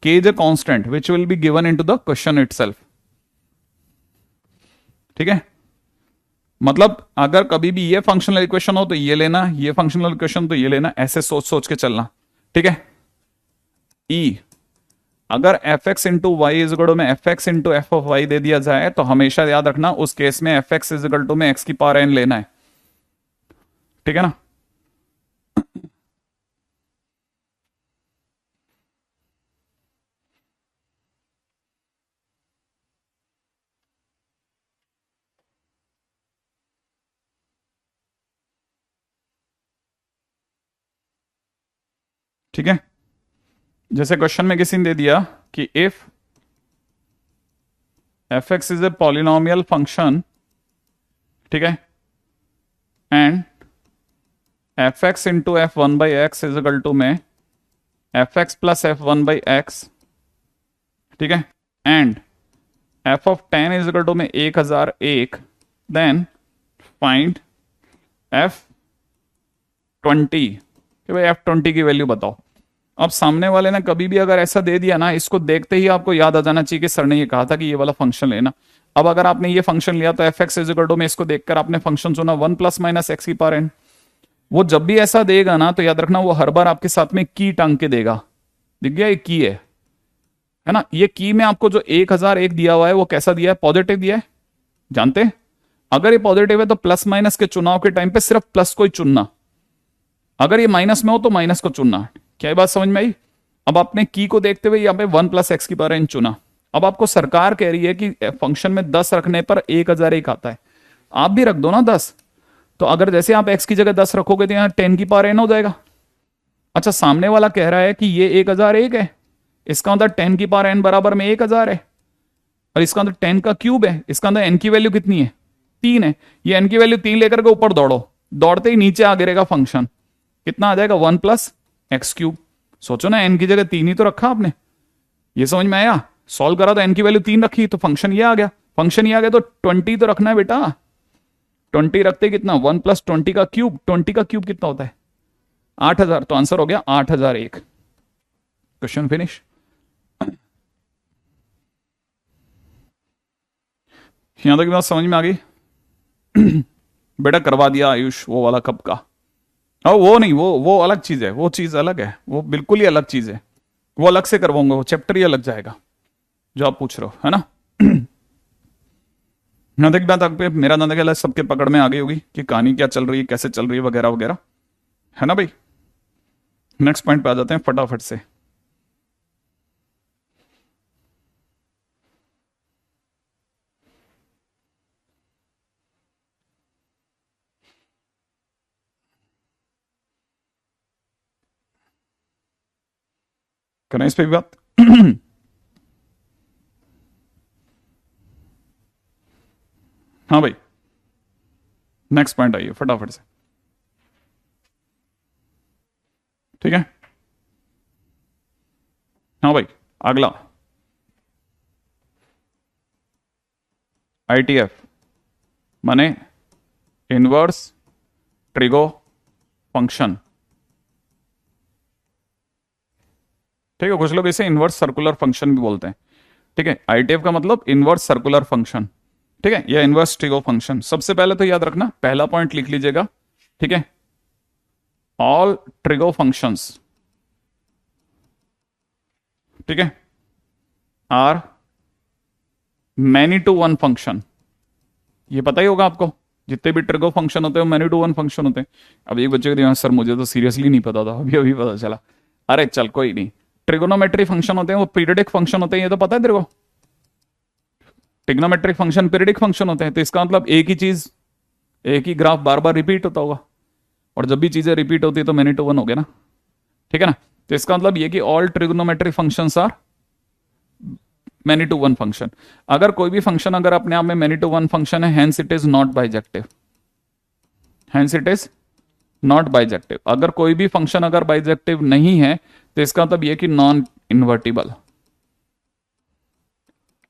[SPEAKER 1] के is a constant which will be given into the question itself, ठीक है। मतलब अगर कभी भी ये फंक्शनल इक्वेशन हो तो ये लेना, ये फंक्शनल इक्वेशन तो ये लेना, ऐसे सोच सोच के चलना, ठीक है। ई अगर F X into Y is equal to में F X into F of Y दे दिया जाए, तो हमेशा याद रखना उस केस में F x is equal to में एक्स की पावर एन लेना है, ठीक है ना। ठीक है, जैसे क्वेश्चन में किसी ने दे दिया कि if F x is a polynomial function, ठीक है, and F X into F one by X is equal to में F x plus F one by X, ठीक है, and F of 10 is equal to में 1001, then find F 20, कि भाई F 20 की value बताओ। अब सामने वाले ने कभी भी अगर ऐसा दे दिया ना, इसको देखते ही आपको याद आ जाना चाहिए कि सर ने ये कहा था कि ये वाला फंक्शन लेना। अब अगर आपने ये फंक्शन लिया तो f x is equal to में इसको देखकर आपने फंक्शन चुना 1 प्लस माइनस एक्स की पावर एन। वो जब भी ऐसा देगा ना तो याद रखना वो हर बार आपके साथ में की टांग के देगा। दिख गया, ये की है ना। ये की में आपको जो 1001 दिया हुआ है वो कैसा दिया है, पॉजिटिव दिया है, जानते हैं। अगर ये पॉजिटिव है तो प्लस माइनस के चुनाव के टाइम पे सिर्फ प्लस को ही चुनना, अगर ये माइनस में हो तो माइनस को चुनना। क्या ये बात समझ में आई। अब आपने की को देखते हुए यहाँ पे 1 प्लस एक्स की पावर एन चुना। अब आपको सरकार कह रही है कि फंक्शन में 10 रखने पर 1001 आता है, आप भी रख दो ना 10। तो अगर जैसे आप एक्स की जगह 10 रखोगे तो यहाँ 10 की पावर एन हो जाएगा। अच्छा, सामने वाला कह रहा है कि ये 1001 है, इसका मतलब 10 की पावर एन बराबर में 1000 है, और इसका मतलब 10 का क्यूब है, इसका मतलब एन की वैल्यू कितनी है, 3 है। ये एन की वैल्यू 3 लेकर के ऊपर दौड़ो, दौड़ते ही नीचे आ गिरेगा फंक्शन, कितना आ जाएगा 1 प्लस एक्स क्यूब। सोचो ना, एन की जगह 3 ही तो रखा आपने, ये समझ में आया। सॉल्व करा तो एन की वैल्यू 3 रखी तो फंक्शन ये आ गया, फंक्शन ये आ गया तो 20 तो रखना है बेटा। 20 रखते कितना, 1 प्लस 20 का क्यूब, 20 का क्यूब कितना होता है 8000, तो आंसर हो गया 8001। Question finish. यहां तक बात समझ में आ गई। बेटा करवा दिया आयुष वो वाला कब का, और वो नहीं, वो अलग चीज है, वो चीज अलग है, वो बिल्कुल ही अलग चीज है, वो अलग से करवाऊंगा, वो चैप्टर ही अलग जाएगा जो आप पूछ रहे हो, है ना। यहां तक बात आप पे मेरा ना ख्याल है सबके पकड़ में आ गई होगी कि कहानी क्या चल रही है, कैसे चल रही है, वगैरह वगैरह, है ना भाई। नेक्स्ट पॉइंट पे आ जाते हैं फटाफट से। करें इस पे भी बात। हाँ भाई, नेक्स्ट पॉइंट आइए फटाफट से, ठीक है। हाँ भाई, अगला आईटीएफ माने इनवर्स ट्रिगो फंक्शन। ठीक है, कुछ लोग इसे इनवर्स सर्कुलर फंक्शन भी बोलते हैं। ठीक है, आईटीएफ का मतलब इनवर्स सर्कुलर फंक्शन, ठीक है, या इनवर्स ट्रिगो फंक्शन। सबसे पहले तो याद रखना, पहला पॉइंट लिख लीजिएगा, ठीक है, ऑल ट्रिगो फंक्शंस, ठीक है, are many to one function. ये पता ही होगा आपको, जितने भी ट्रिगो फंक्शन होते हैं वो मैनी टू वन फंक्शन होते हैं। अब एक बच्चे को दिमाग, सर मुझे तो सीरियसली नहीं पता था, अभी अभी पता चला। अरे चल कोई नहीं, ट्रिगोनोमेट्री फंक्शन होते हैं वो पीरियडिक फंक्शन होते हैं, ये तो पता है तेरे को। ट्रिग्नोमेट्रिक फंक्शन पीरियडिक फंक्शन होते हैं, तो इसका मतलब एक ही चीज, एक ही ग्राफ बार बार रिपीट होता होगा, और जब भी चीजें रिपीट होती है तो मैनी टू वन हो गया ना, ठीक है ना। तो इसका मतलब ये कि all trigonometric functions are many to one function. अगर कोई भी फंक्शन अगर अपने आप में मैनी टू वन फंक्शन है, hence it is not bijective, hence it is not bijective. अगर कोई भी फंक्शन अगर बाइजेक्टिव नहीं है तो इसका मतलब ये कि नॉन इन्वर्टिबल।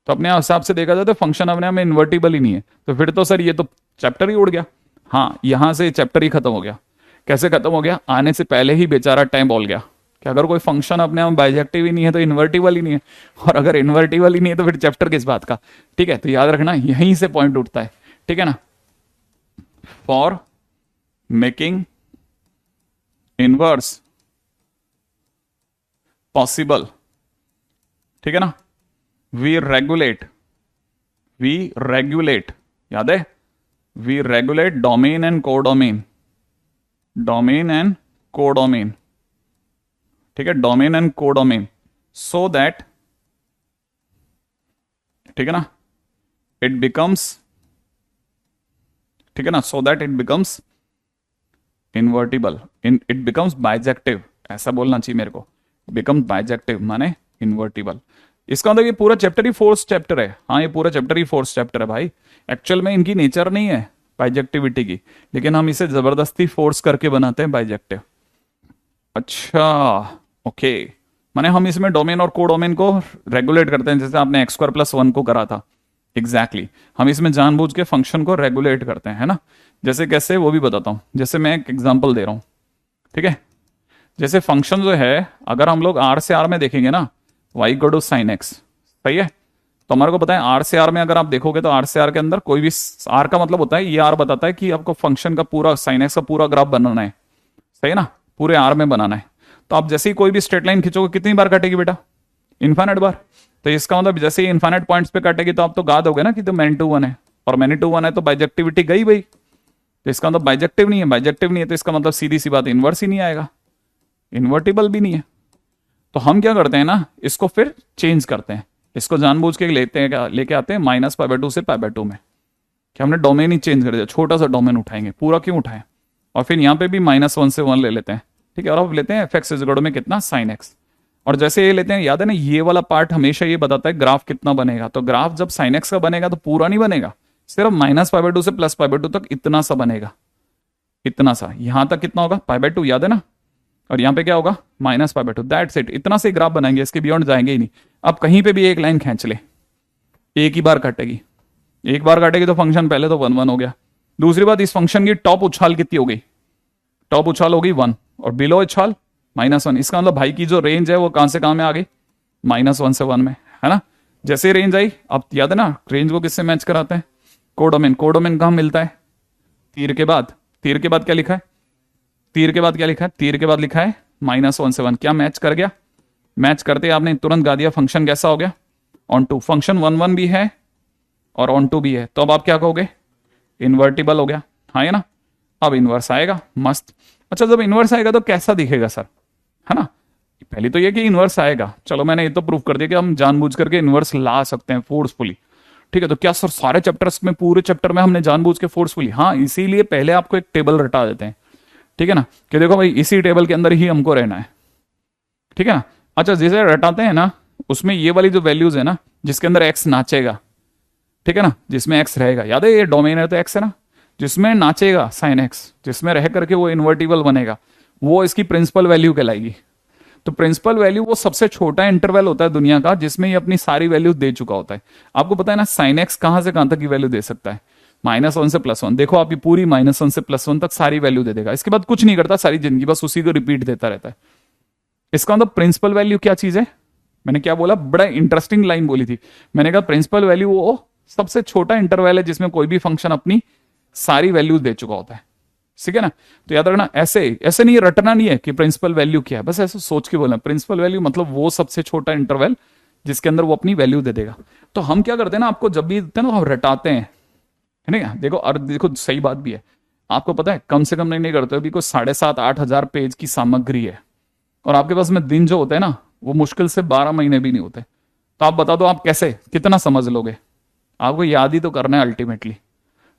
[SPEAKER 1] तो अपने हिसाब से देखा जाए तो फंक्शन अपने आप में इन्वर्टिबल ही नहीं है, तो फिर तो सर ये तो चैप्टर ही उड़ गया। हाँ, यहां से चैप्टर ही खत्म हो गया। कैसे खत्म हो गया? आने से पहले ही बेचारा टाइम बोल गया कि अगर कोई फंक्शन अपने आप बाइजेक्टिव ही नहीं है तो इन्वर्टिबल ही नहीं है, और अगर इन्वर्टिबल ही नहीं है तो फिर चैप्टर किस बात का। ठीक है, तो याद रखना यहीं से पॉइंट उठता है, ठीक है ना। फॉर मेकिंग इनवर्स पॉसिबल, ठीक है ना, वी रेगुलेट, याद है, we regulate domain and codomain, domain and codomain, ठीक है, domain and codomain, so that, ठीक है ना, इट बिकम्स, ठीक है ना, so that it becomes invertible, it becomes bijective, ऐसा बोलना चाहिए मेरे को। बिकम्स बाइजेक्टिव माने इन्वर्टिबल। इसका मतलब ये पूरा चैप्टर ही फोर्स चैप्टर है। हाँ, ये पूरा चैप्टर ही फोर्स चैप्टर है भाई। एक्चुअल में इनकी नेचर नहीं है बाइजेक्टिविटी की, लेकिन हम इसे जबरदस्ती फोर्स करके बनाते हैं बाइजेक्टिव। अच्छा, ओके, माने हम इसमें डोमेन और कोडोमेन को रेगुलेट करते हैं, जैसे आपने x² + 1 को करा था। Exactly exactly. हम इसमें जानबूझ के फंक्शन को रेगुलेट करते हैं, है ना। जैसे कैसे वो भी बताता हूं, जैसे मैं एक एग्जांपल दे रहा हूं, ठीक है। जैसे फंक्शन जो है, अगर हम लोग r से r में देखेंगे ना, y = sin x, सही है। तो हमारे को पता है r से r में अगर आप देखोगे तो r से r के अंदर कोई भी r का मतलब होता है, ये r बताता है कि आपको फंक्शन का पूरा sin x का पूरा ग्राफ बनाना है, सही है ना, पूरे r में बनाना है। तो आप जैसे ही कोई भी स्ट्रेट लाइन खींचोगे कितनी बार काटेगी बेटा? इन्फाइनाइट बार। तो इसका मतलब जैसे ही इन्फाइनाइट पॉइंट्स पे काटेगी तो आप तो गा दोगे ना कि तो मैनी टू वन है, और मैनी टू वन है तो बाइजेक्टिविटी गई भाई। तो इसका मतलब बाइजेक्टिव नहीं है, बाइजेक्टिव नहीं है तो इसका मतलब सीधी सी बात इन्वर्स ही नहीं आएगा, इन्वर्टिबल भी नहीं है। तो हम क्या करते हैं ना, इसको फिर चेंज करते हैं, इसको जानबूझ के लेते हैं, लेके आते हैं -π/2 से π/2 में, कि हमने डोमेन ही चेंज कर दिया, छोटा सा डोमेन उठाएंगे, पूरा क्यों उठाएं। और फिर यहाँ पे भी -1 से 1 ले लेते हैं, ठीक है, और अब लेते हैं f(x) में कितना sin x, और जैसे ये लेते हैं, याद है ना, ये वाला पार्ट हमेशा ये बताता है ग्राफ कितना बनेगा। तो ग्राफ जब sin x का बनेगा तो पूरा नहीं बनेगा, सिर्फ -π/2 से +π/2 तक इतना सा बनेगा, इतना सा। यहां तक कितना होगा? π/2, याद है ना, और यहाँ पे क्या होगा? -π/2, दैट्स इट। इतना से ग्राफ बनाएंगे, इसके बियॉन्ड जाएंगे ही नहीं। अब कहीं पे भी एक लाइन खींच ले, एक ही बार काटेगी, एक बार काटेगी तो फंक्शन पहले तो 1 1 हो गया। दूसरी बात, इस फंक्शन की टॉप उछाल कितनी हो गई? टॉप उछाल होगी 1, और बिलो उछाल -1। इसका मतलब भाई की जो रेंज है वो कहां से कहां में आ गई? -1 से 1 में, है ना। जैसे रेंज आई, अब याद है ना, रेंज को किससे मैच कराते हैं? कोडोमेन। कोडोमेन कहां मिलता है? तीर के बाद। तीर के बाद क्या लिखा है? तीर के बाद क्या लिखा है? तीर के बाद लिखा है -1 से 1। क्या मैच कर गया? मैच करते आपने तुरंत गा दिया, फंक्शन कैसा हो गया? On to. फंक्शन 1 1 भी है और ऑन टू भी है, तो अब आप क्या कहोगे? इन्वर्टिबल हो गया, हाँ है ना। अब इनवर्स आएगा, मस्त। अच्छा, जब इनवर्स आएगा तो कैसा दिखेगा सर, है ना। पहले तो ये कि इनवर्स आएगा, चलो मैंने ये तो प्रूफ कर दिया कि हम जानबूझ करके इनवर्स ला सकते हैं फोर्सफुली, ठीक है। तो क्या सर सारे चैप्टर्स में, पूरे चैप्टर में हमने जानबूझ के फोर्सफुली? हाँ, इसीलिए पहले आपको एक टेबल रटा देते हैं, ठीक है ना, कि देखो भाई इसी टेबल के अंदर ही हमको रहना है, ठीक है ना। अच्छा, जैसे रटाते हैं ना, उसमें ये वाली जो वैल्यूज है ना, जिसके अंदर एक्स नाचेगा, ठीक है ना, जिसमें एक्स रहेगा, याद है ये डोमेन है तो एक्स है ना, जिसमें नाचेगा sin x, जिसमें रह करके वो इन्वर्टिबल बनेगा, वो इसकी प्रिंसिपल वैल्यू कहलाएगी। तो प्रिंसिपल वैल्यू वो सबसे छोटा इंटरवल होता है दुनिया का जिसमें ये अपनी सारी वैल्यू दे चुका होता है। आपको पता है ना, sin x कहां से कहां तक की वैल्यू दे सकता है? -1 से +1। देखो आपकी पूरी -1 से +1 तक सारी वैल्यू दे देगा, इसके बाद कुछ नहीं करता सारी जिंदगी, बस उसी को रिपीट देता रहता है। इसका मतलब प्रिंसिपल वैल्यू क्या चीज है? मैंने क्या बोला, बड़ा इंटरेस्टिंग लाइन बोली थी। मैंने कहा प्रिंसिपल वैल्यू वो सबसे छोटा इंटरवल है जिसमें कोई भी फंक्शन अपनी सारी वैल्यूज दे चुका होता है। ठीक है ना? तो याद रखना, ऐसे ऐसे नहीं, रटना नहीं है कि प्रिंसिपल वैल्यू क्या है, बस ऐसे सोच के बोलना प्रिंसिपल वैल्यू मतलब वो सबसे छोटा इंटरवल जिसके अंदर वो अपनी वैल्यू दे देगा। तो हम क्या करते हैं ना, आपको जब भी देते हैं ना हम रटाते हैं, है ना? देखो, और देखो सही बात भी है, आपको पता है कम से कम नहीं करते हो, अभी कोई 7,500-8,000 पेज की सामग्री है और आपके पास में दिन जो होते हैं ना वो मुश्किल से 12 महीने भी नहीं होते। तो आप बता दो आप कैसे कितना समझ लोगे? आपको याद ही तो करना है अल्टीमेटली।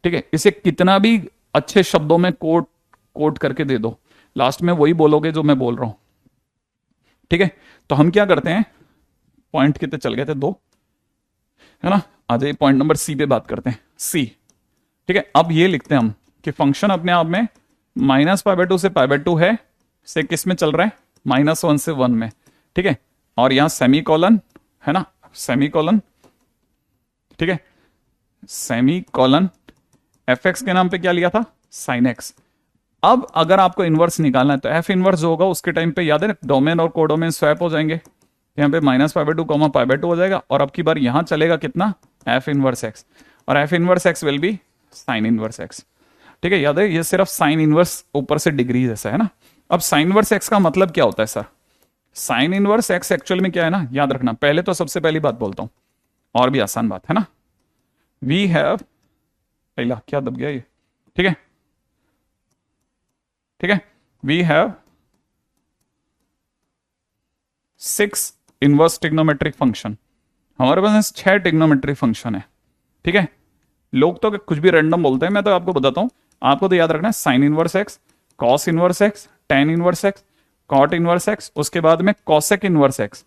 [SPEAKER 1] ठीक है, इसे कितना भी अच्छे शब्दों में कोट कोट करके दे दो, लास्ट में वही बोलोगे जो मैं बोल रहा हूं। ठीक है, तो हम क्या करते हैं, पॉइंट कितने चल गए थे, 2, है ना? आ जाइए पॉइंट नंबर सी पे बात करते हैं, सी। ठीक है, अब ये लिखते हैं हम कि फंक्शन अपने आप में -π/2 से π/2 है, से किस में चल रहा है, -1 से 1 में। ठीक है, और यहां सेमी कॉलन, है ना, सेमी कॉलन। ठीक है, सेमी कॉलन fx के नाम पे क्या लिया था, साइन एक्स। अब अगर आपको इनवर्स निकालना है तो एफ इनवर्स जो होगा उसके टाइम पे याद है डोमेन और कोडोमेन स्वैप हो जाएंगे, यहाँ पे -π/2 π/2 हो जाएगा, और अब की बार यहां चलेगा कितना, एफ इनवर्स एक्स, और F inverse x will be sign inverse x. ठीक है, याद है ये सिर्फ साइन इनवर्स ऊपर से डिग्री जैसा है ना। अब साइन इनवर्स एक्स का मतलब क्या होता है sir? Sign inverse x actual में क्या है ना, याद रखना, पहले तो सबसे पहली बात बोलता हूं, और भी आसान बात है ना, वी हैव, पहला क्या दब गया ये, ठीक है, ठीक है, we have 6 inverse trigonometric function, हमारे पास 6 ट्रिग्नोमेट्रिक फंक्शन है। ठीक है, लोग तो कुछ भी रैंडम बोलते हैं, मैं तो आपको बताता हूं, आपको तो याद रखना है sine inverse x, cos inverse x, tan inverse x, cot inverse x, उसके बाद में कॉसेक इनवर्स एक्स,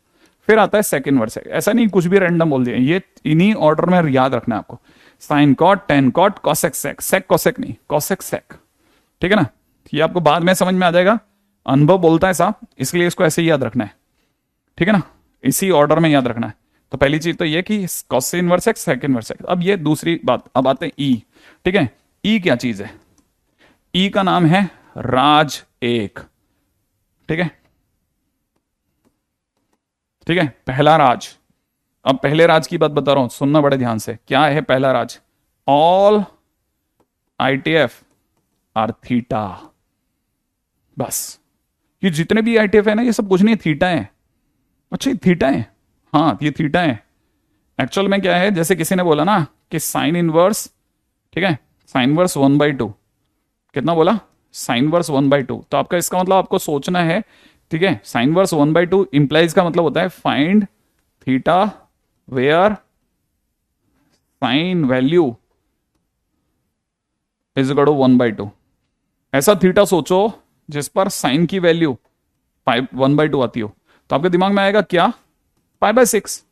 [SPEAKER 1] फिर आता है सेक इनवर्स एक्स। ऐसा नहीं कुछ भी रैंडम बोल दिया, ये इन्हीं ऑर्डर में याद रखना है आपको, sine cot, tan cot, cosec sec, sec cosec नहीं, कॉसेक सेक। ठीक है ना, ये आपको बाद में समझ में आ जाएगा, अनुभव बोलता है साहब, इसलिए इसको ऐसे ही याद रखना है। ठीक है ना, इसी ऑर्डर में याद रखना है। तो पहली चीज तो ये कि cos inverse x, sec inverse x. अब ये दूसरी बात, अब आते हैं ई। ठीक है, ई क्या चीज है? ई का नाम है राज 1। ठीक है, ठीक है, पहला राज। अब पहले राज की बात बता रहा हूं, सुनना बड़े ध्यान से, क्या है पहला राज? All ITF are theta. बस, ये जितने भी ITF है ना, ये सब कुछ नहीं, थीटा है। अच्छा, ये थीटा है, हाँ ये थीटा है। एक्चुअल में क्या है, जैसे किसी ने बोला ना कि साइन इनवर्स, ठीक है, साइन इनवर्स 1/2, कितना बोला, साइन इनवर्स 1/2, तो आपका इसका मतलब आपको सोचना है, ठीक है, साइन इनवर्स 1/2 इंप्लाइज का मतलब होता है find theta where sine value is equal to 1/2। ऐसा थीटा सोचो जिस पर साइन की वैल्यू 1/2 आती हो, तो आपके दिमाग में आएगा क्या, π/6,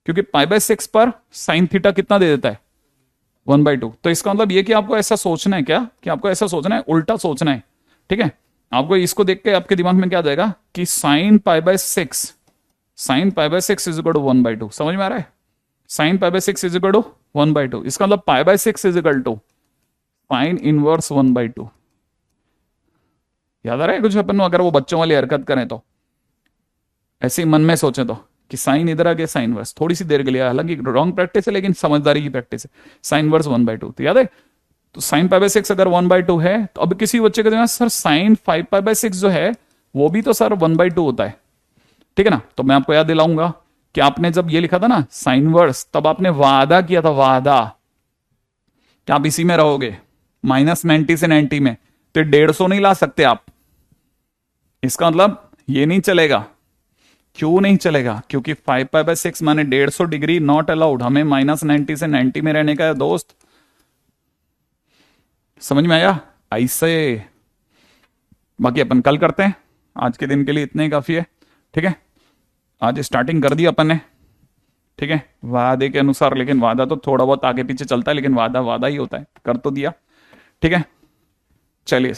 [SPEAKER 1] क्योंकि π/6 पर साइन थीटा कितना दे देता है, 1/2। तो इसका मतलब ये कि आपको ऐसा सोचना है क्या, कि आपको ऐसा सोचना है, उल्टा सोचना है। ठीक है, आपको इसको देख के आपके दिमाग में क्या आ जाएगा कि sine π/6, sine π/6 is equal to 1/2। समझ में आ रहा है, साइन π/6 इज इक्वल टू 1/2, इसका मतलब π/6 is equal to sine inverse 1/2। याद आ रहा है कुछ अपन, अगर वो बच्चों वाली हरकत करें तो, ऐसे ही मन में सोचे तो, कि साइन इधर आ गया, साइन वर्स थोड़ी सी देर के लिए, हालांकि रॉन्ग प्रैक्टिस है लेकिन समझदारी की प्रैक्टिस है, साइन वर्स 1/2, तो याद है, तो साइन π/6 अगर 1/2 है, तो अब किसी बच्चे के दिमाग सर साइन 5π/6 जो है वो भी तो सर 1/2 होता है। ठीक है ना, तो मैं आपको याद दिलाऊंगा कि आपने जब ये लिखा था ना साइन वर्स, तब आपने वादा किया था, वादा कि आप इसी में रहोगे, -90 से 90 में, तो 150 नहीं ला सकते आप। इसका मतलब ये नहीं चलेगा। क्यों नहीं चलेगा? क्योंकि 5π/6 माने 150 डिग्री नॉट अलाउड, हमें -90 से 90 में रहने का है दोस्त। समझ में आया? ऐसे बाकी अपन कल करते हैं, आज के दिन के लिए इतना ही काफी है। ठीक है, आज स्टार्टिंग कर दी अपन ने, ठीक है, वादे के अनुसार, लेकिन वादा तो थोड़ा बहुत आगे पीछे चलता है, लेकिन वादा वादा ही होता है, कर तो दिया। ठीक है, चलिए।